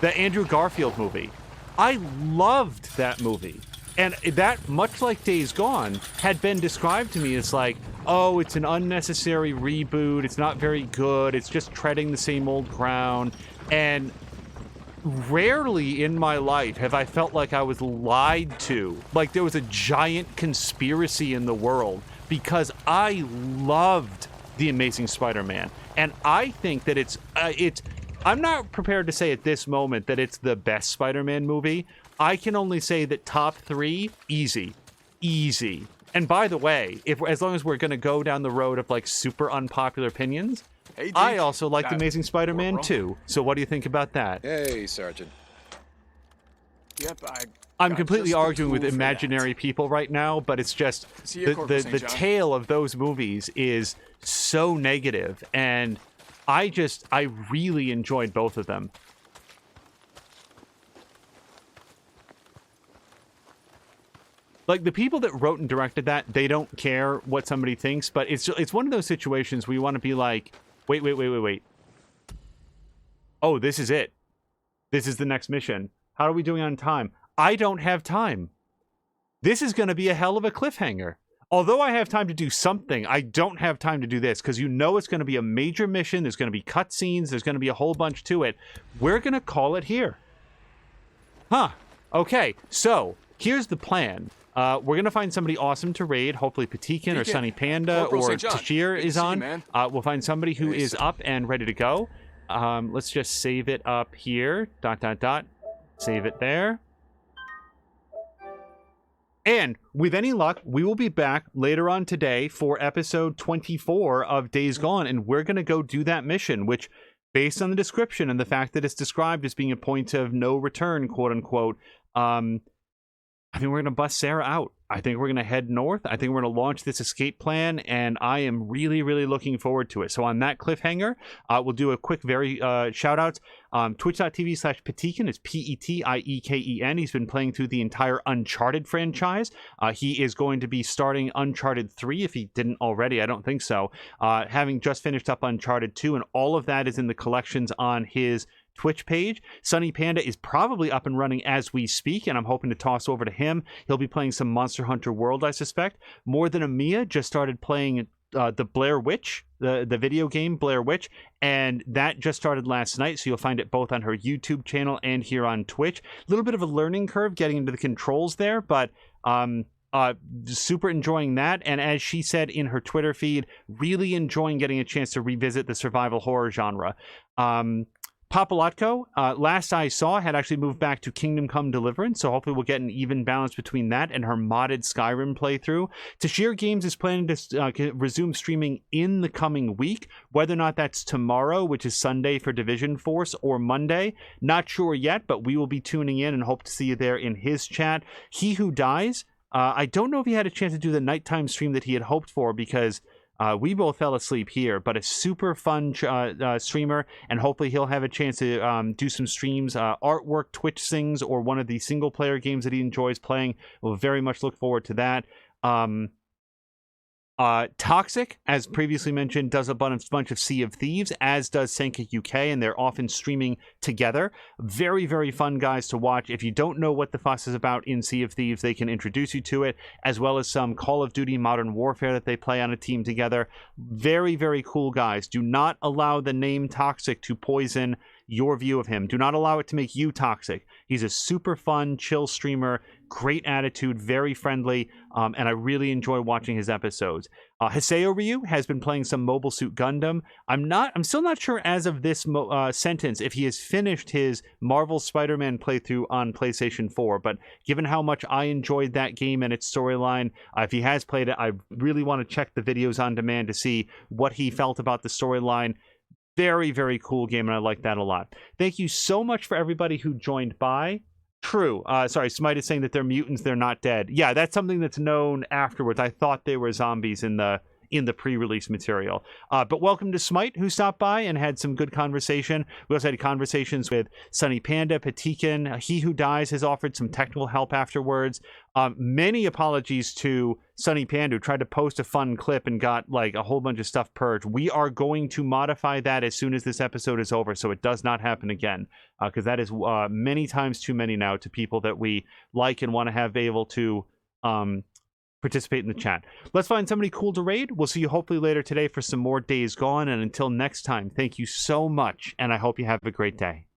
the Andrew Garfield movie. I loved that movie. And that, much like Days Gone, had been described to me as like, oh, it's an unnecessary reboot, it's not very good, it's just treading the same old ground. And rarely in my life have I felt like I was lied to, like there was a giant conspiracy in the world, because I loved The Amazing Spider-Man. And I think that it's I'm not prepared to say at this moment that it's the best Spider-Man movie. I can only say that top 3, easy. And by the way, as long as we're going to go down the road of like super unpopular opinions, Hey, I Deke. also like The Amazing Spider-Man Corporal. too. So what do you think about that? Hey, Sergeant. Yep, I'm got completely just the arguing with tool for imaginary people right now, but it's just See ya, Corporal St. the John. tale of those movies is so negative, and I really enjoyed both of them. Like, the people that wrote and directed that, they don't care what somebody thinks, but it's one of those situations where you want to be like, wait. Oh, this is it. This is the next mission. How are we doing on time? I don't have time. This is going to be a hell of a cliffhanger. Although I have time to do something, I don't have time to do this, because you know it's going to be a major mission. There's going to be cutscenes. There's going to be a whole bunch to it. We're going to call it here. Huh. Okay, so here's the plan. We're going to find somebody awesome to raid. Hopefully Deacon or Sunny Panda Corporal or St. John. Tashir Good to is see you, on. man. We'll find somebody who is up and ready to go. Let's just save it up here. ... Save it there. And with any luck, we will be back later on today for episode 24 of Days Gone, and we're going to go do that mission, which, based on the description and the fact that it's described as being a point of no return, quote unquote, I think we're going to bust Sarah out. I think we're going to head north. I think we're going to launch this escape plan, and I am really, really looking forward to it. So on that cliffhanger, we'll do a quick, very shout-outs. Twitch.tv/Petiken is Petieken. He's been playing through the entire Uncharted franchise. He is going to be starting Uncharted 3, if he didn't already. I don't think so. Having just finished up Uncharted 2, and all of that is in the collections on his Twitch page. Sunny Panda is probably up and running as we speak, and I'm hoping to toss over to him. He'll be playing some Monster Hunter World, I suspect. More Than a Mia just started playing the Blair Witch, the video game Blair Witch, and that just started last night, so you'll find it both on her YouTube channel and here on Twitch. A little bit of a learning curve getting into the controls there, but super enjoying that. And as she said in her Twitter feed, really enjoying getting a chance to revisit the survival horror genre. Papalotko, last I saw, had actually moved back to Kingdom Come Deliverance, so hopefully we'll get an even balance between that and her modded Skyrim playthrough. Tashir Games is planning to resume streaming in the coming week, whether or not that's tomorrow, which is Sunday for Division Force, or Monday. Not sure yet, but we will be tuning in and hope to see you there in his chat. He Who Dies, I don't know if he had a chance to do the nighttime stream that he had hoped for, because we both fell asleep here, but a super fun streamer, and hopefully he'll have a chance to do some streams, artwork, Twitch things, or one of the single-player games that he enjoys playing. We'll very much look forward to that. Toxic, as previously mentioned, does a bunch of Sea of Thieves, as does Senka UK, and they're often streaming together. Very, very fun guys to watch. If you don't know what the fuss is about in Sea of Thieves, they can introduce you to it, as well as some Call of Duty Modern Warfare that they play on a team together. Very, very cool guys. Do not allow the name Toxic to poison your view of him. Do not allow it to make you toxic. He's a super fun, chill streamer, great attitude, very friendly, and I really enjoy watching his episodes. Hiseo Ryu has been playing some Mobile Suit Gundam. I'm still not sure as of this sentence if he has finished his Marvel Spider-Man playthrough on PlayStation 4, but given how much I enjoyed that game and its storyline, if he has played it, I really want to check the videos on demand to see what he felt about the storyline. Very, very cool game, and I like that a lot. Thank you so much for everybody who joined by. True. Sorry, Smite is saying that they're mutants, they're not dead. Yeah, that's something that's known afterwards. I thought they were zombies in the in the pre-release material. But welcome to Smite, who stopped by and had some good conversation. We also had conversations with Sunny Panda, Patikin. He Who Dies has offered some technical help afterwards. Many apologies to Sunny Panda, who tried to post a fun clip and got like a whole bunch of stuff purged. We are going to modify that as soon as this episode is over, so it does not happen again, because that is many times too many now to people that we like and want to have able to participate in the chat. Let's find somebody cool to raid. We'll see you hopefully later today for some more Days Gone, and until next time, thank you so much, and I hope you have a great day.